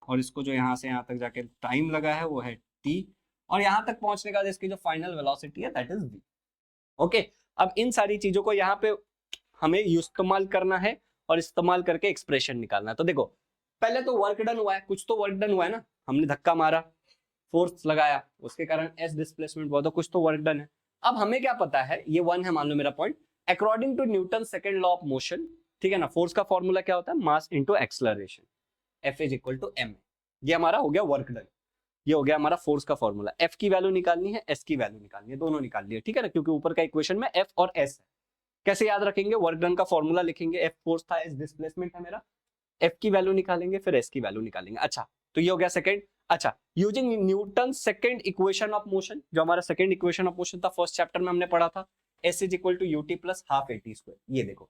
और इसको जो यहाँ से यहाँ तक जाके टाइम लगा है वो है t, और यहाँ तक पहुंचने के बाद इसकी जो फाइनल वेलोसिटी है दैट इज v। ओके, अब इन सारी चीजों को यहाँ पे हमें इस्तेमाल करना है और इस्तेमाल करके एक्सप्रेशन निकालना है। तो देखो, पहले तो वर्क डन हुआ है, कुछ तो वर्क डन हुआ है ना, हमने धक्का मारा, फोर्स लगाया, उसके कारण एस डिस्प्लेसमेंट हुआ, तो कुछ तो वर्क डन है। अब हमें क्या पता है, ये 1 है मान लो मेरा point. According to Newton second law of motion, ठीक है ना, फोर्स का फॉर्मूला क्या होता है, mass into acceleration, F is equal to M. ये हमारा हो गया वर्क डन, ये हो गया हमारा फोर्स का फॉर्मूला। एफ की वैल्यू निकालनी है, एस की वैल्यू निकालनी है, दोनों निकाल लिए, ठीक है ना, क्योंकि ऊपर का इक्वेशन में एफ और एस है। कैसे याद रखेंगे, वर्क डन का फॉर्मूला लिखेंगे, एफ फोर्स था, एस डिस्प्लेसमेंट है मेरा, एफ की वैल्यू निकालेंगे फिर एस की वैल्यू निकालेंगे। अच्छा, तो ये हो गया सेकंड। अच्छा, using Newton second equation of motion, जो हमारा सेकंड इक्वेशन ऑफ मोशन था फर्स्ट चैप्टर में हमने पढ़ा था, S is equal to UT plus half AT square. ये देखो,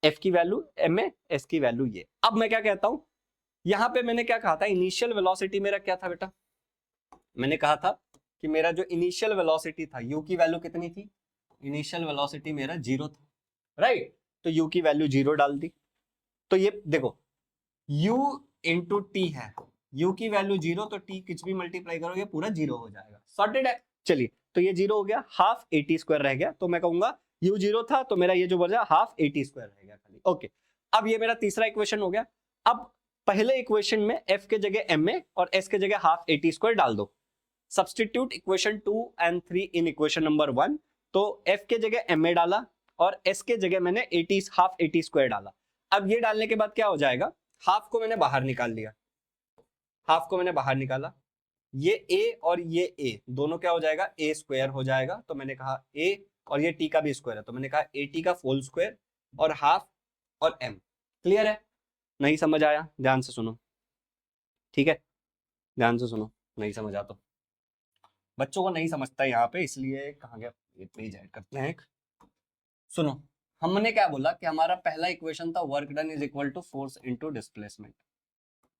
एफ की वैल्यू एम ए, एस की वैल्यू ये। अब मैं क्या कहता हूं, यहां पे मैंने क्या कहा था, इनिशियल वेलोसिटी मेरा क्या था बेटा, मैंने कहा था कि मेरा जो इनिशियल वेलोसिटी था, यू की वैल्यू कितनी थी, इनिशियल वेलोसिटी मेरा 0 था, राइट। तो यू की वैल्यू 0 डाल दी। तो ये देखो, u इंटू टी है, u की वैल्यू 0 तो t कुछ भी मल्टीप्लाई करोगे पूरा 0 हो जाएगा, सॉर्टेड है। चलिए, तो ये 0 हो गया, हाफ एटी स्क्वायर रह गया, तो मैं कहूंगा u 0 था तो मेरा ये जो बचा हाफ एटी स्क्वायर रह गया खाली। ओके, अब ये मेरा तीसरा इक्वेशन हो गया। अब पहले इक्वेशन में f के जगह ma और s के जगह हाफ एटी स्क्वायर डाल दो। Substitute equation 2 and 3 in equation number 1। तो f के जगह ma डाला और s के जगह मैंने 80 हाफ एटी स्क्वायर डाला। अब ये डालने के बाद क्या हो जाएगा, हाफ को मैंने बाहर निकाल लिया, हाफ को मैंने बाहर निकाला, ये a और ये a दोनों क्या हो जाएगा, a स्क्वायर हो जाएगा। तो मैंने कहा a, और ये t का भी स्क्वायर है तो मैंने कहा at का फुल स्क्वायर और हाफ और m। क्लियर है? नहीं समझ आया, ध्यान से सुनो, ठीक है, ध्यान से सुनो, नहीं समझा तो बच्चों को नहीं समझता यहाँ पे, इसलिए कहाँ गया, ये पेज ऐड करते हैं एक। सुनो, हमने क्या बोला कि हमारा पहला इक्वेशन था work done is equal to force into displacement,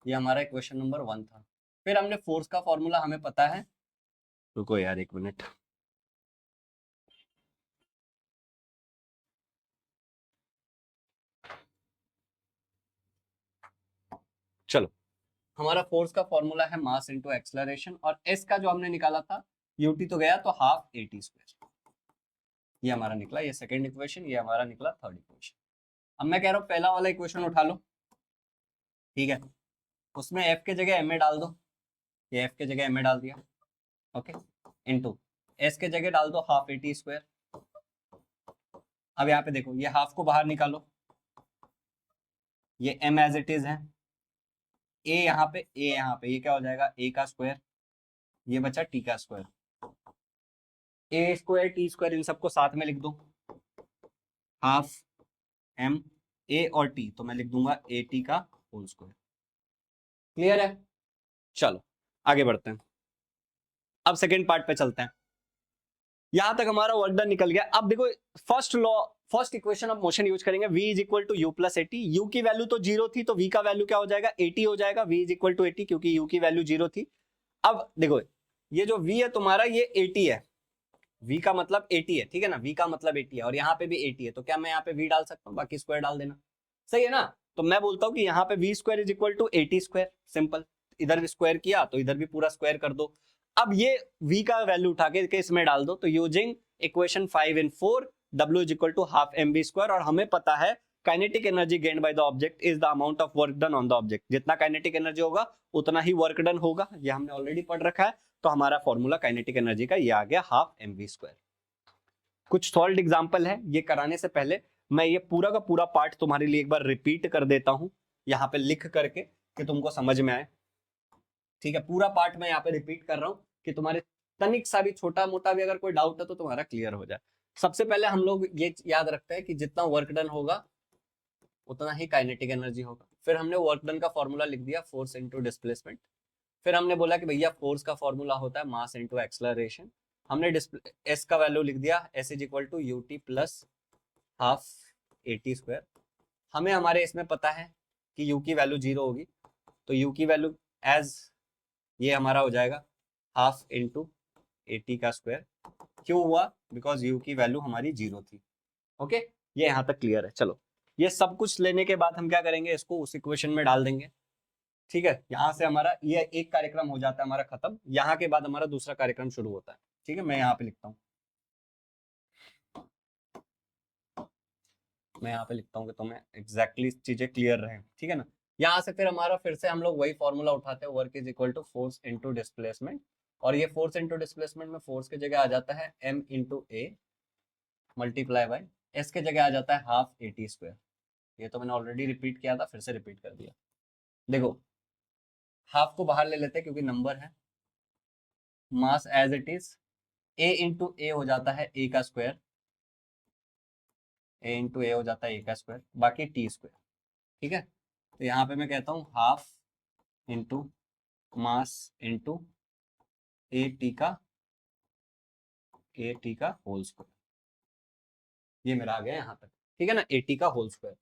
ये हमारा इक्वेशन नंबर 1 था। फिर हमने फोर्स का फॉर्मूला हमें पता है, रुको यार एक मिनट, चलो हमारा फोर्स का फॉर्मूला है मास इनटू एक्सेलरेशन, और एस का जो हमने निकाला था यूटी तो गया तो हाफ एटी स्क्वायर, ये हमारा निकला, ये सेकंड इक्वेशन, ये हमारा निकला थर्ड इक्वेशन। अब मैं कह रहा हूँ पहला वाला इक्वेशन उठा लो, ठीक है, उसमें एफ के जगह एम ए डाल दो, ये एफ के जगह एम ए डाल दिया, ओके, इनटू एस के जगह डाल दो हाफ एटी स्क्वायर। अब यहाँ पे देखो ये हाफ को बाहर निकालो, ये एम एज इट इज है, ए यहाँ पे, ए यहाँ पे, ये क्या हो जाएगा ए का स्क्वायर, ये बचा टी का स्क्वायर, ए स्क्वायर टी स्क्वायर इन सबको साथ में लिख दो, हाफ एम ए और टी, तो मैं लिख दूंगा ए टी का होल स्क्वायर। क्लियर है? चलो आगे बढ़ते हैं, अब सेकेंड पार्ट पे चलते हैं। यहां तक हमारा वर्क डन निकल गया। अब देखो first law, first equation of motion use करेंगे, v is equal to you plus AT. U की वैल्यू तो जीरो थी तो v का वैल्यू क्या हो जाएगा, 80 हो जाएगा, v इज इक्वल टू 80 क्योंकि u की वैल्यू जीरो थी। अब देखो ये जो v है तुम्हारा ये 80 है, v का मतलब 80 है, ठीक है ना, v का मतलब 80 है और यहाँ पे भी 80 है, तो क्या मैं यहाँ पे v डाल सकता हूँ, बाकी स्क्वायर डाल देना, सही है ना। तो मैं बोलता हूँ कि यहाँ पे v square is equal to 80 square, simple, इधर भी स्क्वायर किया तो इधर भी पूरा स्क्वायर कर दो। अब ये v का वैल्यू उठा के इसमें डाल दो, तो using equation 5 and 4 W is equal to half mv square, और हमें पता है kinetic energy gained by the object is the amount of work done on the object, जितना काइनेटिक एनर्जी होगा उतना ही वर्क डन होगा, ये हमने ऑलरेडी पढ़ रखा है। तो हमारा फॉर्मूला काइनेटिक एनर्जी का ये आ गया हाफ mv स्क्वायर। कुछ सॉल्व एग्जांपल है, ये कराने से पहले मैं ये पूरा का पूरा पार्ट तुम्हारे लिए एक बार रिपीट कर देता हूं यहाँ पे लिख करके कि तुमको समझ में आए, ठीक है। पूरा पार्ट मैं यहाँ पे रिपीट कर रहा हूँ कि तुम्हारे तनिक सा भी छोटा मोटा भी अगर कोई डाउट है तो तुम्हारा क्लियर हो जाए। सबसे पहले हम लोग ये याद रखते हैं कि जितना वर्क डन होगा उतना ही काइनेटिक एनर्जी होगा। फिर हमने वर्क डन का फॉर्मूला लिख दिया, फोर्स इनटू डिस्प्लेसमेंट। फिर हमने बोला कि भैया फोर्स का फॉर्मूला होता है मास इनटू एक्सेलरेशन। हमने एस का वैल्यू लिख दिया, S is equal to U T plus half AT square. हमें हमारे इसमें पता है कि यू की वैल्यू जीरो होगी, तो यू की वैल्यू एज ये हमारा हो जाएगा हाफ इंटू एटी का स्क्वायर। क्यों हुआ, बिकॉज यू की वैल्यू हमारी जीरो थी, ओके। ये यहां तक क्लियर है। चलो ये सब कुछ लेने के बाद हम क्या करेंगे, इसको उस इक्वेशन में डाल देंगे, ठीक है। यहां से हमारा ये एक कार्यक्रम हो जाता है हमारा खत्म, यहाँ के बाद हमारा दूसरा कार्यक्रम शुरू होता है, ठीक है। मैं यहाँ पे लिखता हूँ, मैं यहाँ पे लिखता हूँ कि तुम्हें एग्जैक्टली चीजें क्लियर रहे, ठीक है ना। यहाँ से फिर हमारा फिर से हम लोग वही फॉर्मूला उठाते हैं, work is equal to force into displacement, और ये फोर्स इनटू डिस्प्लेसमेंट में फोर्स के जगह आ जाता है m into A multiply by S के जगह आ जाता है हाफ एटी स्क्वायर। ये तो मैंने ऑलरेडी रिपीट किया था, फिर से रिपीट कर दिया। देखो हाफ को बाहर ले लेते हैं क्योंकि नंबर है, mass as it is, A into A हो जाता है ए का स्क्वायर, ए इंटू ए हो जाता है ए का स्क्वायर, बाकी टी स्क्वायर, ठीक है। तो यहाँ पे मैं कहता हूँ half into mass into A T का होल स्क्वायर, ये मेरा आ गया यहाँ तक, ठीक है ना, ए टी का होल स्क्वायर।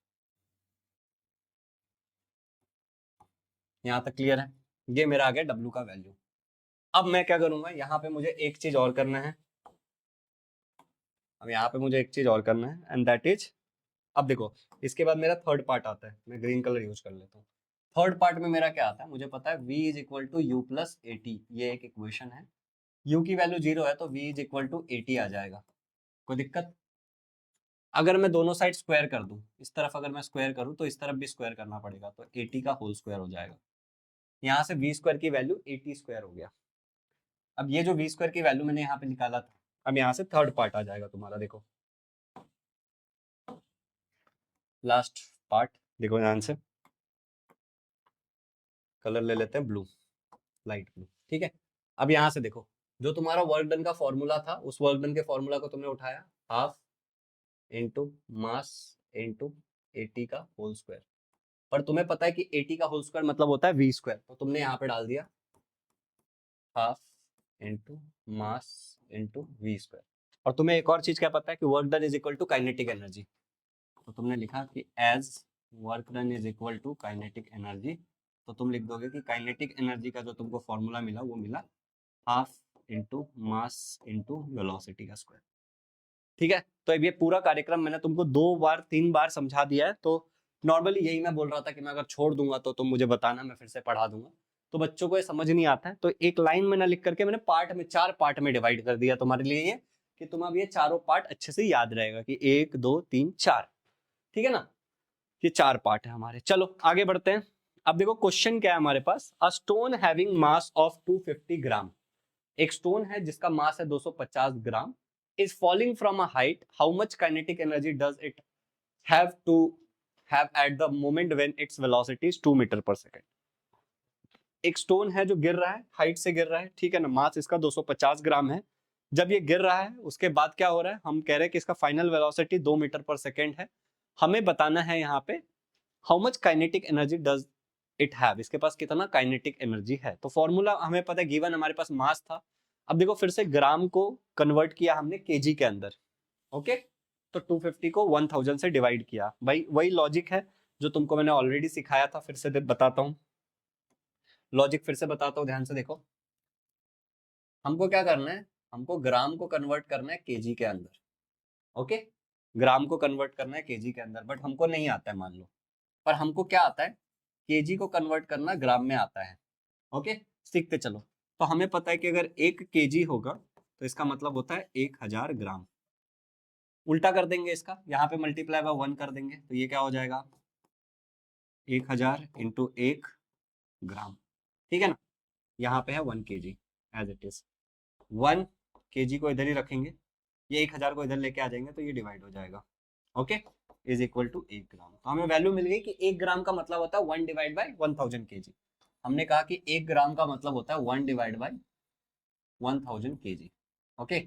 यहाँ तक क्लियर है, ये मेरा आ गया W का वैल्यू। अब मैं क्या करूंगा, यहाँ पे मुझे एक चीज और करना है, अब यहाँ पे मुझे एक चीज और करना है, एंड दैट इज, अब देखो इसके बाद मेरा थर्ड पार्ट आता है, मैं ग्रीन कलर यूज कर लेता हूँ। थर्ड पार्ट में मेरा क्या आता है, मुझे पता है v is equal to you plus A T, ये एक इक्वेशन है। u की वैल्यू जीरो है तो v is equal to A T आ जाएगा, कोई दिक्कत। अगर मैं दोनों साइड स्क्वायर कर दूं, इस तरफ अगर मैं स्क्वायर करूं तो इस तरफ भी स्क्वायर करना पड़ेगा, तो ए टी का होल स्क्वायर हो जाएगा। यहाँ से v स्क्वायर की वैल्यू ए टी स्क्वायर हो गया। अब ये जो v स्क्वायर की वैल्यू मैंने यहाँ पे निकाला था, अब यहाँ से थर्ड पार्ट आ जाएगा तुम्हारा, देखो लास्ट पार्ट, देखो ध्यान से, कलर ले लेते हैं ब्लू, लाइट ब्लू, ठीक है। अब यहाँ से देखो जो तुम्हारा वर्क डन का फॉर्मूला था, उस वर्क डन के फॉर्मूला को तुमने उठाया, half into mass into eighty का होल स्क्वायर, पर तुम्हें पता है कि एटी का होल स्क्वायर मतलब होता है वी स्क्वायर, तो तुमने यहाँ पे डाल दिया half into mass into V square. और तुम्हें एक और चीज क्या पता है कि work done is equal to kinetic energy, तो तुमने लिखा कि as work done is equal to kinetic energy, तो तुम लिख दोगे कि काइनेटिक एनर्जी का जो तुमको फॉर्मूला मिला वो मिला half into mass into velocity का स्क्वायर, ठीक है। तो अब ये पूरा कार्यक्रम मैंने तुमको 2 बार 3 बार समझा दिया है, तो नॉर्मली यही मैं बोल रहा था कि मैं अगर छोड़ दूंगा तो तुम मुझे बताना, मैं फिर से पढ़ा दूंगा। तो बच्चों को ये समझ नहीं आता है, तो एक लाइन में ना लिख करके मैंने पार्ट में, 4 पार्ट में डिवाइड कर दिया तुम्हारे लिए ये, कि तुम अब ये चारों पार्ट अच्छे से याद रहेगा कि 1 2 3 4, ठीक है ना। ये 4 पार्ट है हमारे। चलो आगे बढ़ते हैं। अब देखो क्वेश्चन क्या है हमारे पास, a stone having mass of 250 gram, एक स्टोन है जिसका मास है 250 gram, is falling from a height, how much kinetic energy does it have to have at the moment when its velocity is 2 metre per second. एक stone है जो गिर रहा है, हाइट से गिर रहा है, ठीक है ना, मास इसका 250 ग्राम है। जब ये गिर रहा है उसके बाद क्या हो रहा है, हम कह रहे हैं कि इसका final velocity 2 metre per second है। हमें बताना है यहाँ पे how much kinetic energy does it have, इसके पास कितना काइनेटिक एनर्जी है। तो फॉर्मूला हमें पता है, गिवन हमारे पास मास था, अब देखो फिर से ग्राम को कन्वर्ट किया हमने केजी के अंदर, ओके। तो 250 को 1000 से डिवाइड किया, भाई वही लॉजिक है जो तुमको मैंने ऑलरेडी सिखाया था, फिर से बताता हूँ लॉजिक, फिर से बताता हूँ, ध्यान से देखो। हमको क्या करना है, हमको ग्राम को कन्वर्ट करना है केजी के अंदर, ओके। ग्राम को कन्वर्ट करना है केजी के अंदर, बट हमको नहीं आता है मान लो, पर हमको क्या आता है, केजी को कन्वर्ट करना ग्राम में आता है, ओके। सीखते चलो। तो हमें पता है कि अगर 1 केजी होगा तो इसका मतलब होता है 1000 ग्राम। उल्टा कर देंगे इसका, यहाँ पे मल्टीप्लाई बाय 1 कर देंगे, तो ये क्या हो जाएगा, 1000 इंटू 1 ग्राम, ठीक है ना। यहाँ पे है 1 KG as it is, 1 KG को इधर ही रखेंगे, ये 1000 को इधर लेके आ जाएंगे, तो ये डिवाइड हो जाएगा, ओके, इज इक्वल टू 1 ग्राम। तो हमें वैल्यू मिल गई कि 1 ग्राम का मतलब होता है 1 डिवाइड बाय 1000 केजी। हमने कहा कि 1 ग्राम का मतलब होता है 1 डिवाइड बाय 1000 केजी, ओके।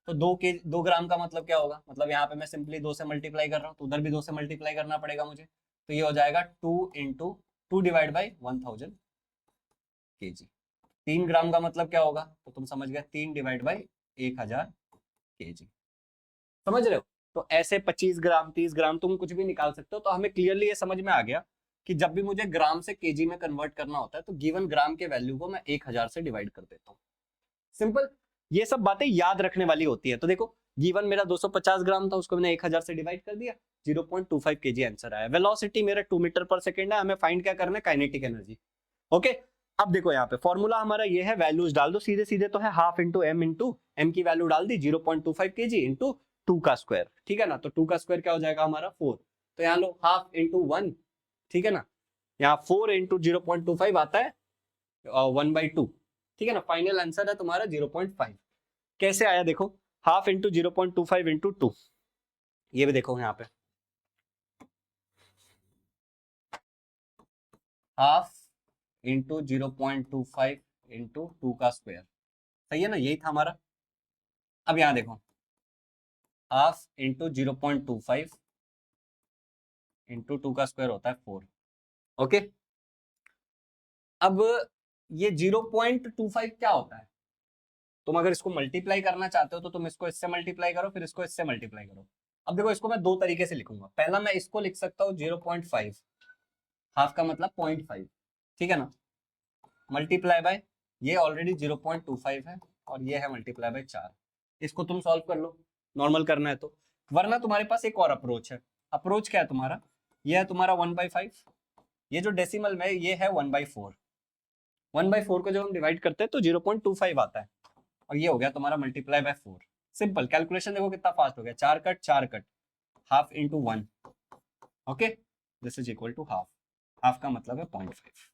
तो 2 ग्राम का मतलब क्या होगा, मतलब यहाँ पे मैं सिंपली 2 से मल्टीप्लाई कर रहा हूँ, तो उधर भी 2 से मल्टीप्लाई करना पड़ेगा मुझे, तो ये हो जाएगा 2 इंटू 2 डिवाइड बाई 1000 केजी। 3 ग्राम का मतलब क्या होगा, तो तुम समझ गए, 3 डिवाइड बाई 1000 केजी, समझ रहे हो। तो ऐसे 25 ग्राम 30 ग्राम तुम कुछ भी निकाल सकते हो। तो हमें क्लियरली ये समझ में आ गया कि जब भी मुझे ग्राम से केजी में कन्वर्ट करना होता है तो गिवन ग्राम के वैल्यू को मैं 1000 से डिवाइड कर देता हूँ। सिंपल, ये सब बातें याद रखने वाली होती है। तो देखो गिवन मेरा 250 ग्राम था, उसको मैंने 1000 से डिवाइड कर दिया, 0.25 केजी आंसर आया। वेलोसिटी मेरा 2 मीटर पर सेकंड है, हमें फाइंड क्या करना है, काइनेटिक एनर्जी, ओके। अब देखो यहाँ पे फॉर्मूला हमारा ये है, वैल्यूज डाल दो सीधे सीधे, तो है हाफ इंटू एम की वैल्यू डाल दी 0.25 केजी इंटू 2 का स्क्वायर, ठीक है ना। तो 2 का स्क्वायर क्या हो जाएगा हमारा 4, तो यहाँ लो हाफ इंटू 1, ठीक है ना, यहाँ 4 इंटू 0.25 आता है 1/2, ठीक है ना। फाइनल आंसर है तुम्हारा 0.5। कैसे आया देखो, हाफ इंटू 0.25 इंटू 2, ये भी देखो यहाँ पे हाफ इंटू 0.25 इंटू 2 का स्क्वायर, सही है ना, यही था हमारा। अब यहाँ देखो हाफ इंटू 0.25 इंटू 2 का स्क्वायर होता है 4, ओके। अब ये 0.25 क्या होता है, तुम अगर इसको मल्टीप्लाई करना चाहते हो तो तुम इसको इससे मल्टीप्लाई करो, फिर इसको इससे मल्टीप्लाई करो। अब देखो इसको मैं 2 तरीके से लिखूंगा, पहला मैं इसको लिख सकता हूँ 0.5, हाफ का मतलब 0.5, ठीक है ना, मल्टीप्लाई बाय ये ऑलरेडी 0.25 है और ये है मल्टीप्लाई बाय 4। इसको तुम सॉल्व कर लो, नॉर्मल करना है तो, वरना तुम्हारे पास एक और अप्रोच है। अप्रोच क्या है तुम्हारा, ये है तुम्हारा 1/5, ये जो डेसिमल में ये है 1/4, 1/4 को जब हम डिवाइड करते हैं तो 0.25 आता है, और ये हो गया तुम्हारा मल्टीप्लाई बाय 4। सिंपल कैलकुलेशन देखो कितना फास्ट हो गया, 4 cut half into 1, okay, this is equal to half, half का मतलब है 0.5।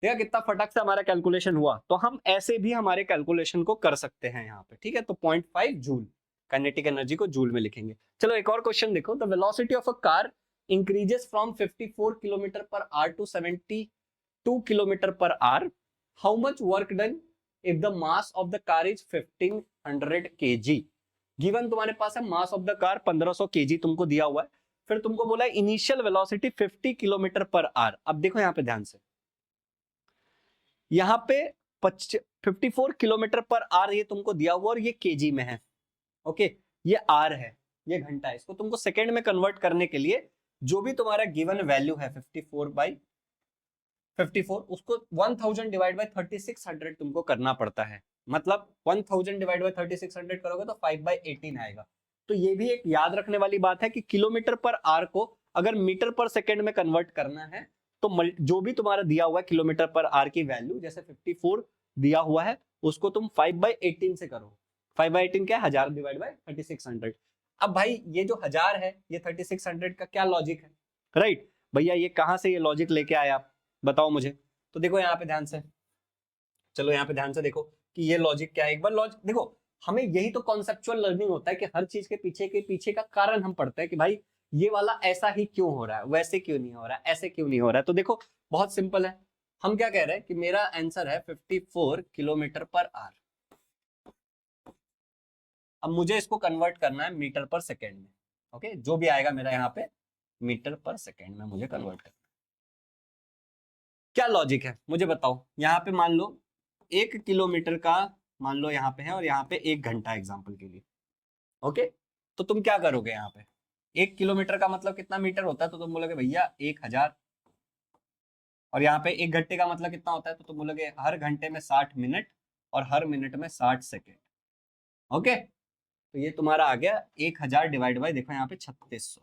देखा कितना फटक से हमारा कैलकुलेशन हुआ। तो हम ऐसे भी हमारे कैलकुलेशन को कर सकते हैं यहाँ पे, ठीक है। तो 0.5 जूल, काइनेटिक एनर्जी को जूल में लिखेंगे। चलो एक और क्वेश्चन देखो, the velocity of a car increases from 54 kilometre per hour to 72 kilometre per hour, how much work done if the mass of the car is 1500 kg। Given तुम्हारे पास है mass of the car 1500 kg तुमको दिया हुआ है, फिर तुमको बोला है initial velocity 50 kilometre per our. अब देखो यहाँ पे ध्यान से, यहाँ पे 54 किलोमीटर पर आर ये तुमको दिया हुआ और ये केजी में है, ओके, ये आर है, ये घंटा है। इसको तुमको सेकंड में कन्वर्ट करने के लिए जो भी तुम्हारा गिवन वैल्यू है 54/54, उसको 1000 डिवाइड बाय 3600 तुमको करना पड़ता है। मतलब 1000 डिवाइड बाय 3600 करोगे तो 5/18 आएगा। तो ये भी एक याद रखने वाली बात है कि किलोमीटर पर आर को अगर मीटर पर सेकंड में कन्वर्ट करना है तो जो भी तुम्हारा दिया हुआ है किलोमीटर पर आर की वैल्यू, जैसे 54 दिया हुआ है, उसको तुम 5/18 से करो। 5/18 क्या है? 1000 डिवाइड बाय 3600। अब भाई ये जो 1000 है, ये 3600 का क्या लॉजिक है? राइट भैया, ये कहां से ये लॉजिक लेके आए आप, बताओ मुझे। तो देखो यहाँ पे ध्यान से, चलो यहाँ पे ध्यान से देखो कि ये लॉजिक क्या है। एक बार लॉजिक देखो, हमें यही तो कॉन्सेप्चुअल लर्निंग होता है कि हर चीज के पीछे का कारण हम पढ़ते हैं कि भाई ये वाला ऐसा ही क्यों हो रहा है, वैसे क्यों नहीं हो रहा है, ऐसे क्यों नहीं हो रहा है। तो देखो बहुत सिंपल है, हम क्या कह रहे हैं कि मेरा आंसर है 54 किलोमीटर पर आवर। अब मुझे इसको कन्वर्ट करना है मीटर पर सेकेंड में। ओके, जो भी आएगा मेरा यहाँ पे मीटर पर सेकेंड में मुझे कन्वर्ट करना है। क्या लॉजिक है मुझे बताओ। यहाँ पे मान लो 1 किलोमीटर का मान लो यहाँ पे है, और यहाँ पे 1 घंटा एग्जाम्पल के लिए। ओके, तो तुम क्या करोगे, यहाँ पे 1 किलोमीटर का मतलब कितना मीटर होता है, तो तुम बोलोगे भैया 1000। और यहाँ पे 1 घंटे का मतलब कितना होता है, तो तुम बोलोगे हर घंटे में 60 मिनट और हर मिनट में 60 सेकेंड। ओके, तो ये तुम्हारा आ गया 1000 डिवाइड बाई, देखो यहाँ पे 3600,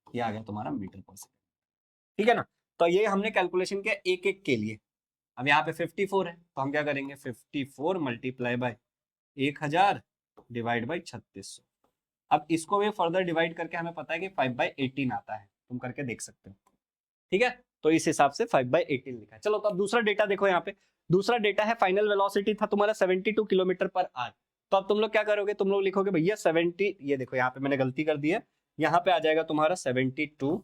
ये आ गया तुम्हारा मीटर पर सेकेंड। ठीक है ना। तो ये हमने कैलकुलेशन किया एक एक के लिए। अब यहाँ पे 54 है, तो हम क्या करेंगे 54 मल्टीप्लाई बाय 1000 डिवाइड बाई 3600। अब इसको भी फर्दर डिवाइड करके हमें पता है कि 5/18 आता है, तुम करके देख सकते हो। ठीक है, तो इस हिसाब से 5/18 लिखा है। चलो तो अब दूसरा डेटा देखो। यहाँ पे दूसरा डेटा है, फाइनल वेलोसिटी था तुम्हारा 72 किलोमीटर पर आवर। तो अब तुम लोग क्या करोगे, तुम लोग लिखोगे भैया 70, ये देखो यहाँ पे मैंने गलती कर दी है, यहाँ पे आ जाएगा तुम्हारा 72,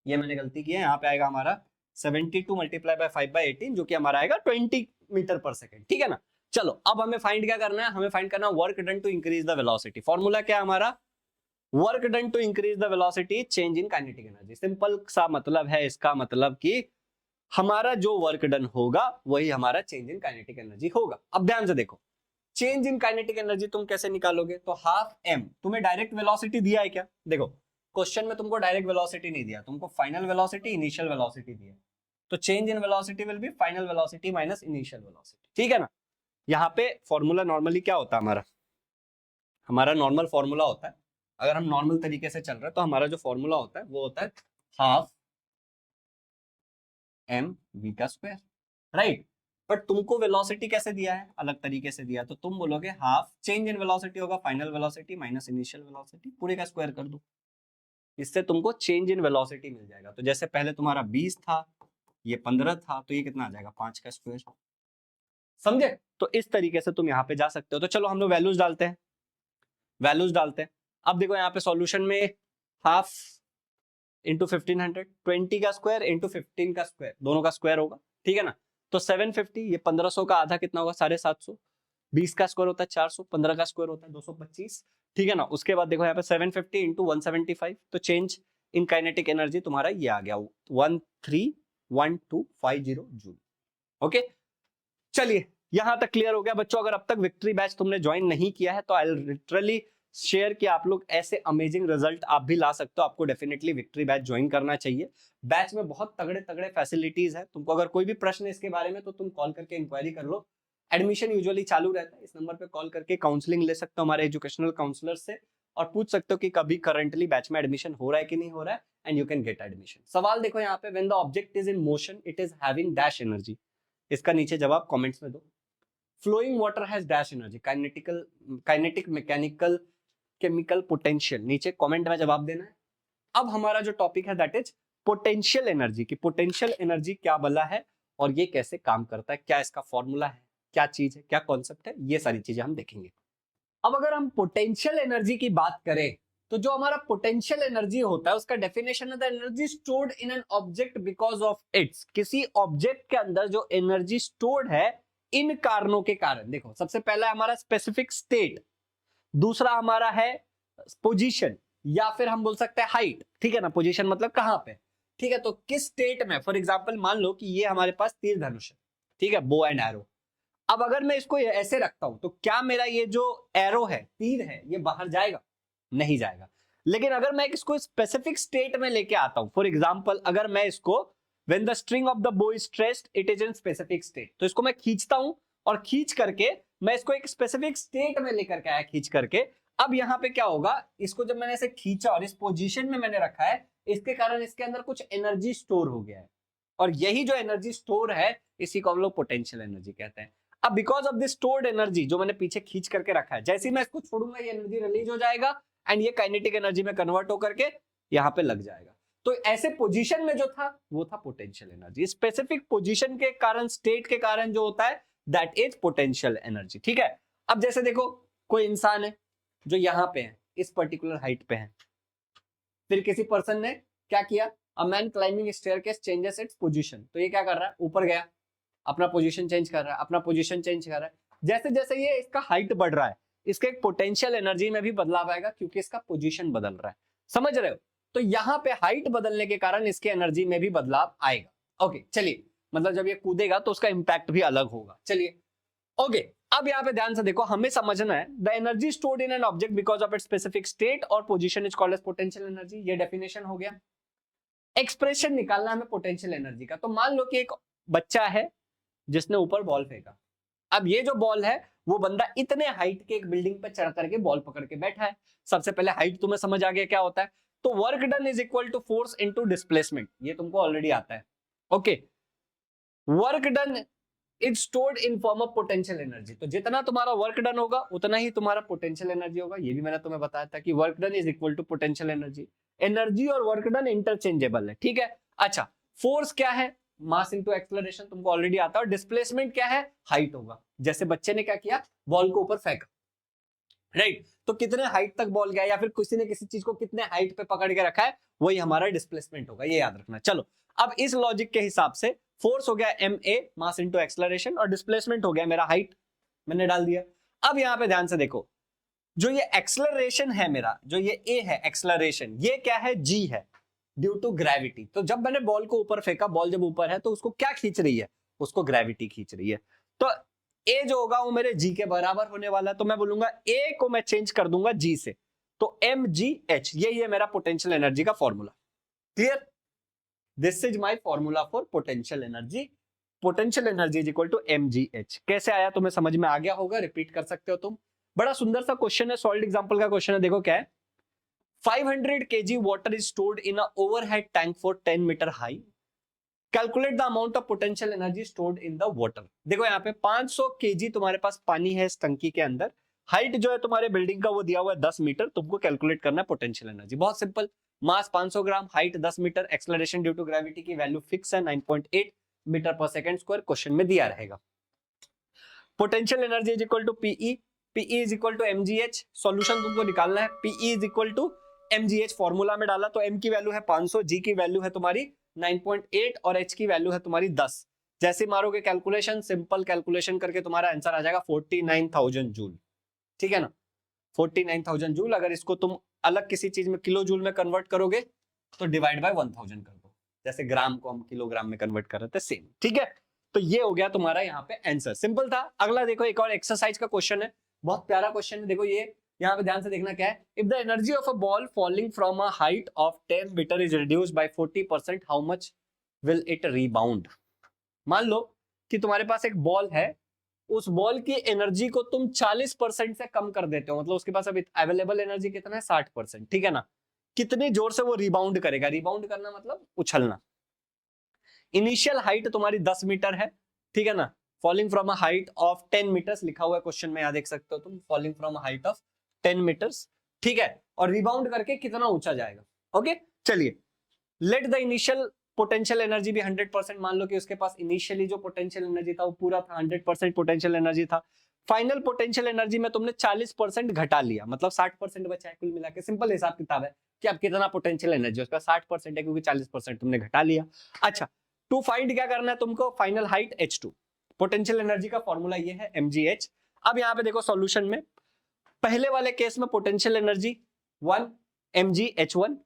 ये मैंने गलती की है, यहाँ पे आएगा हमारा 72 मल्टीप्लाई बाय 5/18, जो कि हमारा आएगा 20 मीटर पर सेकेंड। ठीक है ना। चलो अब हमें फाइंड क्या करना है, हमें फाइंड करना है work done to increase the velocity. Formula क्या है हमारा, work done to increase the velocity change in kinetic energy. Simple सा मतलब है इसका, मतलब कि हमारा जो वर्क डन होगा वही हमारा चेंज इन काइनेटिक एनर्जी होगा। अब ध्यान से देखो, चेंज इन काइनेटिक एनर्जी तुम कैसे निकालोगे, तो हाफ m, तुम्हें डायरेक्ट वेलोसिटी दिया है क्या, देखो क्वेश्चन में तुमको डायरेक्ट वेलोसिटी नहीं दिया, तुमको फाइनल वेलोसिटी इनिशियल वेलोसिटी दिया। तो change in velocity will be final velocity minus initial velocity. ठीक है ना। यहाँ पे फॉर्मूला नॉर्मली क्या होता है हमारा नॉर्मल फॉर्मूला होता है, अगर हम नॉर्मल तरीके से चल रहे हैं तो हमारा जो फॉर्मूला होता है वो होता है हाफ m v का स्क्वायर। राइट, बट तुमको वेलोसिटी कैसे दिया है, अलग तरीके से दिया, तो तुम बोलोगे हाफ चेंज इन वेलोसिटी होगा final velocity minus initial velocity, पूरे का स्क्वायर कर दो, इससे तुमको चेंज इन वेलोसिटी मिल जाएगा। तो जैसे पहले तुम्हारा 20 था, ये 15 था, तो ये कितना आ जाएगा 5 का स्क्वायर। समझे। तो इस तरीके से तुम यहाँ पे जा सकते हो। तो चलो हम लोग वैल्यूज डालते हैं, वैल्यूज डालते हैं। अब देखो यहाँ पे सॉल्यूशन में हाफ इंटू 1500, 20 का स्क्वायर इंटू 15 का स्क्वायर, दोनों का स्क्वायर होगा। ठीक है ना। तो 750, ये 1500 का आधा कितना होगा 750, 20 का स्क्वायर होता है 400, 15 का स्क्वायर होता है 225। ठीक है ना। उसके बाद देखो यहाँ पे 750 इंटू 175, तो चेंज इन काइनेटिक एनर्जी तुम्हारा ये आ गया 131250 जूल। ओके, चलिए यहां तक क्लियर हो गया बच्चों। अगर अब तक विक्ट्री बैच तुमने ज्वाइन नहीं किया है तो आई लिटरली शेयर कि आप लोग ऐसे अमेजिंग रिजल्ट आप भी ला सकते हो, आपको डेफिनेटली विक्ट्री बैच ज्वाइन करना चाहिए। बैच में बहुत तगड़े तगड़े फैसिलिटीज है, तुमको अगर कोई भी प्रश्न है इसके बारे में तो तुम कॉल करके इंक्वायरी कर लो। एडमिशन यूजुअली चालू रहता है, इस नंबर पे कॉल करके काउंसलिंग ले सकते हो हमारे एजुकेशनल काउंसलर से, और पूछ सकते हो कि कभी करंटली बैच में एडमिशन हो रहा है कि नहीं हो रहा है, and you can get admission. सवाल देखो यहाँ पे, when the object is in motion it is having dash energy, इसका नीचे जवाब कमेंट्स में दो। Flowing water has dash energy, kinetic mechanical chemical potential, नीचे कमेंट में जवाब देना है। अब हमारा जो टॉपिक है दैट इज पोटेंशियल एनर्जी की, पोटेंशियल एनर्जी क्या बला है और ये कैसे काम करता है, क्या इसका फॉर्मूला है, क्या चीज है, क्या कॉन्सेप्ट है, ये सारी चीजें हम देखेंगे। अब अगर हम पोटेंशियल एनर्जी की बात करें तो जो हमारा पोटेंशियल एनर्जी होता है उसका डेफिनेशन है the energy stored in an object because of it's, किसी ऑब्जेक्ट के अंदर जो एनर्जी स्टोर्ड है इन कारणों के कारण। देखो सबसे पहला हमारा स्पेसिफिक स्टेट, दूसरा हमारा है पोजीशन, या फिर हम बोल सकते हैं हाइट। ठीक है ना, पोजीशन मतलब कहां पे, ठीक है, तो किस स्टेट में। फॉर एग्जांपल मान लो कि ये हमारे पास तीर धनुष है, ठीक है, बो एंड एरो। अब अगर मैं इसको ऐसे रखता हूं तो क्या मेरा ये जो एरो है, तीर है, ये बाहर जाएगा, नहीं जाएगा। लेकिन अगर मैं इसको स्पेसिफिक स्टेट में लेके आता हूं, फॉर एग्जांपल अगर मैं इसको when the string of the bow is stressed it is in specific state, तो इसको मैं खींचता हूं और खींच करके मैं इसको एक स्पेसिफिक स्टेट में लेकर के आया खींच करके। अब यहां पे क्या होगा, इसको जब मैंने ऐसे खींचा और इस पोजीशन में मैंने रखा है, इसके कारण इसके अंदर कुछ एनर्जी स्टोर हो गया है, और यही जो एनर्जी स्टोर है इसी को हम लोग पोटेंशियल एनर्जी कहते हैं। अब because of this stored energy जो मैंने पीछे खींच करके रखा है, जैसे ही मैं इसको छोड़ूंगा ये एनर्जी रिलीज हो जाएगा एंड ये काइनेटिक एनर्जी में कन्वर्ट होकर के यहाँ पे लग जाएगा। तो ऐसे पोजीशन में जो था वो था पोटेंशियल एनर्जी। स्पेसिफिक पोजीशन के कारण, स्टेट के कारण जो होता है दैट इज पोटेंशियल एनर्जी। ठीक है, अब जैसे देखो कोई इंसान है जो यहाँ पे है, इस पर्टिकुलर हाइट पे है, फिर किसी पर्सन ने क्या किया, a man climbing staircase changes its position, तो ये क्या कर रहा है, ऊपर गया, अपना पोजीशन चेंज कर रहा है, अपना पोजीशन चेंज कर रहा है। जैसे जैसे ये इसका हाइट बढ़ रहा है, इसके एक पोटेंशियल एनर्जी में भी बदलाव आएगा क्योंकि इसका पोजीशन बदल रहा है। समझ रहे हो? तो यहाँ पे हाइट बदलने के कारण इसके एनर्जी में भी बदलाव आएगा। ओके चलिए, मतलब जब ये कूदेगा तो उसका इंपैक्ट भी अलग होगा। चलिए ओके, अब यहाँ पे ध्यान से देखो, हमें समझना है the energy stored in an object because of its specific state और position is called as potential energy. ये डेफिनेशन हो गया। एक्सप्रेशन निकालना हमें पोटेंशियल एनर्जी का। तो मान लो कि एक बच्चा है जिसने ऊपर बॉल फेंका, अब ये जो बॉल है वो बंदा इतने हाइट के एक बिल्डिंग पे चढ़ करके बॉल पकड़ के बैठा है। सबसे पहले हाइट तुम्हें समझ आ गया क्या होता है, तो work done is equal to force into displacement, ये तुमको ऑलरेडी आता है। Okay, work done is stored in form of potential energy, तो जितना तुम्हारा वर्क डन होगा उतना ही तुम्हारा पोटेंशियल एनर्जी होगा। ये भी मैंने तुम्हें बताया था कि work done is equal to potential energy. Energy और वर्क डन इंटरचेंजेबल है। ठीक है, अच्छा फोर्स क्या है, मास इनटू एक्सेलरेशन, तुमको ऑलरेडी आता है। और डिस्प्लेसमेंट क्या है, हाइट होगा। जैसे बच्चे ने क्या किया, बॉल को ऊपर फेंका, राइट, तो कितने हाइट तक बॉल गया या फिर किसी ने किसी चीज को कितने हाइट पे पकड़ के रखा है, वही हमारा डिस्प्लेसमेंट होगा, ये याद रखना। चलो अब इस लॉजिक के हिसाब से फोर्स हो गया ma मास इनटू एक्सेलरेशन, और डिस्प्लेसमेंट हो गया मेरा हाइट, मैंने डाल दिया। अब यहां पे ध्यान से देखो, जो ये एक्सेलरेशन है मेरा, जो ये a है एक्सेलरेशन, ये क्या है, g है, ड्यू टू ग्रेविटी। तो जब मैंने बॉल को ऊपर फेंका, बॉल जब ऊपर है तो उसको क्या खींच रही है, उसको ग्रेविटी खींच रही है। तो a जो होगा वो मेरे g के बराबर होने वाला है, तो मैं बोलूंगा a को मैं चेंज कर दूंगा g से, तो mgh, यही है मेरा पोटेंशियल एनर्जी का formula. Clear? This is my formula for potential energy. Potential energy is equal to mgh। कैसे आया तुम्हें समझ में आ गया होगा, रिपीट कर सकते हो तुम। बड़ा सुंदर सा क्वेश्चन है, सॉल्ड एग्जांपल का क्वेश्चन है। देखो क्या है, 500 kg water is stored in a overhead tank for 10 meter high. Calculate the amount of potential energy stored in the water. देखो यहाँ पे 500 kg तुम्हारे पास पानी है इस टंकी के अंदर, हाइट जो है तुम्हारे बिल्डिंग का वो दिया हुआ है 10 मीटर, तुमको कैलकुलेट करना है पोटेंशियल एनर्जी। बहुत simple, mass 500 gram, height 10 metre, acceleration due to gravity की वैल्यू फिक्स है 9.8 metre per second square, question में दिया रहेगा। Potential energy is equal to PE, PE is equal to MGH. Solution तुमको निकालना है, PE is equal to MGH, formula में डाला तो m की वैल्यू है 500, g की वैल्यू है तुम्हारी 9.8 और h की वैल्यू है तुम्हारी 10। जैसे मारोगे कैलकुलेशन, सिंपल कैलकुलेशन करके तुम्हारा आंसर आ जाएगा 49,000 जूल। ठीक है ना, 49,000 जूल। अगर इसको तुम अलग किसी चीज में किलो जूल में कन्वर्ट करोगे तो डिवाइड बाय 1000 कर दो, जैसे ग्राम को हम किलोग्राम में कन्वर्ट कर रहे थे, सेम। ठीक है, तो ये हो गया तुम्हारा यहाँ पे आंसर, सिंपल था। अगला देखो, एक और एक्सरसाइज का क्वेश्चन है, बहुत प्यारा क्वेश्चन है। देखो ये यहाँ पे ध्यान से देखना क्या है, if the energy of a ball falling from a height of 10 metre is reduced by 40%, how much will it rebound. मान लो कि तुम्हारे पास एक बॉल है, उस बॉल की एनर्जी को तुम 40% से कम कर देते हो, मतलब उसके पास अभी अवेलेबल एनर्जी कितना है, 60%। ठीक है ना, कितनी जोर से वो रिबाउंड करेगा, रिबाउंड करना मतलब उछलना। इनिशियल हाइट तुम्हारी 10 मीटर है, ठीक है ना, falling from a height of 10 metres लिखा हुआ है क्वेश्चन में, यहाँ देख सकते हो तुम, falling from a height of 10 metres. ठीक है, और रिबाउंड करके कितना ऊंचा जाएगा। ओके चलिए, let the initial potential energy भी 100%, मान लो कि उसके पास इनिशियली जो पोटेंशियल एनर्जी था वो पूरा था, 100% पोटेंशियल एनर्जी था। फाइनल पोटेंशियल एनर्जी में तुमने 40% घटा लिया, मतलब 60% बचा है कुल मिला के। सिंपल हिसाब किताब है कि अब कितना पोटेंशियल एनर्जी, उसका 60% है क्योंकि 40% तुमने घटा लिया। अच्छा, टू फाइंड क्या करना है तुमको, final height h2। Potential energy का फॉर्मूला ये है mgh। अब यहाँ पे देखो सॉल्यूशन में, पहले वाले केस में पोटेंशियल एनर्जी 1 mgh1,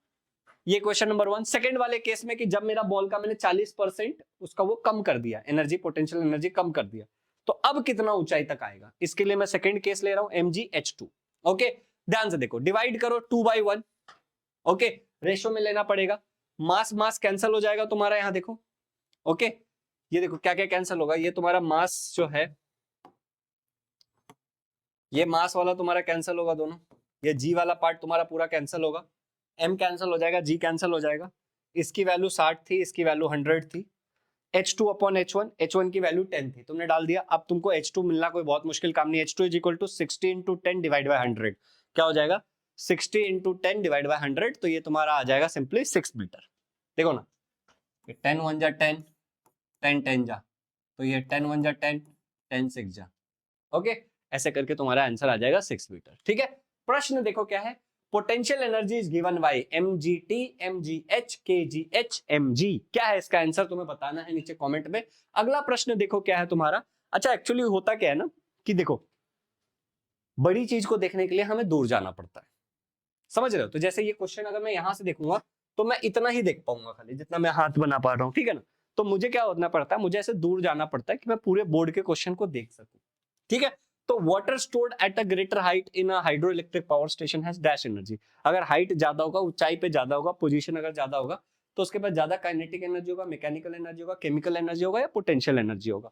ये क्वेश्चन नंबर 1। सेकंड वाले केस में कि जब मेरा बॉल का मैंने 40% उसका वो कम कर दिया, एनर्जी, पोटेंशियल एनर्जी कम कर दिया, तो अब कितना ऊंचाई तक आएगा, इसके लिए मैं सेकंड केस ले रहा हूं mgh2। ओके, ध्यान से देखो, डिवाइड करो 2/1। ओके, रेशो में लेना पड़ेगा, मास मास कैंसिल हो जाएगा तुम्हारा, यहां देखो। ओके, ये देखो क्या क्या कैंसिल होगा, ये तुम्हारा मास जो है, ये मास वाला तुम्हारा कैंसिल होगा दोनों, ये जी वाला पार्ट तुम्हारा पूरा कैंसिल होगा, m कैंसिल हो जाएगा, g कैंसिल हो जाएगा, इसकी वैल्यू 60 थी, इसकी वैल्यू 100 थी, H2 अपॉन H1, H1 की वैल्यू 10 थी, तुमने डाल दिया। अब तुमको H2 मिलना कोई बहुत मुश्किल काम नहीं, H2 is equal to 60 into 10 divide by 100, क्या हो जाएगा 60 इंटू 10 डिवाइड बाय 100, तो ये तुम्हारा आ जाएगा सिंपली 6 मीटर। देखो ना, 10 1 जा 10, 10 10 जा, तो ये 10 1 जा 10, 10 6 जा, ओके, ऐसे करके तुम्हारा आंसर आ जाएगा 6 मीटर। ठीक है, प्रश्न देखो क्या है, potential energy is given by mgt, mgh, kgh, mg, क्या है इसका आंसर तुम्हें बताना है नीचे कमेंट में। अगला प्रश्न देखो क्या है तुम्हारा। अच्छा, एक्चुअली होता क्या है ना कि देखो, बड़ी चीज को देखने के लिए हमें दूर जाना पड़ता है, समझ रहे हो। तो जैसे ये क्वेश्चन अगर मैं यहां से देखूंगा तो मैं इतना ही देख पाऊंगा खाली, जितना मैं हाथ बना पा रहा हूँ, ठीक है ना। तो मुझे क्या होना पड़ता है, मुझे ऐसे दूर जाना पड़ता है कि मैं पूरे बोर्ड के क्वेश्चन को देख सकूं, ठीक है। तो water stored at a greater height in a hydro electric power station has dash energy. अगर हाइट ज्यादा होगा, ऊंचाई पे ज्यादा होगा, पोजीशन अगर ज्यादा होगा, तो उसके पास ज्यादा काइनेटिक एनर्जी होगा, मैकेनिकल एनर्जी होगा, केमिकल एनर्जी होगा या पोटेंशियल एनर्जी होगा।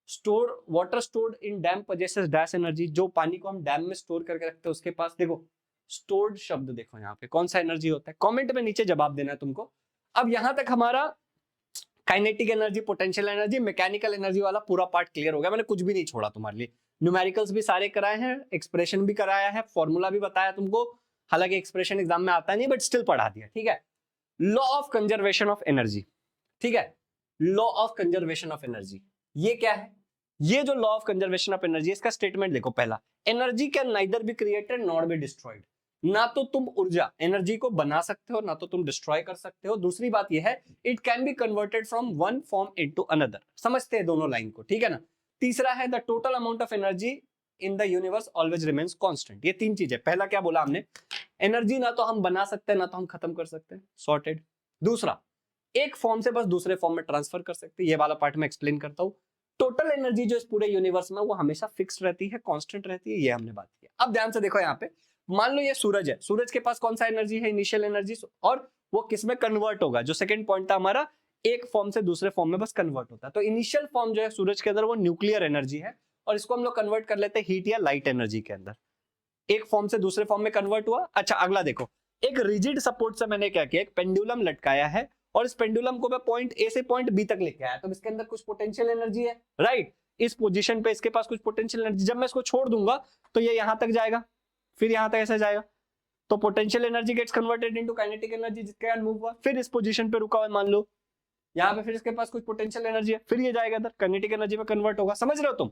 Store water stored in dam possesses dash energy, जो पानी को हम डैम में स्टोर करके रखते हैं उसके पास, देखो स्टोर्ड शब्द देखो यहाँ पे कौन सा एनर्जी होता है, कमेंट में नीचे जवाब देना है तुमको। अब यहां तक हमारा kinetic energy, potential energy, mechanical energy वाला पूरा पार्ट क्लियर हो गया, मैंने कुछ भी नहीं छोड़ा तुम्हारे लिए। न्यूमेरिकल्स भी सारे कराए हैं, एक्सप्रेशन भी कराया है, फॉर्मूला भी बताया तुमको, हालांकि एक्सप्रेशन एग्जाम में आता नहीं बट स्टिल पढ़ा दिया, ठीक है। Law of conservation of energy, ठीक है, law of conservation of energy, ये क्या है, ये जो law of conservation of energy, इसका स्टेटमेंट देखो। पहला, energy can neither be created nor be destroyed, ना तो तुम ऊर्जा एनर्जी को बना सकते हो, ना तो तुम डिस्ट्रॉय कर सकते हो। दूसरी बात यह है, it can be converted from one form into another, समझते हैं दोनों लाइन को, ठीक है ना। तीसरा है, the total amount of energy in the universe always remains constant. ये तीन चीजें, पहला क्या बोला हमने, एनर्जी ना तो हम बना सकते हैं ना तो हम खत्म कर सकते हैं, सॉर्टेड। दूसरा, एक फॉर्म से बस दूसरे फॉर्म में ट्रांसफर कर सकते हैं, ये वाला पार्ट मैं एक्सप्लेन करता हूं। टोटल एनर्जी जो इस पूरे यूनिवर्स में वो हमेशा फिक्स्ड रहती है, कांस्टेंट रहती है, ये हमने बात की। अब ध्यान से देखो यहाँ पे, मान लो ये सूरज है, सूरज के पास कौन सा एनर्जी है, इनिशियल एनर्जी, और वो किस में कन्वर्ट होगा, जो सेकंड पॉइंट था हमारा, एक फॉर्म से दूसरे फॉर्म में बस कन्वर्ट होता है। तो इनिशियल फॉर्म जो है सूरज के अंदर वो न्यूक्लियर एनर्जी है, और इसको हम लोग कन्वर्ट कर लेते हैं हीट या लाइट एनर्जी के अंदर। एक फॉर्म से दूसरे फॉर्म में कन्वर्ट हुआ। अच्छा, अगला देखो, एक रिजिड सपोर्ट से मैंने क्या किया, एक पेंडुलम लटकाया है, और इस पेंडुलम को मैं पॉइंट ए से पॉइंट बी तक लेके आया, तो इसके अंदर कुछ पोटेंशियल एनर्जी है, राइट। इस पोजीशन पे इसके पास कुछ पोटेंशियल एनर्जी, जब मैं इसको छोड़ दूंगा तो ये यहां तक जाएगा, फिर यहां तक ऐसे जाएगा, तो potential energy gets converted into kinetic energy, जिसके कारण मूव हुआ। फिर इस पोजीशन पे रुका हुआ मान लो, यहाँ पे फिर इसके पास कुछ पोटेंशियल एनर्जी है, फिर ये जाएगा इधर, काइनेटिक एनर्जी में कन्वर्ट होगा, समझ रहे हो तुम।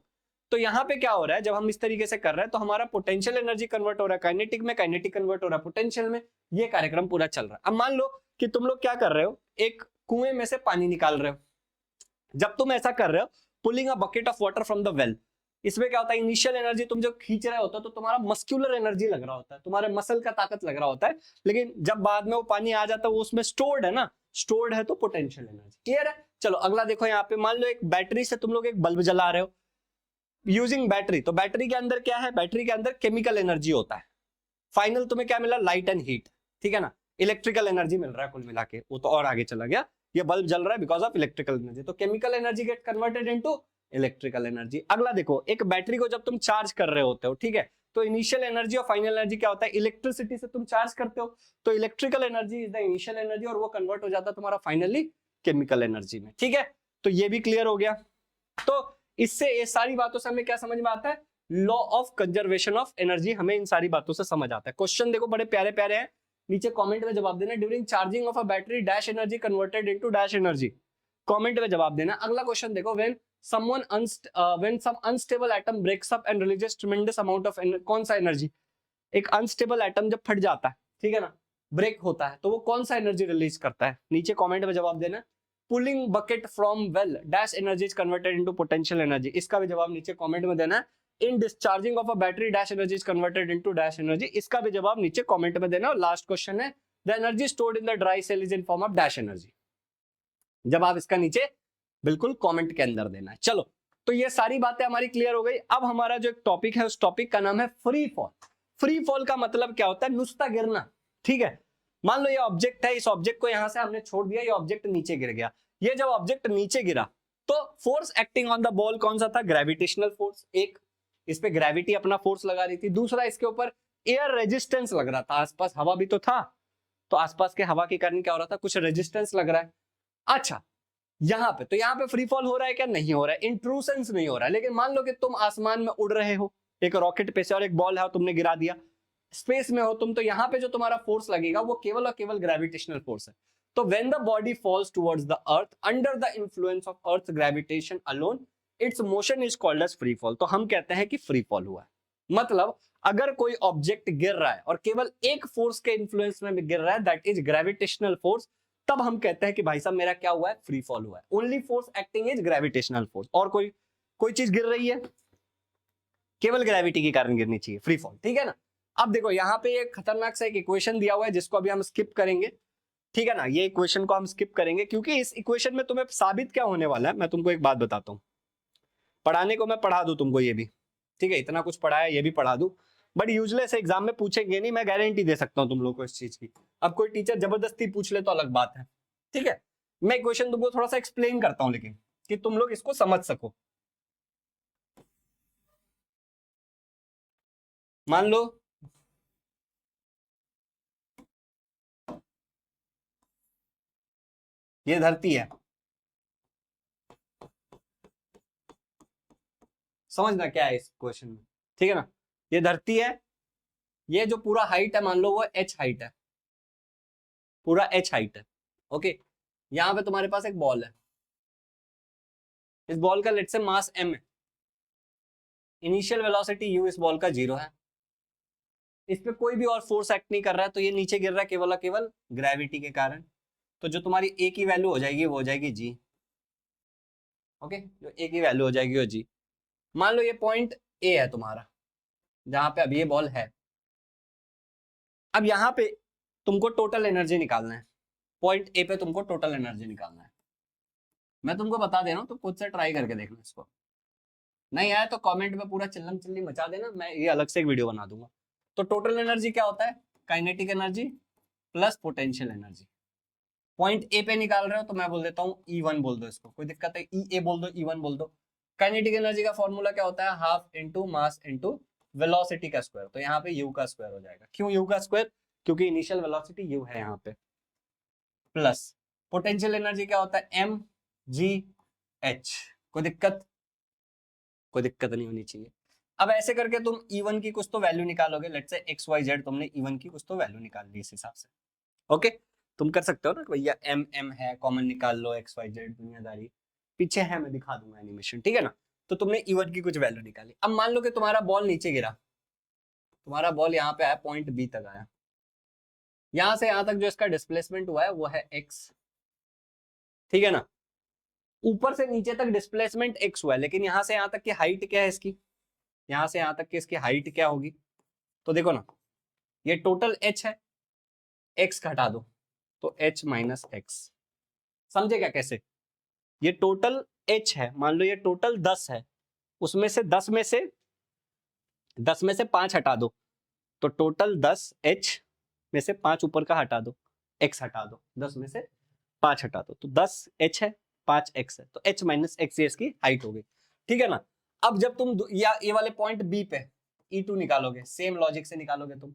तो यहाँ पे क्या हो रहा है, जब हम इस तरीके से कर रहे हैं तो हमारा पोटेंशियल एनर्जी कन्वर्ट हो रहा है काइनेटिक में, काइनेटिक कन्वर्ट हो रहा है पोटेंशियल में, ये कार्यक्रम पूरा चल रहा है। अब मान लो कि तुम लोग क्या कर रहे हो, एक कुएं में से पानी निकाल रहे हो। जब तुम ऐसा कर रहे हो, pulling a bucket of water from the well, इसमें क्या होता है, इनिशियल एनर्जी तुम जब खींच रहे होते हो तो तुम्हारा मस्कुलर एनर्जी लग रहा होता है, तुम्हारे मसल का ताकत लग रहा होता है, लेकिन जब बाद में वो पानी आ जाता है वो उसमें स्टोर्ड है ना, स्टोर्ड है तो पोटेंशियल एनर्जी, क्लियर है। चलो अगला देखो, यहाँ पे मान लो एक बैटरी से तुम लोग एक बल्ब जला रहे हो यूजिंग बैटरी, तो बैटरी के अंदर क्या है, बैटरी के अंदर केमिकल एनर्जी होता है, फाइनल तुम्हें क्या मिला, लाइट एंड हीट, ठीक है ना। इलेक्ट्रिकल एनर्जी मिल रहा है कुल मिला के, वो तो और आगे चला गया, ये बल्ब जल रहा है बिकॉज ऑफ इलेक्ट्रिकल एनर्जी, तो chemical energy get converted into electrical energy. अगला देखो, एक बैटरी को जब तुम चार्ज कर रहे होते हो, ठीक है, तो इनिशियल एनर्जी और फाइनल एनर्जी क्या होता है, इलेक्ट्रिसिटी से तुम चार्ज करते हो, तो electrical energy is the initial energy, और वो कन्वर्ट हो जाता है तुम्हारा फाइनली केमिकल एनर्जी में, ठीक है। तो ये भी क्लियर हो गया। तो इससे ये सारी बातों से हमें क्या समझ में आता है, law of conservation of energy, हमें इन सारी बातों से समझ आता है। क्वेश्चन देखो बड़े प्यारे प्यारे हैं, नीचे कमेंट में जवाब देना, during charging of a battery dash energy converted into dash energy, comment में जवाब देना। अगला क्वेश्चन देखो, when some unstable atom breaks up and releases tremendous amount of, कौन सा एनर्जी, एक अनस्टेबल एटम जब फट जाता है, ठीक है ना, ब्रेक होता है, तो वो कौन सा एनर्जी रिलीज करता है, नीचे कमेंट में जवाब देना। Pulling bucket from well dash energy is converted into potential energy, इसका भी जवाब नीचे कमेंट में देना है। In discharging of a battery dash energy is converted into dash energy, इसका भी जवाब नीचे कमेंट में देना। और लास्ट क्वेश्चन है, the energy stored in the dry cell is in form of dash energy, जवाब इसका नीचे बिल्कुल कमेंट के अंदर देना है। चलो, तो ये सारी बातें हमारी क्लियर हो गई। अब हमारा जो एक टॉपिक है, उस टॉपिक का नाम है फ्री फॉल। फ्री फॉल का मतलब क्या होता है, नुस्ता गिरना, ठीक है। मान लो ये ऑब्जेक्ट है, इस ऑब्जेक्ट को यहां से हमने छोड़ दिया, ये ऑब्जेक्ट नीचे गिर गया। ये जब ऑब्जेक्ट नीचे गिरा तो force acting on the ball कौन सा था, ग्रेविटेशनल फोर्स, एक इस पे ग्रेविटी अपना फोर्स लगा रही थी, दूसरा इसके ऊपर एयर रेजिस्टेंस लग रहा था, आसपास हवा भी तो था, तो आसपास के हवा के कारण क्या हो रहा था, कुछ रेजिस्टेंस लग रहा है। अच्छा, यहाँ पे तो यहाँ पे फ्री फॉल हो रहा है क्या, नहीं हो रहा है, इंट्रूसेंस नहीं हो रहा है। लेकिन मान लो कि तुम आसमान में उड़ रहे हो एक रॉकेट पे से, और एक बॉल है और तुमने गिरा दिया, स्पेस में हो तुम, तो यहाँ पे जो तुम्हारा फोर्स लगेगा वो केवल और केवल ग्रेविटेशनल फोर्स है। तो when the body falls towards the earth under the influence of earth gravitation alone, its motion is called as free fall. तो हम कहते हैं कि फ्री फॉल हुआ है। मतलब अगर कोई ऑब्जेक्ट गिर रहा है और केवल एक फोर्स के इन्फ्लुएंस में गिर रहा है, दैट इज ग्रेविटेशनल फोर्स, तब हम कहते हैं कि भाई साहब मेरा क्या हुआ है, फ्री फॉल हुआ है। Only force acting is gravitational force. और कोई चीज गिर रही है, केवल ग्रेविटी के कारण गिरनी चाहिए, फ्री फॉल, ठीक है ना। अब देखो यहाँ पे एक खतरनाक सा एक इक्वेशन दिया हुआ है जिसको अभी हम स्किप करेंगे, ठीक है ना। ये इक्वेशन को हम स्किप करेंगे क्योंकि इस इक्वेशन में तुम्हें साबित क्या होने वाला है, मैं तुमको एक बात बताता हूँ। पढ़ाने को मैं पढ़ा दूं तुमको ये भी, ठीक है, इतना कुछ पढ़ाया ये भी पढ़ा दूं, बट यूजलेस एग्जाम में पूछेंगे नहीं, मैं गारंटी दे सकता हूं तुम लोग को इस चीज की। अब कोई टीचर जबरदस्ती पूछ ले तो अलग बात है, ठीक है। मैं इक्वेशन तुमको थोड़ा सा एक्सप्लेन करता हूं, लेकिन कि तुम लोग इसको समझ सको। मान लो ये धरती है, समझना क्या है इस क्वेश्चन में, ठीक है ना। ये धरती है, ये जो पूरा हाइट है मान लो वो h हाइट है, पूरा h हाइट है, ओके। यहां पे तुम्हारे पास एक बॉल है, इस बॉल का लेट से मास m है, इनिशियल वेलोसिटी u इस बॉल का 0 है, इस पे कोई भी और फोर्स एक्ट नहीं कर रहा है, तो ये नीचे गिर रहा है केवल और केवल ग्रेविटी के कारण। तो जो तुम्हारी a की वैल्यू हो जाएगी वो हो जाएगी g, ओके। जो a की वैल्यू हो जाएगी वो g। मान लो ये पॉइंट a है तुम्हारा, जहां पे अभी ये बॉल है। अब यहाँ पे तुमको टोटल एनर्जी निकालना है, पॉइंट ए पे तुमको टोटल एनर्जी निकालना है। मैं तुमको बता दे रहा हूँ, तो खुद से ट्राई करके देखना इसको। नहीं आया तो कमेंट में पूरा चिल्लम चिल्ली मचा देना, मैं ये अलग से एक वीडियो बना दूंगा। तो टोटल एनर्जी क्या होता है, kinetic energy plus potential energy. Point A पे निकाल रहे हो तो मैं बोल देता हूँ E1 बोल दो इसको, कोई दिक्कत है, ई ए बोल दो, E1 बोल दो। काइनेटिक एनर्जी का फॉर्मूला क्या होता है, half into mass into velocity का स्क्वायर। तो यहाँ पे यू का स्क्वायर हो जाएगा। क्यों यू का स्क्वायर, क्योंकि इनिशियल वेलोसिटी यू है यहाँ पे, प्लस पोटेंशियल एनर्जी क्या होता है, एम जी एच। कोई दिक्कत, कोई दिक्कत नहीं होनी चाहिए। अब ऐसे करके तुम E1 की कुछ तो वैल्यू निकालोगे, लेट्स से XYZ तुमने E1 की कुछ तो वैल्यू निकाल ली इस हिसाब से, ओके। तुम कर सकते हो ना भैया, एम एम है कॉमन निकाल लो, XYZ दुनियादारी पीछे है, मैं दिखा दूंगा एनिमेशन, ठीक है ना। तो तुमने E1 की कुछ वैल्यू निकाली। अब मान लो कि तुम्हारा बॉल नीचे गिरा, तुम्हारा बॉल यहाँ पे आया, पॉइंट बी तक आया, यहां से यहां तक जो इसका डिस्प्लेसमेंट हुआ है वो है x, ठीक है ना। ऊपर से नीचे तक डिस्प्लेसमेंट x हुआ है, लेकिन यहां से यहां तक की हाइट क्या है इसकी, यहां से यहां तक की इसकी हाइट क्या होगी। तो देखो ना, ये टोटल h है, x घटा दो तो h माइनस एक्स। समझे क्या कैसे, ये टोटल h है, मान लो ये टोटल 10 है, उसमें से 10 में से 5 हटा दो, तो टोटल 10 h में से 5 ऊपर का हटा दो, x हटा दो, 10 में से 5 हटा दो, तो 10 h है, 5 x है, तो h माइनस एक्स इसकी हाइट हो गई, ठीक है ना। अब जब तुम या ये वाले पॉइंट बी पे E2 निकालोगे, सेम लॉजिक से निकालोगे तुम,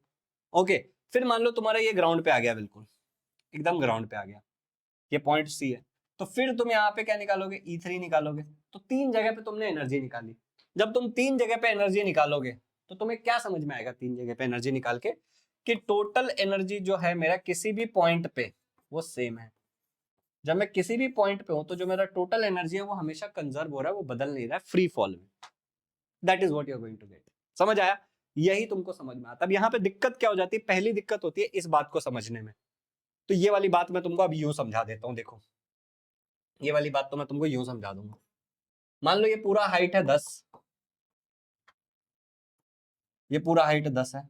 ओके। फिर मान लो तुम्हारा ये ग्राउंड पे आ गया, बिल्कुल एकदम ग्राउंड पे आ गया, ये पॉइंट सी है, तो फिर तुम यहाँ पे क्या निकालोगे, E3 निकालोगे। तो 3 जगह पे तुमने एनर्जी निकाली। जब तुम 3 जगह पे एनर्जी निकालोगे तो तुम्हें क्या समझ में आएगा, 3 जगह पे एनर्जी निकाल के, कि टोटल एनर्जी जो है मेरा किसी भी पॉइंट पे वो सेम है। जब मैं किसी भी पॉइंट पे हूं तो जो मेरा टोटल एनर्जी है वो हमेशा कंजर्व हो रहा है, वो बदल नहीं रहा है फ्री फॉल में। That is what you are going to get. समझ आया, यही तुमको समझ में आता। अब यहाँ पे दिक्कत क्या हो जाती है, पहली दिक्कत होती है इस बात को समझने में। तो ये वाली बात मैं तुमको अभी यूं समझा देता हूँ, देखो ये वाली बात तो मैं तुमको यूं समझा दूंगा। मान लो ये पूरा हाइट है 10, ये पूरा हाइट 10 है,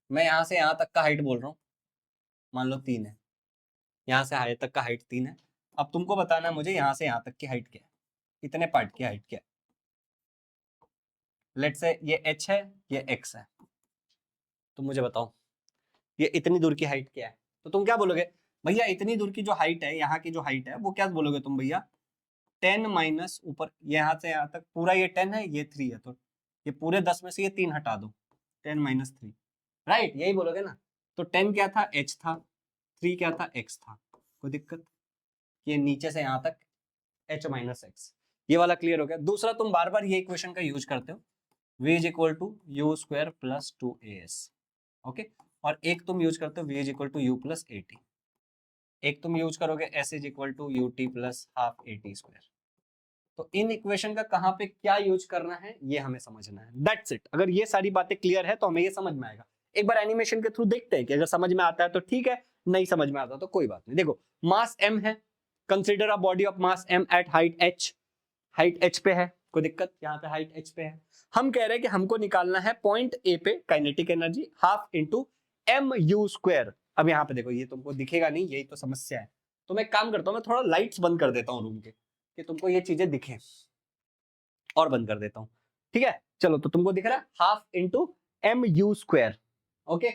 मैं यहां से यहां तक का हाइट बोल रहा हूँ, मान लो 3 है, यहां से हाइट तक का हाइट 3 है। अब तुमको बताना है मुझे यहां से यहां तक की हाइट क्या है, इतने पार्ट की हाइट क्या है। लेट से ये h है, ये x है, तुम मुझे बताओ ये इतनी दूर की हाइट क्या है। तो तुम क्या बोलोगे, भैया इतनी दूर की जो हाइट है, यहाँ की जो हाइट है वो क्या बोलोगे तुम भैया, 10 माइनस ऊपर यहाँ से यहाँ तक पूरा ये 10 है, ये 3 है, तो ये पूरे 10 में से ये 3 हटा दो, 10 माइनस 3, राइट, यही बोलोगे ना। तो 10 क्या था, h था, 3 क्या था, x था, कोई दिक्कत? ये नीचे से यहां तक h माइनस एक्स, ये वाला क्लियर हो गया। दूसरा, तुम बार बार ये इक्वेशन का यूज करते हो, v is equal to u square plus 2as, okay. और एक तुम यूज करते हो v is equal to you plus A t, एक तुम यूज करोगे s is equal to U T plus half a t square. तो इन इक्वेशन का कहां पे क्या यूज करना है ये हमें समझना है, दैट्स इट। अगर ये सारी बातें क्लियर है तो हमें ये समझ में आएगा। एक बार एनिमेशन के थ्रू देखते हैं कि अगर समझ में आता है तो ठीक है, नहीं समझ में आता तो कोई बात नहीं। देखो, मास m है, consider a body of mass m at height h, height h पे है, कोई दिक्कत? यहाँ पे हाइट h पे है। हम कह रहे हैं कि हमको निकालना है पॉइंट A पे kinetic energy half into m u square. अब यहाँ पे देखो, ये तुमको दिखेगा नहीं, यही तो समस्या है। तो मैं काम करता हूँ, मैं थोड़ा लाइट्स बंद कर देता हूँ रूम के, कि तुमको ये चीजें दिखें, और बंद कर देता हूँ, ठीक है। चलो, तो तुमको दिख रहा है half into m u square, okay,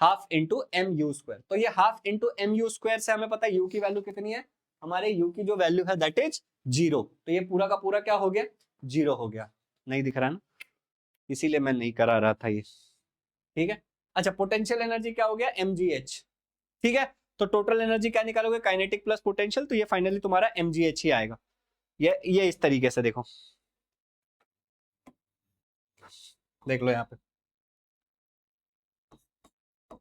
half into m u square. तो ये half into m u square से हमें पता है यू की वैल्यू कितनी है, हमारे यू की जो वैल्यू है दैट इज 0। तो ये पूरा का पूरा क्या हो गया, 0 हो गया। नहीं दिख रहा ना, इसीलिए मैं नहीं करा रहा था ये, ठीक है। अच्छा, पोटेंशियल एनर्जी क्या हो गया, mgh, ठीक है। तो टोटल एनर्जी क्या निकालोगे, काइनेटिक प्लस पोटेंशियल, तो ये फाइनली तुम्हारा mgh ही आएगा। ये इस तरीके से देखो, देख लो यहाँ पे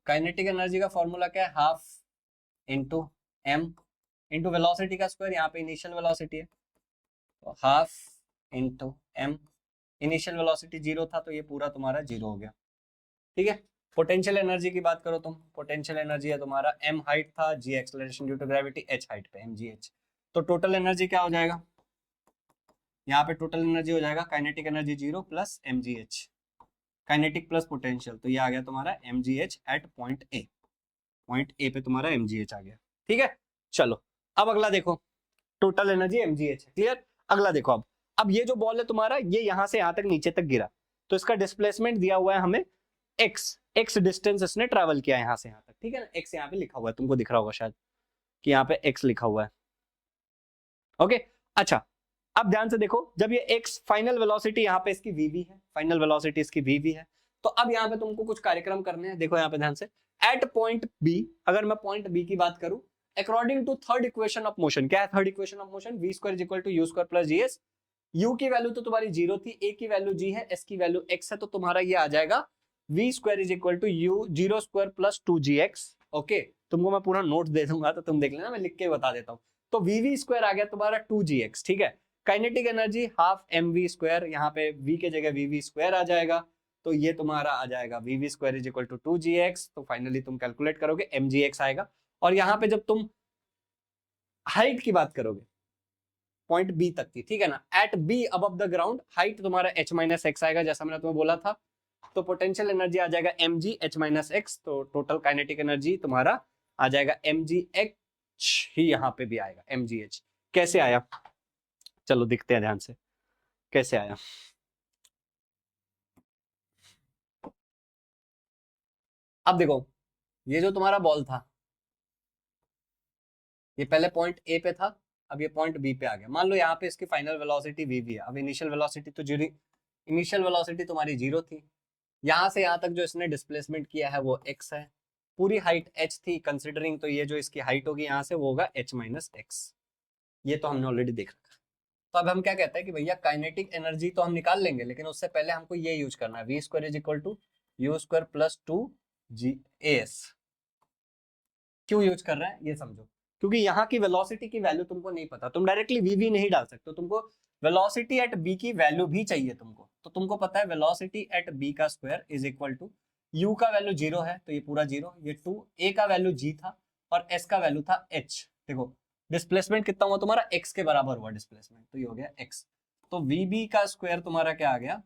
काइनेटिक एनर्जी का फॉर्मूला क्या है, half into m into velocity का स्क्वायर, यहाँ पे इनिशियल वेलोसिटी है, तो half into m, initial velocity 0 था तो ये पूरा तुम्हारा 0 हो गया, ठीक है। पोटेंशियल एनर्जी की बात करो तुम, पोटेंशियल एनर्जी है तुम्हारा m हाइट था, g acceleration due to gravity, h height पे mgh। तो टोटल एनर्जी क्या हो जाएगा, यहाँ पे टोटल एनर्जी हो जाएगा kinetic energy 0 plus mgh, kinetic plus potential, तो ये आ गया तुम्हारा mgh at point A, point A पे तुम्हारा mgh आ गया, ठीक है। चलो, अब अगला देखो, टोटल एनर्जी mgh है, क्लियर। अगला देखो, अब ये जो बॉल है तुम्हारा, ये यहां से यहां तक नीचे तक गिरा, तो इसका डिस्प्लेसमेंट दिया हुआ है हमें x डिस्टेंस इसने ट्रैवल किया यहां से यहां तक, ठीक है ना। x यहाँ पे लिखा हुआ है, तुमको दिख रहा होगा शायद कि यहाँ पे x लिखा हुआ है, ओके। अच्छा, अब ध्यान से देखो, जब ये x फाइनल वेलोसिटी यहाँ पे इसकी vv है, फाइनल वेलोसिटी इसकी vv है, तो अब यहाँ पे तुमको कुछ कार्यक्रम करने हैं। देखो यहाँ पे ध्यान से, एट पॉइंट b, अगर मैं पॉइंट b की बात करूं, according to third equation of motion, क्या है third equation of motion, v square is equal to u square plus GS. u की वैल्यू तो तुम्हारी 0 थी, a की वैल्यू g है, s की वैल्यू x है, तो तुम्हारा ये आ जाएगा v square is equal to u 0 square plus 2gx, okay. तुमको मैं पूरा नोट दे दूंगा तो तुम देख लेना, मैं लिख के बता देता हूँ। तो vv स्क्वायर आ गया तुम्हारा 2gx, ठीक है। Kinetic energy half mv square, यहाँ पे v के जगह vv स्क्वायर आ जाएगा, तो ये तुम्हारा आ जाएगा vv square is equal to 2gx। तो फाइनली तुम कैलकुलेट करोगे mgx आएगा, और यहाँ पे जब तुम हाइट की बात करोगे पॉइंट बी तक की, ठीक है ना, at B above the ground, height तुम्हारा h माइनस एक्स आएगा, जैसा मैंने तुम्हें बोला था। तो पोटेंशियल एनर्जी आ जाएगा mg h माइनस एक्स, तो टोटल काइनेटिक एनर्जी तुम्हारा आ जाएगा mgh ही, यहाँ पे भी आएगा mgh। कैसे आया, चलो दिखते हैं ध्यान से कैसे आया। अब देखो, ये जो तुम्हारा बॉल था, ये पहले पॉइंट ए पे था, अब ये पॉइंट बी पे आ गया। मान लो यहाँ पे इसकी फाइनल वेलोसिटी v है, अब इनिशियल वेलोसिटी तो जीरो, इनिशियल वेलोसिटी तुम्हारी 0 थी, यहां से यहां तक जो इसने डिस्प्लेसमेंट किया है वो x है, पूरी हाइट h थी कंसिडरिंग, तो ये जो इसकी हाइट होगी यहां से वो होगा h माइनस एक्स, ये तो हमने ऑलरेडी देख रखा। तो अब हम क्या कहते हैं कि भैया काइनेटिक एनर्जी तो हम निकाल लेंगे, लेकिन उससे पहले हमको ये यूज करना है, v square is equal to u square plus 2gAs। क्यों यूज कर रहे हैं ये समझो, क्योंकि यहाँ की वेलोसिटी की वैल्यू तुमको नहीं पता, तुम डायरेक्टली वीवी नहीं डाल सकते, तुमको वेलोसिटी एट बी की वैल्यू भी चाहिए तुमको। तो तुमको पता है वेलोसिटी एट बी का square is equal to, u का वैल्यू 0 है तो ये पूरा 0, ये 2, ए का वैल्यू g था और s का वैल्यू था h। देखो डिस्प्लेसमेंट कितना हुआ तुम्हारा, x के बराबर हुआ डिस्प्लेसमेंट, तो ये हो गया x। तो vb का स्क्वायर तुम्हारा क्या आ गया,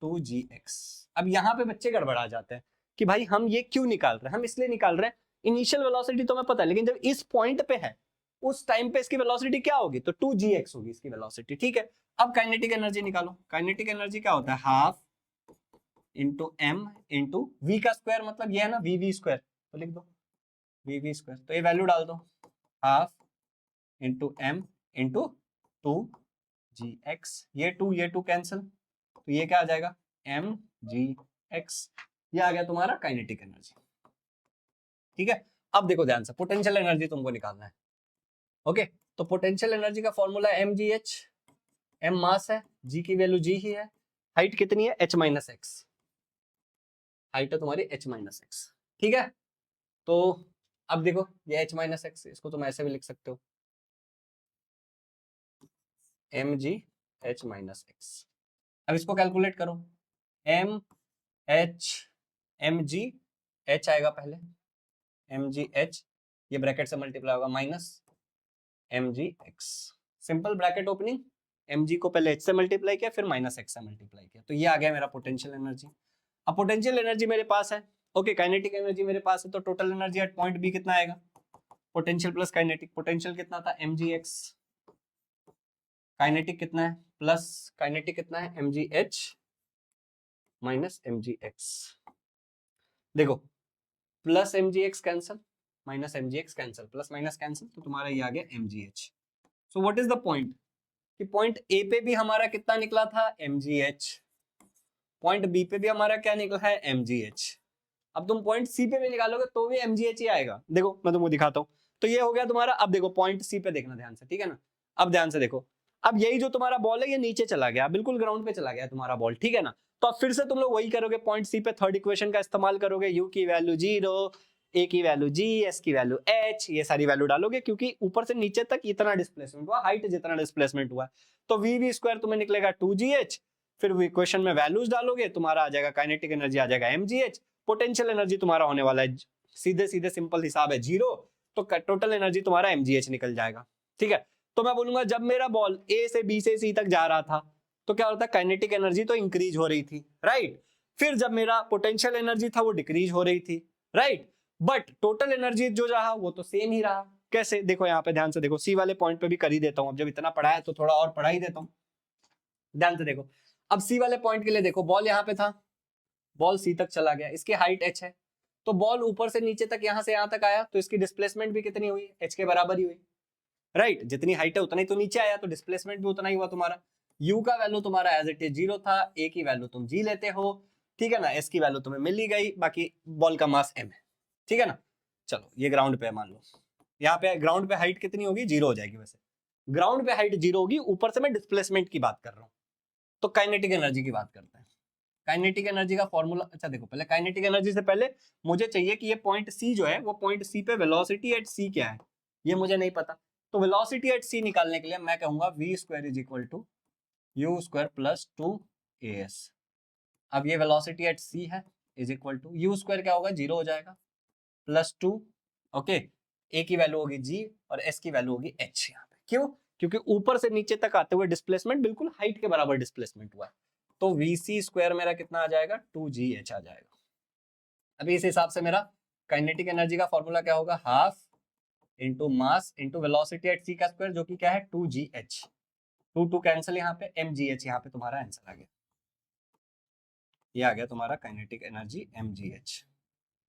2gx। अब यहाँ पे बच्चे गड़बड़ा जाते हैं कि भाई हम ये क्यों निकाल रहे हैं, हम इसलिए निकाल रहे हैं, इनिशियल वेलोसिटी तो हमें पता है, लेकिन जब इस पॉइंट पे है उस टाइम पे इसकी वेलोसिटी क्या होगी, तो 2gx होगी इसकी वेलोसिटी, ठीक है। अब काइनेटिक एनर्जी निकालो, काइनेटिक एनर्जी क्या होता है, half into m into v का स्क्वायर, मतलब ये है ना वी स्क्वायर, तो लिख दो वी स्क्वायर, तो ये वैल्यू डाल दो, half into m into 2gx, ये टू कैंसिल, तो ये क्या आ जाएगा mgx, ये आ गया तुम्हारा काइनेटिक एनर्जी, ठीक है। अब देखो ध्यान से, पोटेंशियल एनर्जी तुमको निकालना है। ओके, तो पोटेंशियल एनर्जी का फॉर्मूला है mgh, m मास है, g की वैल्यू g ही है, हाइट कितनी है h माइनस एक्स, हाइट है तुम्हारी h माइनस एक्स। ठीक है, तो अब देखो ये h माइनस एक्स, इसको तुम ऐसे भी लिख सकते हो mg h माइनस एक्स। अब इसको कैलकुलेट करो, m h mg h आएगा पहले, mg h ये ब्रैकेट से मल्टीप्लाई होगा minus mg x, simple bracket opening, mg को पहले h से मल्टीप्लाई किया फिर माइनस x से मल्टीप्लाई किया, तो ये आ गया मेरा पोटेंशियल एनर्जी। अब पोटेंशियल एनर्जी मेरे पास है, ओके, काइनेटिक एनर्जी मेरे पास है, तो total energy at point B कितना आएगा, पोटेंशियल प्लस काइनेटिक, पोटेंशियल कितना था mgx, काइनेटिक कितना है प्लस काइनेटिक कितना है mgh माइनस mgx। देखो plus mgx cancel, minus mgx cancel, plus minus cancel, तो तुम्हारा ये आ गया mgh। So what is the point, कि पॉइंट ए पे भी हमारा कितना निकला था mgh, पॉइंट बी पे भी हमारा क्या निकला है mgh, अब तुम पॉइंट सी पे भी निकालोगे तो भी mgh ही आएगा। देखो मैं तुमको दिखाता हूँ, तो ये हो गया तुम्हारा। अब देखो पॉइंट सी पे देखना ध्यान से, ठीक है ना, अब ध्यान से देखो, अब यही जो तुम्हारा बॉल है ये नीचे चला गया, बिल्कुल ग्राउंड पे चला गया तुम्हारा बॉल, ठीक है ना, तो अब फिर से तुम लोग वही करोगे, पॉइंट सी पे थर्ड इक्वेशन का इस्तेमाल करोगे, u की वैल्यू 0, a की वैल्यू g, s की वैल्यू h, ये सारी वैल्यू डालोगे, क्योंकि ऊपर से नीचे तक इतना डिस्प्लेसमेंट हुआ, हाइट जितना डिस्प्लेसमेंट हुआ, तो v स्क्वायर तुम्हें निकलेगा 2gh, फिर इक्वेशन में वैल्यूज डालोगे, तुम्हारा आ जाएगा काइनेटिक एनर्जी आ जाएगा mgh, पोटेंशियल एनर्जी तुम्हारा होने वाला है सीधे सीधे सिंपल हिसाब है 0, तो टोटल एनर्जी तुम्हारा mgh निकल जाएगा। ठीक है, तो मैं बोलूंगा जब मेरा बॉल ए से बी से सी तक जा रहा था तो क्या होता है, काइनेटिक एनर्जी तो इंक्रीज हो रही थी, राइट, फिर जब मेरा पोटेंशियल एनर्जी था वो डिक्रीज हो रही थी, राइट, बट टोटल एनर्जी जो रहा वो तो सेम ही रहा। कैसे, देखो यहाँ पे ध्यान से देखो, सी वाले पॉइंट पे भी कर ही देता हूं, अब जब इतना पढ़ा है तो थोड़ा और पढ़ा ही देता हूं, ध्यान से देखो। अब सी वाले पॉइंट के लिए देखो, बॉल यहाँ पे था, बॉल सी तक चला गया, इसकी हाइट h है, तो बॉल ऊपर से नीचे तक यहाँ से यहाँ तक आया, तो इसकी डिस्प्लेसमेंट भी कितनी हुई, h के बराबर ही हुई, राइट, जितनी हाइट है उतना ही तो नीचे आया, तो डिस्प्लेसमेंट भी उतना ही हुआ तुम्हारा। u का वैल्यू तुम्हारा एज इट इज 0 था, a की वैल्यू तुम g लेते हो, ठीक है ना, s की वैल्यू तुम्हें मिल ही गई, बाकी बॉल का मास m है, ठीक है ना। चलो ये ग्राउंड पे मान लो, यहाँ पे ग्राउंड पे हाइट कितनी होगी, 0 हो जाएगी, वैसे ग्राउंड पे हाइट 0 होगी, ऊपर से मैं डिस्प्लेसमेंट की बात कर रहा हूँ, तो काइनेटिक एनर्जी की बात करते हैं। काइनेटिक एनर्जी का फॉर्मूला, अच्छा देखो पहले काइनेटिक एनर्जी से पहले मुझे चाहिए कि ये पॉइंट सी जो है, वो पॉइंट सी पे वेलोसिटी एट सी क्या है, ये मुझे नहीं पता, तो वेलोसिटी एट सी निकालने के लिए मैं कहूंगा v square is equal to u square plus 2as। अब ये वेलोसिटी एट सी है, is equal to u square क्या होगा, 0 हो जाएगा, प्लस 2, ओके, a की वैल्यू होगी g और s की वैल्यू होगी h। यहाँ पे क्यों, क्योंकि ऊपर से नीचे तक आते हुए डिस्प्लेसमेंट बिल्कुल हाइट के बराबर डिस्प्लेसमेंट हुआ है, तो vc स्क्वायर मेरा कितना आ जाएगा, 2gh आ जाएगा। अभी इस हिसाब से मेरा काइनेटिक एनर्जी का फॉर्मूला क्या होगा, half into mass into velocity at C का स्क्वायर, जो कि क्या है 2gh, 2 कैंसिल, यहाँ पे mgh, यहाँ पे तुम्हारा आंसर आ गया, ये आ गया तुम्हारा काइनेटिक एनर्जी mgh।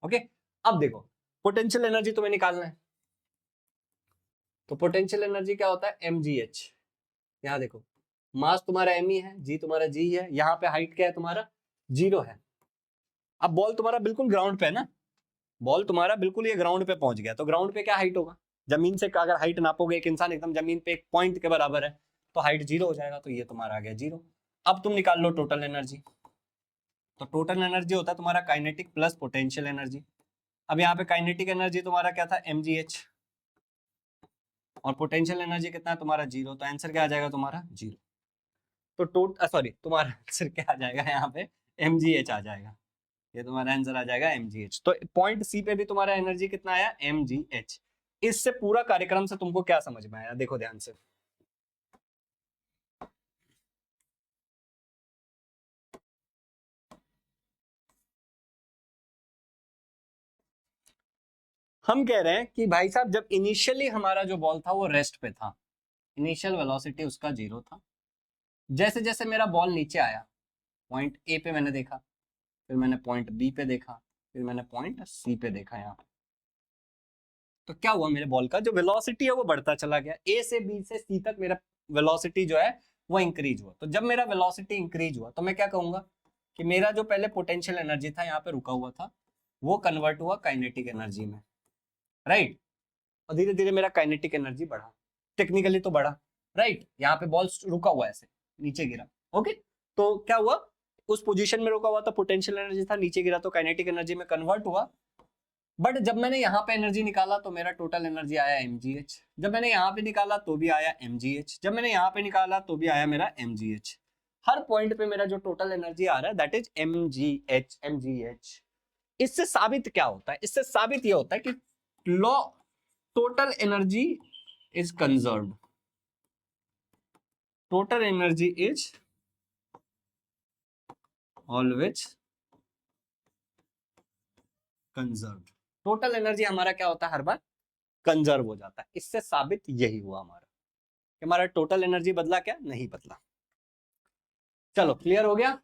ओके, अब देखो पोटेंशियल एनर्जी तुम्हें निकालना है, तो पोटेंशियल एनर्जी क्या होता है mgh, यहाँ देखो मास तुम्हारा m ही है, g तुम्हारा g है, यहाँ पे हाइट क्या है तुम्हारा 0 है। अब बॉल तुम्हारा बिल्कुल ग्राउंड पे है ना, बॉल तुम्हारा बिल्कुल ये ग्राउंड पे पहुंच गया, तो ग्राउंड पे क्या हाइट होगा, जमीन से अगर हाइट नापोगे, एक इंसान एकदम जमीन पे एक पॉइंट के बराबर है, तो हाइट 0 हो जाएगा, तो ये तुम्हारा आ गया 0। अब तुम निकाल लो टोटल एनर्जी, तो टोटल एनर्जी होता है तुम्हारा काइनेटिक प्लस पोटेंशियल एनर्जी। अब यहाँ पे काइनेटिक एनर्जी तुम्हारा क्या था mgh, और पोटेंशियल एनर्जी कितना है तुम्हारा 0, तो आंसर क्या आ जाएगा तुम्हारा 0। तो सॉरी, तुम्हारा आंसर क्या आ जाएगा यहाँ पे mgh आ जाएगा, ये तुम्हारा आंसर आ जाएगा mgh। तो पॉइंट सी पे भी तुम्हारा एनर्जी कितना आया mgh। इससे पूरा कार्यक्रम से तुमको क्या समझ में आया, देखो ध्यान से, हम कह रहे हैं कि भाई साहब जब इनिशियली हमारा जो बॉल था वो रेस्ट पे था, इनिशियल वेलोसिटी उसका 0 था, जैसे जैसे मेरा बॉल नीचे आया, पॉइंट ए पे मैंने देखा, फिर मैंने पॉइंट बी पे देखा, फिर मैंने पॉइंट सी पे देखा, यहाँ तो क्या हुआ, मेरे बॉल का जो वेलोसिटी है वो बढ़ता चला गया, ए से बी से सी तक मेरा वेलोसिटी जो है वो इंक्रीज हुआ। तो जब मेरा वेलोसिटी इंक्रीज हुआ तो मैं क्या कहूंगा कि मेरा जो पहले पोटेंशियल एनर्जी था यहाँ पे रुका हुआ था, वो कन्वर्ट हुआ काइनेटिक एनर्जी में। राइट, और धीरे धीरे मेरा काइनेटिक एनर्जी बढ़ा, टेक्निकली तो बढ़ा, राइट। यहाँ पे बॉल रुका हुआ ऐसे नीचे गिरा, ओके, तो क्या हुआ, उस पोजीशन में रुका हुआ तो पोटेंशियल एनर्जी था, नीचे गिरा तो काइनेटिक एनर्जी में कन्वर्ट हुआ। बट जब मैंने यहाँ पे एनर्जी निकाला तो मेरा टोटल एनर्जी आया mgh, जब मैंने यहाँ पे निकाला तो भी आया mgh, जब मैंने यहाँ पे निकाला तो भी आया मेरा mgh। हर पॉइंट पे मेरा जो टोटल एनर्जी आ रहा है दैट इज mgh। इससे साबित क्या होता है, इससे साबित ये होता है कि law total energy is conserved, total energy is always conserved, total energy हमारा क्या होता है, हर बार कंजर्व हो जाता है। इससे साबित यही हुआ हमारा कि हमारा टोटल एनर्जी बदला क्या, नहीं बदला। चलो क्लियर हो गया,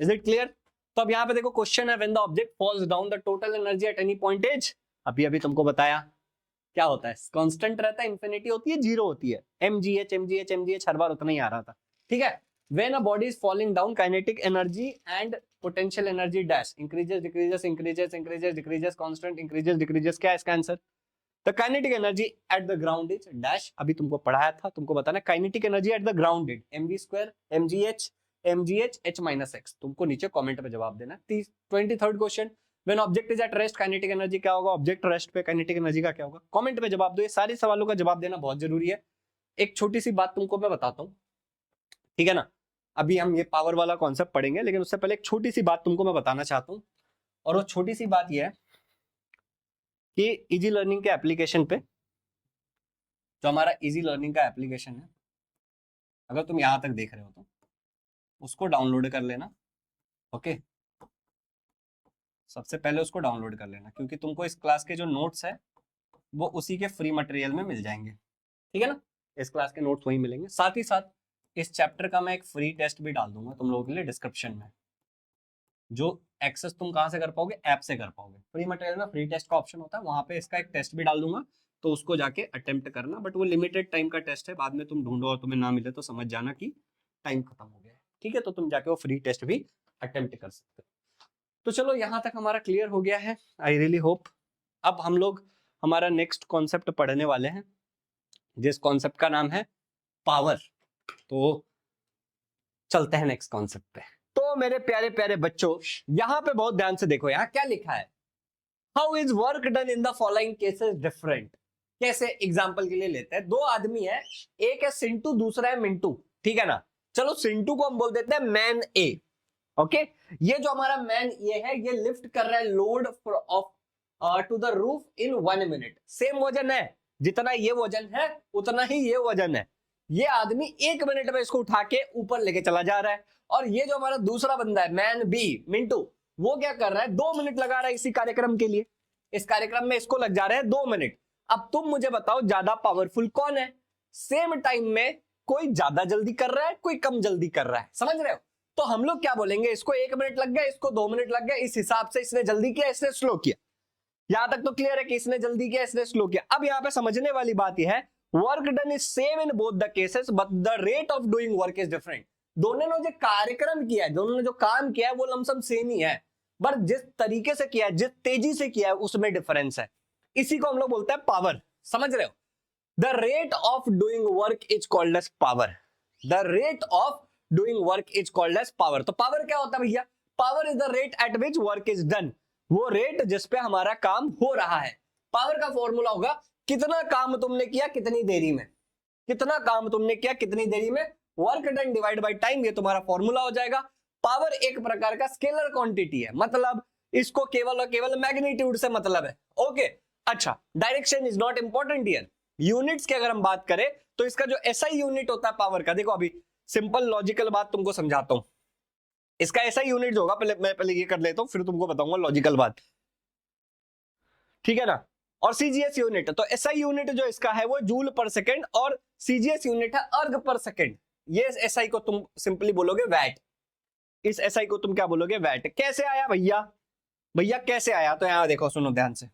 इज इट क्लियर। तो अब यहाँ पे देखो क्वेश्चन है, when the object falls down the total energy at any point is, अभी अभी तुमको बताया क्या होता है, कांस्टेंट रहता है, इंफिनिटी होती है, जीरो होती है, mgh हर बार उतना ही आ रहा था, ठीक है। When a body is falling down, kinetic energy and potential energy dash increases, decreases, increases, increases, decreases, constant, increases, decreases, क्या है इसका answer. The kinetic energy at the ground is dash, अभी तुमको पढ़ाया था, तुमको बताना kinetic energy at the ground is mv square mgh h minus x, तुमको नीचे कमेंट में जवाब देना। 23rd question, when object is at rest kinetic energy क्या होगा, ऑब्जेक्ट रेस्ट पे kinetic energy का क्या होगा, कमेंट में जवाब दो। ये सारे सवालों का जवाब देना बहुत जरूरी है। एक छोटी सी बात तुमको मैं बताता हूँ, ठीक है ना, अभी हम ये पावर वाला कॉन्सेप्ट पढ़ेंगे, लेकिन उससे पहले एक छोटी सी बात तुमको मैं बताना चाहता हूँ, और वो छोटी सी बात ये है कि इजी लर्निंग के एप्लीकेशन पे, जो हमारा इजी लर्निंग का एप्लीकेशन है, अगर तुम यहां तक देख रहे हो तो उसको डाउनलोड कर लेना, ओके, सबसे पहले उसको डाउनलोड कर लेना, क्योंकि तुमको इस क्लास के जो नोट्स है वो उसी के फ्री मटेरियल में मिल जाएंगे, ठीक है ना, इस क्लास के नोट्स वही मिलेंगे। साथ ही साथ इस चैप्टर का मैं एक फ्री टेस्ट भी डाल दूंगा तुम लोगों के लिए डिस्क्रिप्शन में, जो एक्सेस तुम कहां से कर पाओगे, ऐप से कर पाओगे। फ्री मटेरियल में फ्री टेस्ट का ऑप्शन होता है, वहां पे इसका एक टेस्ट भी डाल दूंगा, तो उसको जाके अटेम्प्ट करना। बट वो लिमिटेड टाइम का टेस्ट है, बाद में तुम ढूंढो और तुम्हें ना मिले तो समझ जाना कि टाइम खत्म हो गया है, ठीक है। तो तुम जाके वो फ्री टेस्ट भी अटेम्प्ट कर सकते हो। तो चलो यहाँ तक हमारा क्लियर हो गया है, आई रियली होप। अब हम लोग हमारा नेक्स्ट कॉन्सेप्ट पढ़ने वाले हैं, जिस कॉन्सेप्ट का नाम है पावर। तो चलते हैं नेक्स्ट कॉन्सेप्ट पे। तो मेरे प्यारे प्यारे बच्चों, यहां पे बहुत ध्यान से देखो, यहां क्या लिखा है, how is work done in the following cases different. कैसे, एग्जांपल के लिए लेते हैं, दो आदमी है, एक है सिंटू, दूसरा है मिंटू, ठीक है ना। चलो सिंटू को हम बोल देते हैं मैन ए, ओके। ये जो हमारा मैन ए है, ये लिफ्ट कर रहा है load of to the roof in 1 minute. Same वजन है, जितना ये वजन है उतना ही ये वजन है। ये आदमी 1 मिनट में इसको उठा के ऊपर लेके चला जा रहा है। और ये जो हमारा दूसरा बंदा है मैन बी, मिंटू, वो क्या कर रहा है, 2 मिनट लगा रहा है इसी कार्यक्रम के लिए। इस कार्यक्रम में इसको लग जा रहे हैं 2 मिनट। अब तुम मुझे बताओ ज्यादा पावरफुल कौन है, सेम टाइम में कोई ज्यादा जल्दी कर रहा है, कोई कम जल्दी कर रहा है, समझ रहे हो। तो हम लोग क्या बोलेंगे, इसको 1 मिनट लग गया, इसको 2 मिनट लग गया, इस हिसाब से इसने जल्दी किया, इसने स्लो किया। यहां तक तो क्लियर है कि इसने जल्दी किया, इसने स्लो किया। अब यहां पे समझने वाली बात यह है, work done is same in both the cases but the rate of doing work is different. दोनों ने जो कार्यक्रम किया है, दोनों ने जो काम किया है, वो लमसम सेम ही है, बट जिस तरीके से किया है, जिस तेजी से किया है, उसमें डिफरेंस है। इसी को हम लोग बोलते हैं पावर, समझ रहे हो। The rate of doing work is called as power, the rate of doing work is called as power. तो पावर क्या होता है भैया, power is the rate at which work is done, वो रेट जिसपे हमारा काम हो रहा है। पावर का फॉर्मूला होगा कितना काम तुमने किया कितनी देरी में, कितना काम तुमने किया कितनी देरी में, work done divide by time, ये तुम्हारा फॉर्मूला हो जाएगा। पावर एक प्रकार का स्केलर क्वांटिटी है, मतलब इसको केवल और केवल मैग्नीट्यूड से मतलब है, ओके। अच्छा, direction is not important here. Units की अगर हम बात करें तो इसका जो एसआई यूनिट होता है पावर का, देखो अभी सिंपल लॉजिकल बात तुमको समझाता हूं। इसका एसआई यूनिट होगा, मैं पहले ये कर लेता हूं, फिर तुमको बताऊंगा लॉजिकल बात, ठीक है ना। और सीजीएस यूनिट, तो एसआई यूनिट जो इसका है वो जूल पर सेकंड, और सीजीएस यूनिट है अर्ग पर सेकंड। ये एसआई को तुम सिंपली बोलोगे वैट, इस एसआई को तुम क्या बोलोगे, वैट। कैसे आया भैया, भैया कैसे आया, तो यहां देखो, सुनो ध्यान से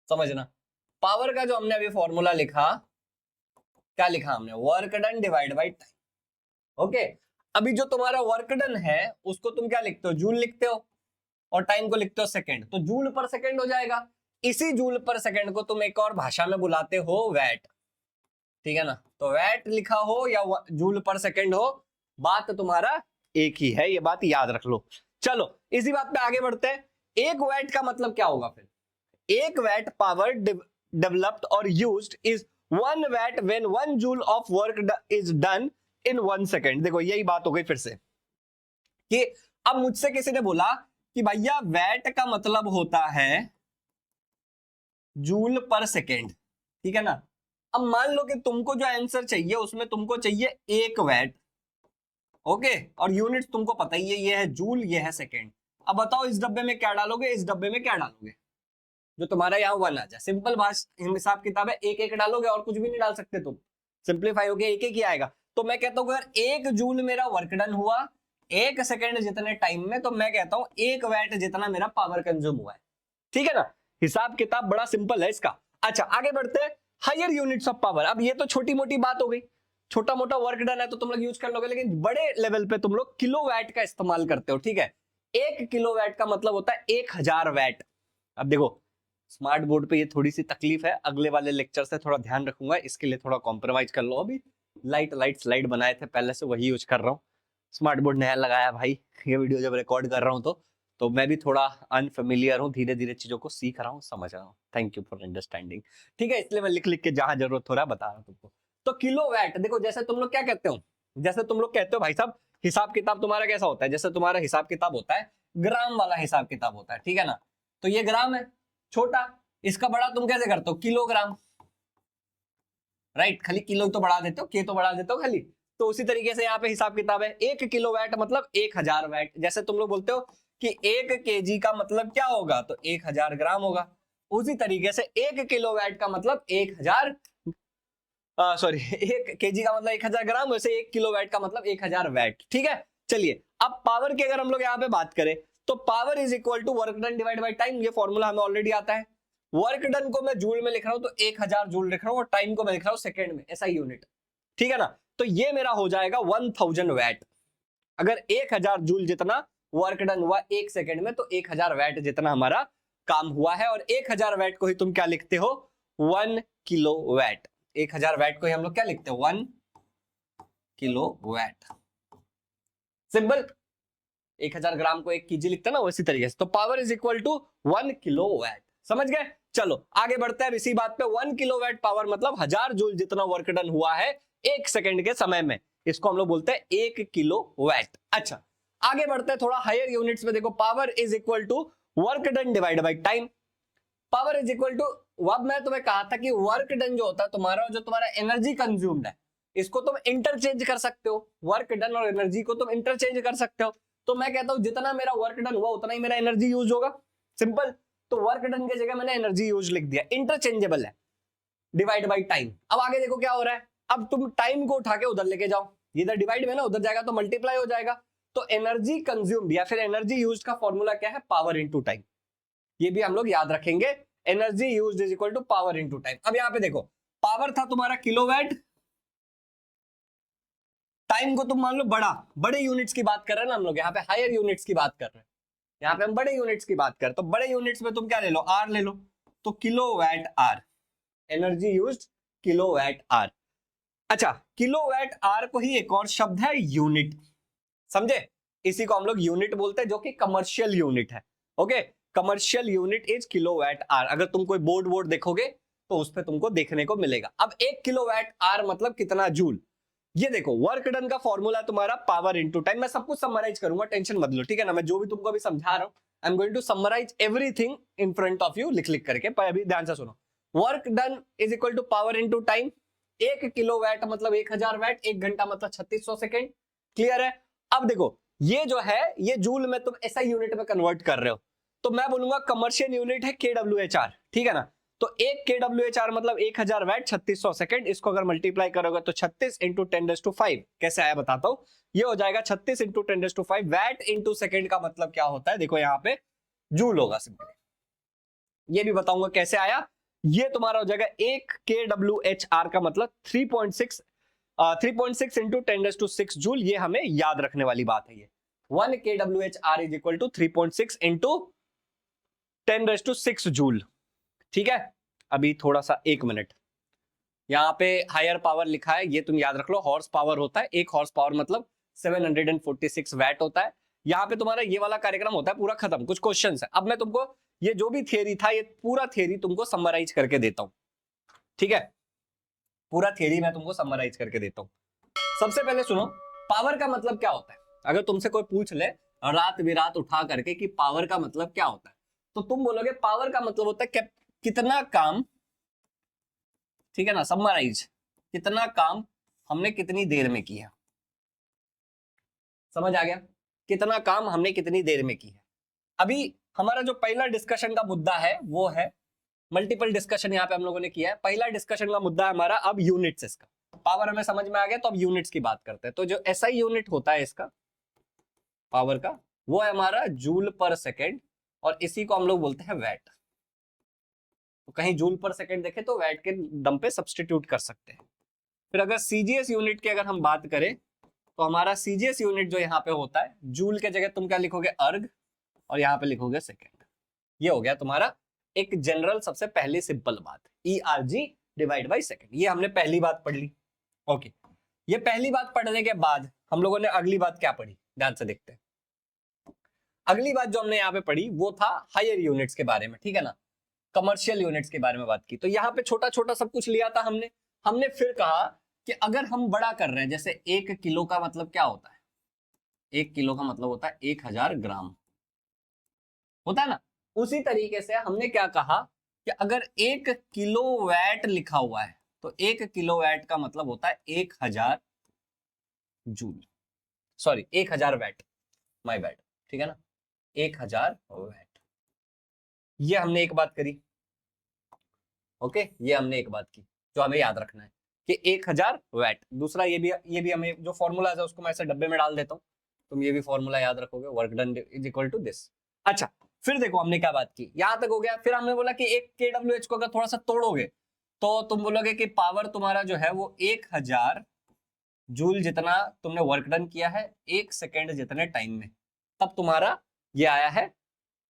समझना। पावर का जो हमने अभी फॉर्मूला लिखा, क्या लिखा हमने, work done divide by time, okay. अभी जो तुम्हारा वर्क डन है उसको तुम क्या लिखते हो, जूल लिखते हो, और टाइम को लिखते हो सेकंड, तो जूल पर सेकंड हो जाएगा। इसी जूल पर सेकंड को तुम एक और भाषा में बुलाते हो वैट, ठीक है ना। तो वैट लिखा हो या जूल पर सेकंड हो, बात तुम्हारा एक ही है, ये बात याद रख लो। चलो इसी बात पे आगे बढ़ते हैं। एक वैट का मतलब क्या होगा फिर? एक वैट पावर डेवलप्ड और used is 1 watt when 1 joule of work is done in 1 second. देखो यही बात हो गई फिर से कि अब मुझसे किसी ने बोला कि भैया वैट का मतलब होता है जूल पर सेकेंड, ठीक है ना। अब मान लो कि तुमको जो आंसर चाहिए उसमें तुमको चाहिए 1 वैट, ओके, और यूनिट तुमको पता ही है, ये है जूल, ये है सेकेंड। अब बताओ इस डब्बे में क्या डालोगे, इस डब्बे में क्या डालोगे, जो तुम्हारा यहाँ 1 आ जाए। सिंपल हिसाब किताब है, एक एक डालोगे और कुछ भी नहीं डाल सकते तुम, सिंप्लीफाई होके एक एक ही आएगा। तो मैं कहता हूं अगर 1 जूल मेरा वर्क डन हुआ 1 सेकंड जितने टाइम में, तो मैं कहता हूं 1 वैट जितना मेरा पावर कंज्यूम हुआ है, ठीक है ना। हिसाब किताब बड़ा सिंपल है इसका। अच्छा आगे बढ़ते हैं, हायर यूनिट्स ऑफ पावर। अब ये तो छोटी मोटी बात हो गई, छोटा मोटा वर्क डन है तो तुम लोग यूज कर लोगे, लेकिन बड़े लेवल पे तुम लोग किलोवाट का इस्तेमाल करते हो, ठीक है। 1 किलोवाट का मतलब होता है 1000 वैट। अब देखो स्मार्ट बोर्ड पे ये थोड़ी सी तकलीफ है, अगले वाले लेक्चर से थोड़ा ध्यान रखूंगा, इसके लिए थोड़ा कॉम्प्रोमाइज कर लो। अभी लाइट स्लाइड बनाए थे पहले से, वही यूज कर रहा हूँ। स्मार्ट बोर्ड नया लगाया भाई, ये वीडियो जब रिकॉर्ड कर रहा हूँ तो मैं भी थोड़ा अनफेमिलियर हूँ, धीरे धीरे चीजों को सीख रहा हूँ, समझ रहा हूँ। थैंक यू फॉर अंडरस्टैंडिंग, ठीक है। इसलिए मैं लिख लिख के जहां जरूरत हो रहा है बता रहा हूँ तुमको। तो किलोवाट, देखो जैसे तुम लोग क्या कहते हो, जैसे तुम लोग कहते हो भाई साहब हिसाब किताब तुम्हारा कैसा होता है, जैसे तुम्हारा हिसाब किताब होता है ग्राम वाला हिसाब किताब होता है, ठीक है ना। तो ये ग्राम है छोटा, इसका बड़ा तुम कैसे करते हो, किलोग्राम, राइट। खाली किलो तो बढ़ा देते हो, के तो बढ़ा देते हो खाली। तो उसी तरीके से यहाँ पे हिसाब किताब है, 1 किलोवाट मतलब 1000 वैट। जैसे तुम लोग बोलते हो कि 1 केजी का मतलब क्या होगा, तो 1000 ग्राम होगा। उसी तरीके से 1 किलोवाट का मतलब 1000 सॉरी 1 केजी का मतलब 1000 ग्राम, वैसे 1 किलोवाट का मतलब 1000 वैट, ठीक है। चलिए अब पावर की अगर हम लोग यहाँ पे बात करें तो power is equal to work done divide by time. ये फॉर्मूला हमें ऑलरेडी आता है। वर्क डन को मैं जूल में लिख रहा हूं तो 1000 जूल लिख रहा हूं, और टाइम को मैं लिख रहा हूं सेकंड में, ऐसा यूनिट, ठीक है ना। तो ये मेरा हो जाएगा 1000 वैट। अगर 1000 जूल जितना वर्क डन हुआ 1 सेकंड में, तो 1000 वैट जितना हमारा काम हुआ है। और 1000 वैट को ही तुम क्या लिखते हो, 1 किलो वैट। 1000 वैट को ही हम लोग क्या लिखते हो, 1 किलो वैट। सिंपल। 1000 ग्राम को 1 केजी लिखते हैं ना, उसी तरीके से। तो power is equal to 1 kilowatt, समझ गए। चलो आगे बढ़ते हैं इसी बात पे। 1 किलोवाट पावर मतलब 1000 जूल जितना वर्क डन हुआ है 1 सेकंड के समय में, इसको हम लोग बोलते हैं 1 किलोवाट। अच्छा आगे बढ़ते हैं थोड़ा हायर यूनिट्स में। देखो power is equal to work done divide by time. Power is equal to, अब मैं तुम्हें कहा था कि वर्क डन जो होता है तुम्हारा, जो तुम्हारा एनर्जी कंज्यूम्ड है, इसको तुम इंटरचेंज कर सकते हो। वर्क डन और एनर्जी को तुम इंटरचेंज कर सकते हो। तो मैं कहता हूं जितना मेरा वर्क डन हुआ उतना ही मेरा एनर्जी यूज होगा, सिंपल। तो वर्क डन की जगह मैंने एनर्जी यूज लिख दिया, इंटरचेंजेबल है, डिवाइड बाई टाइम। अब आगे देखो क्या हो रहा है, अब तुम टाइम को उठा के उधर लेके जाओ, इधर डिवाइड में ना, उधर जाएगा तो मल्टीप्लाई हो जाएगा। तो एनर्जी कंज्यूम्ड या फिर एनर्जी यूज का फॉर्मूला क्या है, पावर इंटू टाइम। ये भी हम लोग याद रखेंगे, energy used is equal to power into time. अब यहां पे देखो पावर था तुम्हारा किलोवाट, टाइम को तुम मान लो बड़े यूनिट्स की बात कर रहे हैं ना हम लोग, यहाँ पे हायर यूनिट्स की बात कर रहे हैं, यहाँ पे हम बड़े यूनिट्स की बात कर। तो बड़े यूनिट्स में तुम क्या ले लो, आर ले लो। तो kilowatt hour, energy used kilowatt hour. अच्छा किलोवाट आर को ही एक और शब्द है यूनिट, समझे। इसी को हम लोग यूनिट बोलते हैं, जो कि कमर्शियल यूनिट है। Okay, commercial unit is kilowatt hour. अगर तुम कोई बोर्ड देखोगे तो उस पर तुमको देखने को मिलेगा। अब 1 किलोवाट आर मतलब कितना जूल। ये देखो वर्क डन का फॉर्मूला तुम्हारा पावर इंटू टाइम। मैं सब कुछ समराइज करूंगा, टेंशन मत लो, ठीक है ना। मैं जो भी तुमको अभी समझा रहा हूं, I am going to summarise everything in front of you, लिख लिख करके। पर अभी ध्यान से सुनो, work done is equal to power into time. 1 kilowatt मतलब 1000 वैट, 1 घंटा मतलब 3600 सेकेंड। क्लियर है। अब देखो ये जो है ये जूल में तुम ऐसा यूनिट में कन्वर्ट कर रहे हो, तो मैं बोलूंगा कमर्शियल यूनिट है kWhr, ठीक है ना। तो 1 kWhr मतलब 1000 वैट 3600 सेकंड। इसको अगर मल्टीप्लाई करोगे तो 36 इंटू 10⁵ कैसे आया बताता हूं। ये हो जाएगा 36 इंटू 10⁵ वैट इंटू सेकंड का मतलब क्या होता है, देखो यहाँ पे जूल होगा सिंपली। ये भी बताऊंगा कैसे आया। ये तुम्हारा हो जाएगा 1 kWhr का मतलब 3.6 इंटू 10⁶ जूल। ये हमें याद रखने वाली बात है। ये 1 kWhr is equal to 3.6 into 10⁶ joule. ठीक है, अभी थोड़ा सा 1 मिनट, यहाँ पे हायर पावर लिखा है, ये तुम याद रख लो, हॉर्स पावर होता है, 1 हॉर्स पावर मतलब 746 वैट होता है। यहाँ पे तुम्हारा ये वाला कार्यक्रम होता है पूरा खत्म, कुछ क्वेश्चंस है। अब मैं तुमको ये जो भी थियरी था, ये पूरा थियरी तुमको समराइज करके देता हूं, ठीक है, पूरा थियरी मैं तुमको समराइज करके देता हूं। सबसे पहले सुनो, पावर का मतलब क्या होता है। अगर तुमसे कोई पूछ ले रात बिरात उठा करके कि पावर का मतलब क्या होता है, तो तुम बोलोगे पावर का मतलब होता है कितना काम, ठीक है ना, समराइज, कितना काम हमने कितनी देर में किया। समझ आ गया, कितना काम हमने कितनी देर में किया। अभी हमारा जो पहला डिस्कशन का मुद्दा है वो है, मल्टीपल डिस्कशन यहाँ पे हम लोगों ने किया है। पहला डिस्कशन का मुद्दा है हमारा अब यूनिट्स, इसका पावर हमें समझ में आ गया, तो अब यूनिट्स की बात करते हैं। तो जो एसआई यूनिट होता है इसका पावर का, वो है हमारा जूल पर सेकेंड, और इसी को हम लोग बोलते हैं वैट। तो कहीं जूल पर सेकेंड देखे तो वैट के दम पे सब्सटीट्यूट कर सकते हैं। फिर अगर सीजीएस यूनिट की अगर हम बात करें, तो हमारा सीजीएस यूनिट जो यहाँ पे होता है, जूल के जगह तुम क्या लिखोगे, अर्ग, और यहाँ पे लिखोगे सेकेंड। ये हो गया तुम्हारा एक जनरल सबसे पहली सिंपल बात, ERG डिवाइड बाई सेकेंड। ये हमने पहली बात पढ़ ली। ओके, ये पहली बात पढ़ने के बाद हम लोगों ने अगली बात क्या पढ़ी, ध्यान से देखते हैं। अगली बात जो हमने यहाँ पे पढ़ी वो था हायर यूनिट्स के बारे में, ठीक है ना, कमर्शियल यूनिट्स के बारे में बात की। तो यहाँ पे छोटा छोटा सब कुछ लिया था हमने। हमने फिर कहा कि अगर हम बड़ा कर रहे हैं, जैसे 1 किलो का मतलब क्या होता है, 1 किलो का मतलब होता है 1000 ग्राम, होता है ना। उसी तरीके से हमने क्या कहा कि अगर 1 किलो वैट लिखा हुआ है, तो 1 किलो वैट का मतलब होता है 1000 joule, sorry 1000 watt, my bad, ठीक है ना, 1000 वैट। ये हमने एक बात करी। ओके, ये हमने एक बात की जो हमें याद रखना है कि 1000 वैट। दूसरा ये भी हमें जो फॉर्मूला है उसको मैं ऐसे डब्बे में डाल देता हूं, तुम ये भी फॉर्मूला याद रखोगे, work done is equal to this. अच्छा, फिर देखो हमने क्या बात की, यहां तक हो गया। फिर हमने बोला कि एक kWh को अगर थोड़ा सा तोड़ोगे तो तुम बोलोगे कि पावर तुम्हारा जो है वो 1000 जूल जितना तुमने वर्क डन किया है 1 सेकेंड जितने टाइम में, तब तुम्हारा ये आया है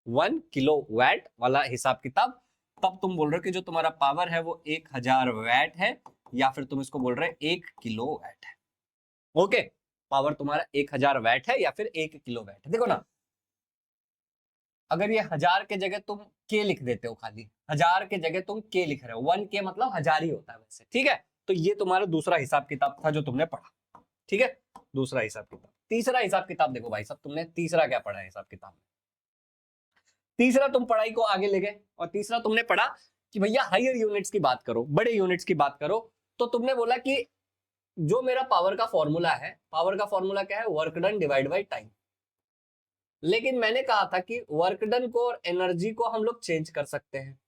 1 किलो वैट वाला हिसाब किताब। तब तुम बोल रहे हो कि जो तुम्हारा पावर है वो 1000 वैट है, या फिर तुम इसको बोल रहे हो 1 किलो वैट है। ओके, पावर तुम्हारा 1000 वैट है या फिर 1 किलो वैट है। देखो ना, अगर ये 1000 के जगह तुम के लिख देते हो, खाली 1000 के जगह तुम के लिख रहे हो, 1 के मतलब 1000 ही होता है वैसे, ठीक है। तो ये तुम्हारा दूसरा हिसाब किताब था जो तुमने पढ़ा, ठीक है, दूसरा हिसाब किताब। तीसरा हिसाब किताब देखो भाई साहब, तुमने तीसरा क्या पढ़ा है हिसाब किताब में। तीसरा तुम पढ़ाई को आगे ले गए और तीसरा तुमने पढ़ा कि भैया हायर यूनिट्स की बात करो, बड़े यूनिट्स की बात करो। तो तुमने बोला कि जो मेरा पावर का फॉर्मूला है, पावर का फॉर्मूला क्या है, work done divide by time. लेकिन मैंने कहा था कि वर्क डन को और एनर्जी को हम लोग चेंज कर सकते हैं,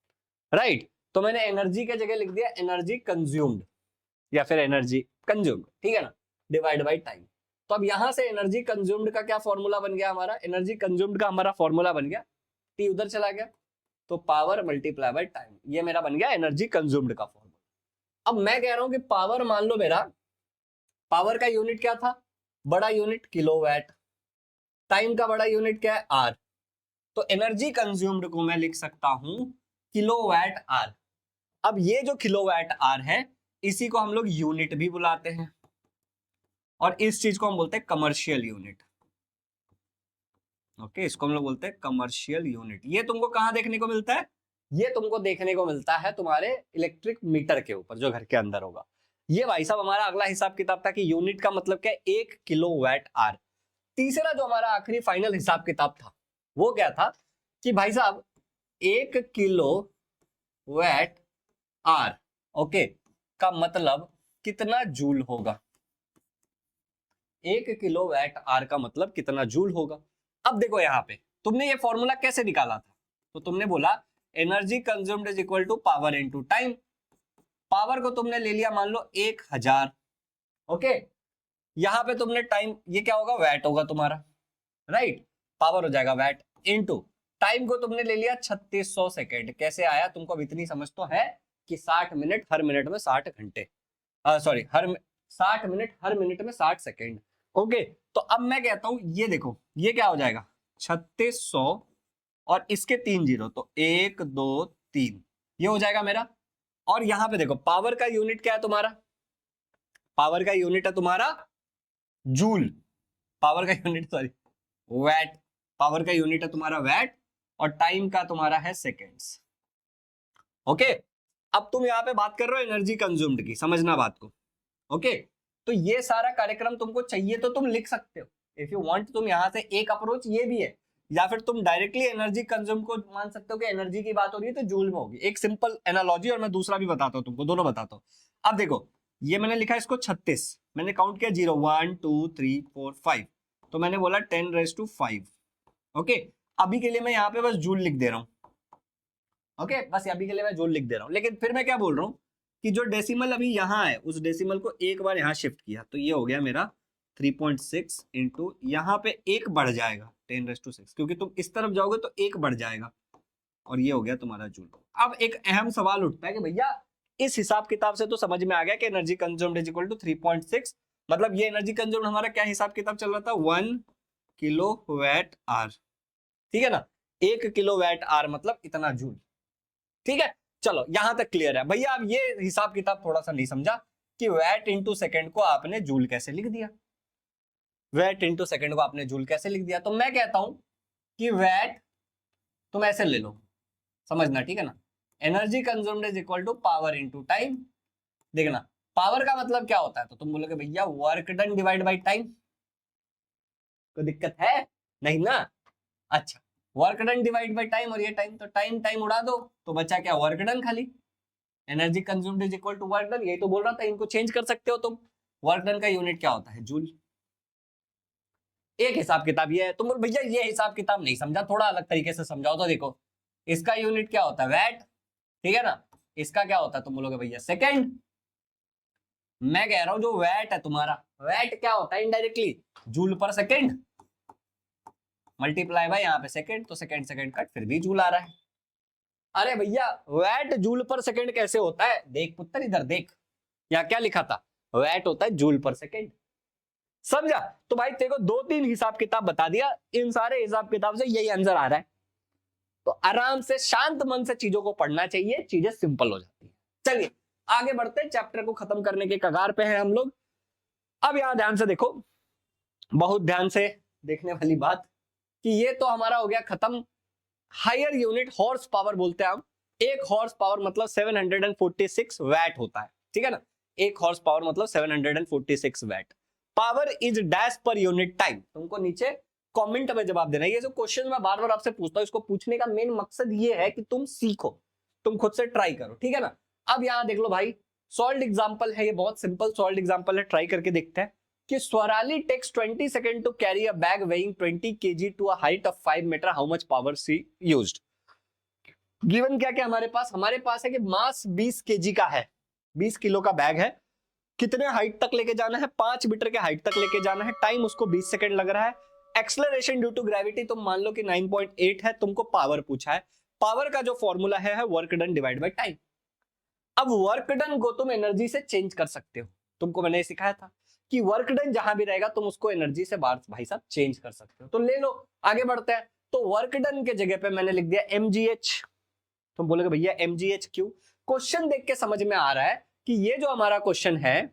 राइट। तो मैंने एनर्जी के जगह लिख दिया एनर्जी कंज्यूम्ड, या फिर एनर्जी कंज्यूम्ड, ठीक है ना, डिवाइड बाई टाइम। तो अब यहां से एनर्जी कंज्यूम्ड का क्या फॉर्मूला बन गया हमारा, एनर्जी कंज्यूम्ड का हमारा फॉर्मूला बन गया, टी उधर चला गया, तो पावर मल्टीप्लाई बाई टाइम, ये मेरा बन गया एनर्जी कंज्यूम्ड का फॉर्मूला। अब मैं कह रहा हूं कि पावर, मान लो मेरा पावर का यूनिट क्या था, बड़ा यूनिट किलोवाट, टाइम का बड़ा यूनिट क्या है, आर। तो एनर्जी कंज्यूम्ड को मैं लिख सकता हूं किलोवाट आर। अब ये जो किलोवाट आर है, इसी को हम लोग यूनिट भी बुलाते हैं, और इस चीज को हम बोलते हैं कमर्शियल यूनिट। ओके, इसको हम लोग बोलते हैं कमर्शियल यूनिट। ये तुमको कहां देखने को मिलता है, ये तुमको देखने को मिलता है तुम्हारे इलेक्ट्रिक मीटर के ऊपर जो घर के अंदर होगा। ये भाई साहब हमारा अगला हिसाब किताब था कि यूनिट का मतलब क्या है, 1 किलोवाट आर। तीसरा जो हमारा आखिरी फाइनल हिसाब किताब था वो क्या था कि भाई साहब 1 किलो वैट आर, ओके, का मतलब कितना जूल होगा, 1 किलो वैट आर का मतलब कितना जूल होगा। अब देखो यहां पे तुमने ये फॉर्मूला कैसे निकाला था, तो तुमने बोला energy consumed is equal to power into time. Power को तुमने ले लिया मान लो 1000, ओके, यहां पे तुमने टाइम, ये क्या होगा, वैट होगा तुम्हारा, राइट, पावर हो जाएगा वैट, इनटू टाइम को तुमने ले लिया 3600 सेकेंड। कैसे आया तुमको, अब इतनी समझ तो है कि 60 मिनट, हर मिनट में 60 घंटे, सॉरी हर 60 मिनट हर मिनट में 60 सेकेंड। ओके, तो अब मैं कहता हूं ये देखो, ये क्या हो जाएगा 3600 और इसके 3 जीरो, तो 1 2 3, ये हो जाएगा मेरा। और यहां पे देखो पावर का यूनिट क्या है तुम्हारा, पावर का यूनिट है तुम्हारा जूल, पावर का यूनिट सॉरी वैट, पावर का यूनिट है तुम्हारा वैट, और टाइम का तुम्हारा है सेकेंड्स। ओके, अब तुम यहां पे बात कर रहे हो एनर्जी कंज्यूम्ड की, समझना बात को। ओके, तो ये सारा कार्यक्रम तुमको चाहिए तो तुम लिख सकते हो इफ यू वांट। तुम यहां से एक अप्रोच ये भी है, या फिर तुम डायरेक्टली एनर्जी कंज्यूम को मान सकते हो कि एनर्जी की बात हो रही है तो जूल में होगी, एक सिंपल एनालॉजी। और मैं दूसरा भी बताता हूं तुमको, दोनों बताता हूं। अब देखो ये मैंने लिखा इसको 36, मैंने काउंट किया 0 1 2 3 4 5, तो मैंने बोला 10⁵ ओके, अभी के लिए मैं यहाँ पे बस जूल लिख दे रहा हूँ। ओके, बस अभी के लिए मैं जूल लिख दे रहा हूँ, लेकिन फिर मैं क्या बोल रहा हूँ कि जो डेसिमल अभी यहाँ है उस डेसिमल को एक बार यहाँ शिफ्ट किया तो ये हो गया मेरा 3.6 इंटू यहाँ पे एक बढ़ जाएगा 10⁶, क्योंकि तुम इस तरफ जाओगे तो एक बढ़ जाएगा, और ये हो गया तुम्हारा जूल। अब एक अहम सवाल उठता है कि भैया इस हिसाब किताब से तो समझ में आ गया कि energy consumed is equal to 3.6, मतलब ये एनर्जी कंज्यूम्ड हमारा क्या हिसाब किताब चल रहा था 1 किलोवाट आवर, ठीक है ना, 1 किलोवाट आवर मतलब इतना जूल। ठीक है, चलो यहां तक क्लियर है भैया। अब ये हिसाब किताब थोड़ा सा नहीं समझा कि वैट इंटू सेकेंड को आपने जूल कैसे लिख दिया, वैट इंटू सेकेंड को आपने जूल कैसे लिख दिया। तो मैं कहता हूं कि वैट तुम ऐसे ले लो, समझना, ठीक है ना, energy consumed is equal to power into time. देखना पावर का मतलब क्या होता है, तो तुम बोलोगे भैया work done divide by time, कोई दिक्कत है नहीं ना। अच्छा, work done divide by time, और ये टाइम तो टाइम टाइम उड़ा दो तो बचा क्या, वर्क डन खाली। Energy consumed is equal to work done, यही तो बोल रहा था, इनको चेंज कर सकते हो तुम। वर्क डन का यूनिट क्या होता है, जूल। एक हिसाब किताब ये है। तुम बोल भैया ये हिसाब किताब नहीं समझा, थोड़ा अलग तरीके से समझाओ। तो देखो इसका यूनिट क्या होता है, वैट, ठीक है ना, इसका क्या होता है, तुम बोलोगे भैया सेकेंड। मैं कह रहा हूं जो वैट है तुम्हारा, वैट क्या होता है इनडायरेक्टली, जूल पर सेकेंड मल्टीप्लाई बाय यहाँ पे सेकेंड, तो सेकेंड सेकेंड कट फिर भी जूल आ रहा है। अरे भैया वैट जूल पर सेकेंड कैसे होता है, देख पुत्र इधर देख, यहाँ क्या लिखा था, वैट होता है जूल पर सेकेंड, समझा। तो भाई तेरे को 2-3 हिसाब किताब बता दिया, इन सारे हिसाब किताब से यही आंसर आ रहा है। तो आराम से शांत मन से चीजों को पढ़ना चाहिए, चीजें सिंपल हो जाती है। चलिए आगे बढ़ते हैं, चैप्टर को खत्म करने के कगार पे हैं हम लोग। अब यहां ध्यान से देखो, बहुत ध्यान से देखने वाली बात, कि ये तो हमारा हो गया खत्म। हायर यूनिट हॉर्स पावर बोलते हैं हम, एक हॉर्स पावर मतलब 746 वैट होता है, ठीक है ना, एक हॉर्स पावर मतलब 746 watt. Power is dash per unit time, तुमको नीचे कमेंट में जवाब देना है। ये जो क्वेश्चन मैं बार बार आपसे पूछता हूं, इसको पूछने का मेन मकसद ये है कि तुम सीखो, तुम खुद से ट्राई करो, ठीक है ना। अब यहां देख लो भाई, सॉल्व एग्जांपल है, ये बहुत सिंपल सॉल्व एग्जांपल है, ट्राई करके देखते हैं कि Swarali takes 20 second to carry a bag weighing 20 kg to a height of 5 metre, how much power she used. Given क्या क्या हमारे पास है कि मास 20 kg का है, 20 किलो का बैग है, कितने हाइट तक लेके जाना है, 5 मीटर के हाइट तक लेके जाना है, टाइम उसको 20 सेकंड लग रहा है, एक्सेलरेशन ड्यू टू ग्रेविटी तुम मान लो कि 9.8 है, तुमको पावर पूछा है। पावर का जो फॉर्मूला है work done divide by time. अब वर्क डन को तुम एनर्जी से चेंज कर सकते हो, तुमको मैंने सिखाया था कि वर्क डन जहां भी रहेगा तुम उसको एनर्जी से बाहर भाई साहब चेंज कर सकते हो। तो ले लो, आगे बढ़ते हैं। तो वर्क डन के जगह पे मैंने लिख दिया mgh। तुम बोलोगे भैया mgh क्यों, क्वेश्चन देख के समझ में आ रहा है कि ये जो हमारा क्वेश्चन है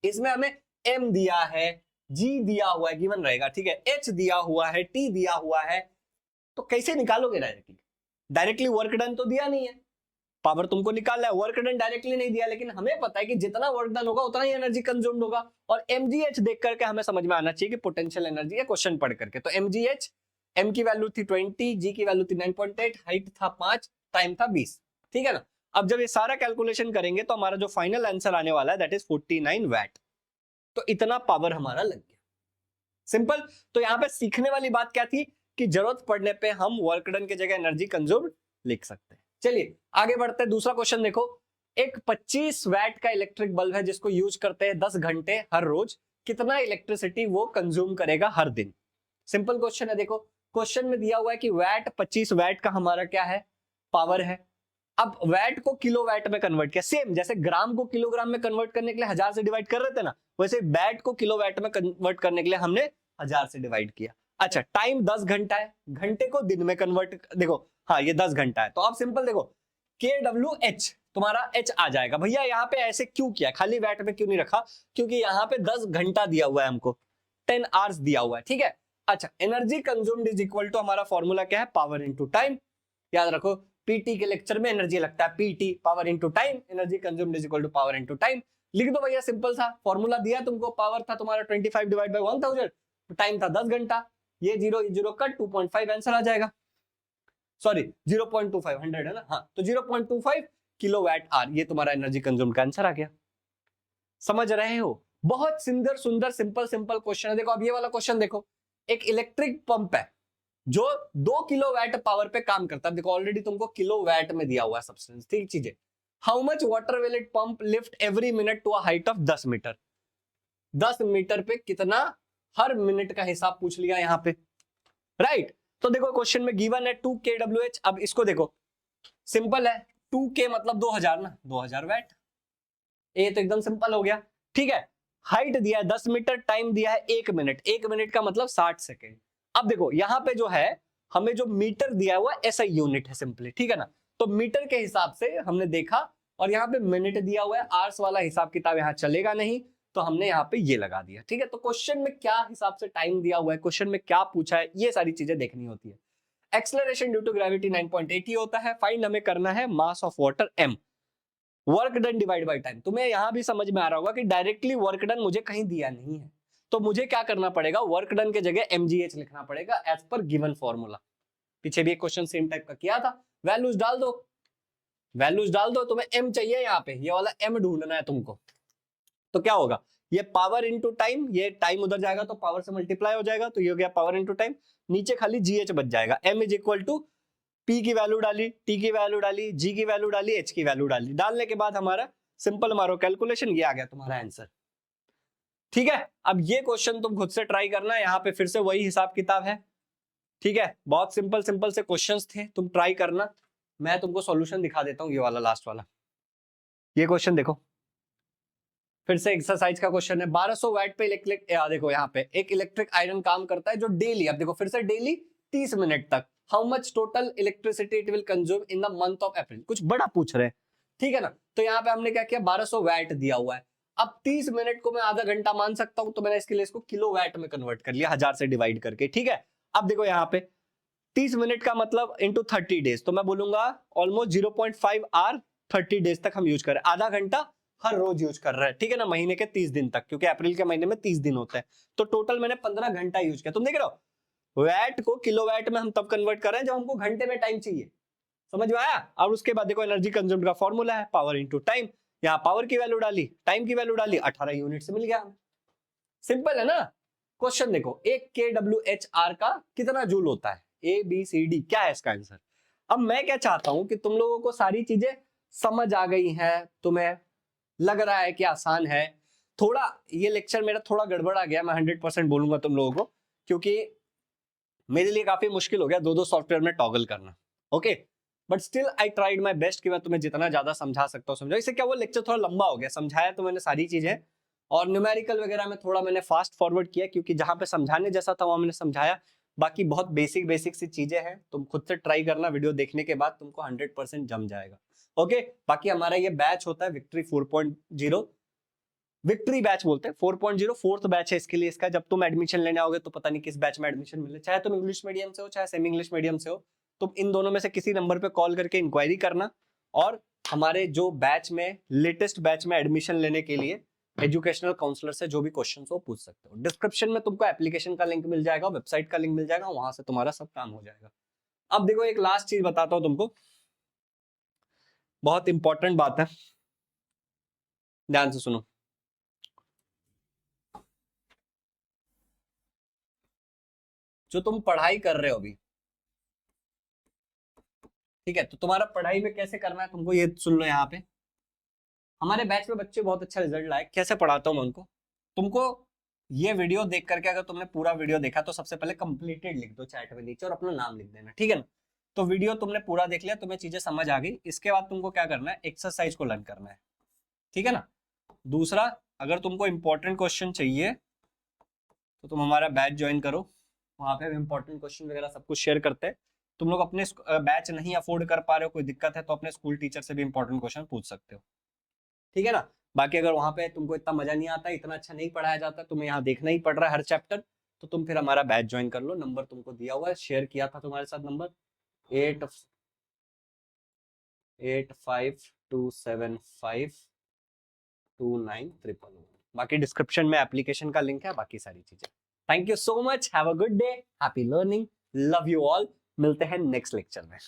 इसमें हमें m दिया है, g दिया हुआ है, गिवन रहेगा, ठीक है, h दिया हुआ है, t दिया हुआ है, तो कैसे निकालोगे डायरेक्टली, डायरेक्टली वर्क डन तो दिया नहीं है, पावर तुमको निकालना है, वर्क डन डायरेक्टली नहीं दिया, लेकिन हमें पता है कि जितना वर्क डन होगा उतना ही एनर्जी कंज्यूम्ड होगा। और mgh देख करके हमें समझ में आना चाहिए कि पोटेंशियल एनर्जी है, क्वेश्चन पढ़ करके। तो mgh, m की वैल्यू थी 20, g की वैल्यू थी 9.8, हाइट था 5, टाइम था 20, ठीक है ना। अब जब ये सारा कैलकुलेशन करेंगे तो हमारा जो फाइनल आंसर आने वाला है दैट इज 49 वैट। तो इतना पावर हमारा लग गया, सिंपल। तो यहां पे सीखने वाली बात क्या थी कि जरूरत पड़ने पे हम वर्क डन की जगह एनर्जी कंज्यूम्ड लिख सकते हैं। चलिए आगे बढ़ते हैं, दूसरा क्वेश्चन देखो। एक 25 वैट का इलेक्ट्रिक बल्ब है जिसको यूज करते हैं 10 घंटे हर रोज, कितना इलेक्ट्रिसिटी वो कंज्यूम करेगा हर दिन। सिंपल क्वेश्चन है, देखो क्वेश्चन में दिया हुआ है कि वैट 25 वैट का हमारा क्या है, पावर है। अब वैट को किलो वैट में कन्वर्ट किया, सेम जैसे ग्राम को किलोग्राम में कन्वर्ट करने के लिए 1000 से डिवाइड कर रहे थे ना, वैसे वैट को किलो वैट में कन्वर्ट करने के लिए हमने 1000 से डिवाइड किया। अच्छा, टाइम 10 घंटा है, घंटे को दिन में कन्वर्ट, देखो हाँ ये 10 घंटा है, तो आप सिंपल देखो kWh तुम्हारा h आ जाएगा। भैया यहाँ पे ऐसे क्यों किया, खाली वैट पे क्यों नहीं रखा, क्योंकि यहाँ पे 10 घंटा दिया हुआ है हमको, 10 आवर्स दिया हुआ है, ठीक है। अच्छा, energy consumed is equal to, हमारा फॉर्मूला क्या है, पावर इनटू टाइम। याद रखो, पीटी के लेक्चर में एनर्जी लगता है PT, power into time, energy consumed is equal to power into time. लिख दो भैया, सिंपल सा फॉर्मूला दिया तुमको, पावर था तुम्हारा 25 डिवाइड बाय 1000, टाइम था 10 घंटा, ये जीरो कट 2.5 आंसर आ जाएगा, सॉरी 0.25, 100 है ना, हाँ, तो 0.25 किलोवाट आवर, ये तुम्हारा एनर्जी कंज्यूम का आंसर आ गया। समझ रहे हो, बहुत सुंदर सुंदर सिंपल सिंपल क्वेश्चन है। देखो अब ये वाला क्वेश्चन देखो, एक इलेक्ट्रिक पंप है जो 2 किलोवाट पावर पे काम करता है। देखो ऑलरेडी तुमको किलोवाट में दिया हुआ है सब्सटेंस, ठीक चीजें। How much water will it pump lift every minute to a height of 10 metre, 10 metre पे कितना हर मिनट का हिसाब पूछ लिया यहाँ पे, राइट। तो देखो क्वेश्चन में गिवन है 2 kWh। अब इसको देखो, सिंपल है, 2K मतलब 2000 ना, 2000 वैट, ये तो एकदम सिंपल हो गया, ठीक है। हाइट दिया है 10 मीटर, टाइम दिया है 1 मिनट, 1 मिनट का मतलब 60 सेकेंड। अब देखो यहाँ पे जो है, हमें जो मीटर दिया हुआ ऐसा यूनिट है सिंपली, ठीक है ना, तो मीटर के हिसाब से हमने देखा, और यहाँ पे मिनट दिया हुआ है, आवर्स वाला हिसाब किताब यहाँ चलेगा नहीं, तो हमने यहाँ पे ये लगा दिया, ठीक है। तो क्वेश्चन में क्या हिसाब से टाइम दिया हुआ है, क्वेश्चन में क्या पूछा है, ये सारी चीजें देखनी होती है। एक्सेलरेशन ड्यू टू ग्रेविटी 9.80 होता है। फाइंड हमें करना है mass of water m, work done divide by time. तुम्हें यहां भी समझ में आ रहा होगा कि डायरेक्टली वर्क डन मुझे कहीं दिया नहीं है, तो मुझे क्या करना पड़ेगा, वर्क डन के जगह mgh लिखना पड़ेगा एज पर गिवन फॉर्मूला। पीछे भी एक क्वेश्चन सेम टाइप का किया था, वैल्यूज डाल दो, वैल्यूज डाल दो, तुम्हें m चाहिए यहाँ पे, ये वाला m ढूंढना है तुमको। तो क्या होगा, ये पावर इनटू टाइम, ये टाइम उधर जाएगा तो पावर से मल्टीप्लाई हो जाएगा, तो ये हो गया पावर इनटू टाइम, नीचे खाली gh बच जाएगा। m is equal to p की वैल्यू डाली, t की वैल्यू डाली, g की वैल्यू डाली, h की वैल्यू डाली, डालने के बाद हमारा सिंपल मारो कैलकुलेशन, ये आ गया तुम्हारा आंसर, ठीक है। अब ये क्वेश्चन तुम खुद से ट्राई करना, यहाँ पे फिर से वही हिसाब किताब है, ठीक है। बहुत सिंपल सिंपल से क्वेश्चंस थे, तुम ट्राई करना। मैं तुमको सॉल्यूशन दिखा देता हूँ, ये वाला लास्ट वाला, ये क्वेश्चन देखो, फिर से एक्सरसाइज का क्वेश्चन है। 1200 वाट पे इलेक्ट्रिक, देखो यहाँ पे एक इलेक्ट्रिक आयरन काम करता है जो डेली, अब देखो फिर से डेली 30 मिनट तक, how much total electricity it will consume in the month of April, कुछ बड़ा पूछ रहे हैं, ठीक है ना। तो यहाँ पे हमने क्या किया, 1200 वाट दिया हुआ है, अब 30 मिनट को मैं आधा घंटा मान सकता हूं, तो मैंने इसके लिए इसको किलोवाट में कन्वर्ट कर लिया, 1000 से डिवाइड करके, ठीक है। अब देखो यहाँ पे 30 मिनट का मतलब इंटू 30 डेज, तो मैं बोलूंगा ऑलमोस्ट 0.5 आवर 30 डेज तक हम यूज कर रहे हैं, आधा घंटा हर रोज यूज कर रहे हैं, ठीक है ना, महीने के 30 दिन तक, क्योंकि अप्रैल के महीने में 30 दिन होता है, तो टोटल मैंने 15 घंटा यूज किया। तुम देख रहे हो, वैट को किलोवाट में हम तब कन्वर्ट कर रहे हैं जब हमको घंटे में टाइम चाहिए, समझ में आया। और उसके बाद देखो एनर्जी कंज्यूम्ड का फॉर्मूला है पावर इनटू टाइम, यहाँ पावर की वैल्यू डाली, टाइम की वैल्यू डाली, 18 यूनिट से मिल गया, सिंपल है ना। क्वेश्चन देखो, एक kWh का कितना जूल होता है, ABCD क्या है इसका आंसर। अब मैं क्या चाहता हूं कि तुम लोगों को सारी चीजें समझ आ गई हैं, तुम्हें लग रहा है कि आसान है। थोड़ा ये लेक्चर मेरा थोड़ा गड़बड़ आ गया, मैं 100% बोलूंगा तुम लोगों को, क्योंकि मेरे लिए काफी मुश्किल हो गया दो सॉफ्टवेयर में टॉगल करना, okay. But still I tried my best कि मैं तुम्हें जितना ज्यादा समझा सकता हूँ समझा। इससे क्या, वो लेक्चर थोड़ा लंबा हो गया, समझाया तो मैंने सारी चीजें, और न्यूमेरिकल वगैरह में थोड़ा मैंने फास्ट फॉरवर्ड किया, क्योंकि जहां पे समझाने जैसा था वहां मैंने समझाया, बाकी बहुत बेसिक बेसिक सी चीजें हैं, तुम खुद से ट्राई करना, वीडियो देखने के बाद तुमको 100% जम जाएगा, ओके। बाकी हमारा ये बैच होता है विक्ट्री 4.0, विक्ट्री बैच बोलते हैं, 4.0 फोर्थ बैच है इसके लिए इसका। जब तुम एडमिशन लेने आओगे तो पता नहीं किस बैच में एडमिशन मिले, चाहे तुम इंग्लिश मीडियम से हो चाहे सेमी इंग्लिश मीडियम से हो, तुम इन दोनों में से किसी नंबर पे कॉल करके इंक्वायरी करना, और हमारे जो बैच में लेटेस्ट बैच में एडमिशन लेने के लिए एजुकेशनल काउंसलर से जो भी क्वेश्चन हो पूछ सकते हो। डिस्क्रिप्शन में तुमको एप्लीकेशन का लिंक मिल जाएगा, वेबसाइट का लिंक मिल जाएगा, वहां से तुम्हारा सब काम हो जाएगा। अब देखो एक लास्ट चीज बताता हूं तुमको, बहुत इंपॉर्टेंट बात है, ध्यान से सुनो। जो तुम पढ़ाई कर रहे हो अभी, ठीक है, तो तुम्हारा पढ़ाई में कैसे करना है तुमको ये सुन लो। यहाँ पे हमारे बैच में बच्चे बहुत अच्छा रिजल्ट लाए, कैसे पढ़ाता हूँ मैं उनको, तुमको ये वीडियो देख करके अगर तुमने पूरा वीडियो देखा तो सबसे पहले कंप्लीटेड लिख दो चैट में नीचे, और अपना नाम लिख देना, ठीक है ना। तो वीडियो तुमने पूरा देख लिया, तुम्हें चीजें समझ आ गई, इसके बाद तुमको क्या करना है, एक्सरसाइज को लर्न करना है, ठीक है ना। दूसरा, अगर तुमको इंपॉर्टेंट क्वेश्चन चाहिए तो तुम हमारा बैच ज्वाइन करो, वहां पे इंपॉर्टेंट क्वेश्चन वगैरह सब कुछ शेयर करते हैं, तुम लोग अपने बैच नहीं अफोर्ड कर पा रहे हो, कोई दिक्कत है तो अपने स्कूल टीचर से भी इंपॉर्टेंट क्वेश्चन पूछ सकते हो, ठीक है ना। बाकी अगर वहां पे तुमको इतना मजा नहीं आता, इतना अच्छा नहीं पढ़ाया जाता, तुम्हें यहाँ देखना ही पड़ रहा है हर चैप्टर, तो तुम फिर हमारा बैच ज्वाइन कर लो। नंबर तुमको दिया हुआ है, शेयर किया था तुम्हारे साथ नंबर 8527529111। बाकी डिस्क्रिप्शन में एप्लीकेशन का लिंक है, बाकी सारी चीजें। Thank you so much, have a good day, happy learning, love you all. मिलते हैं नेक्स्ट लेक्चर में।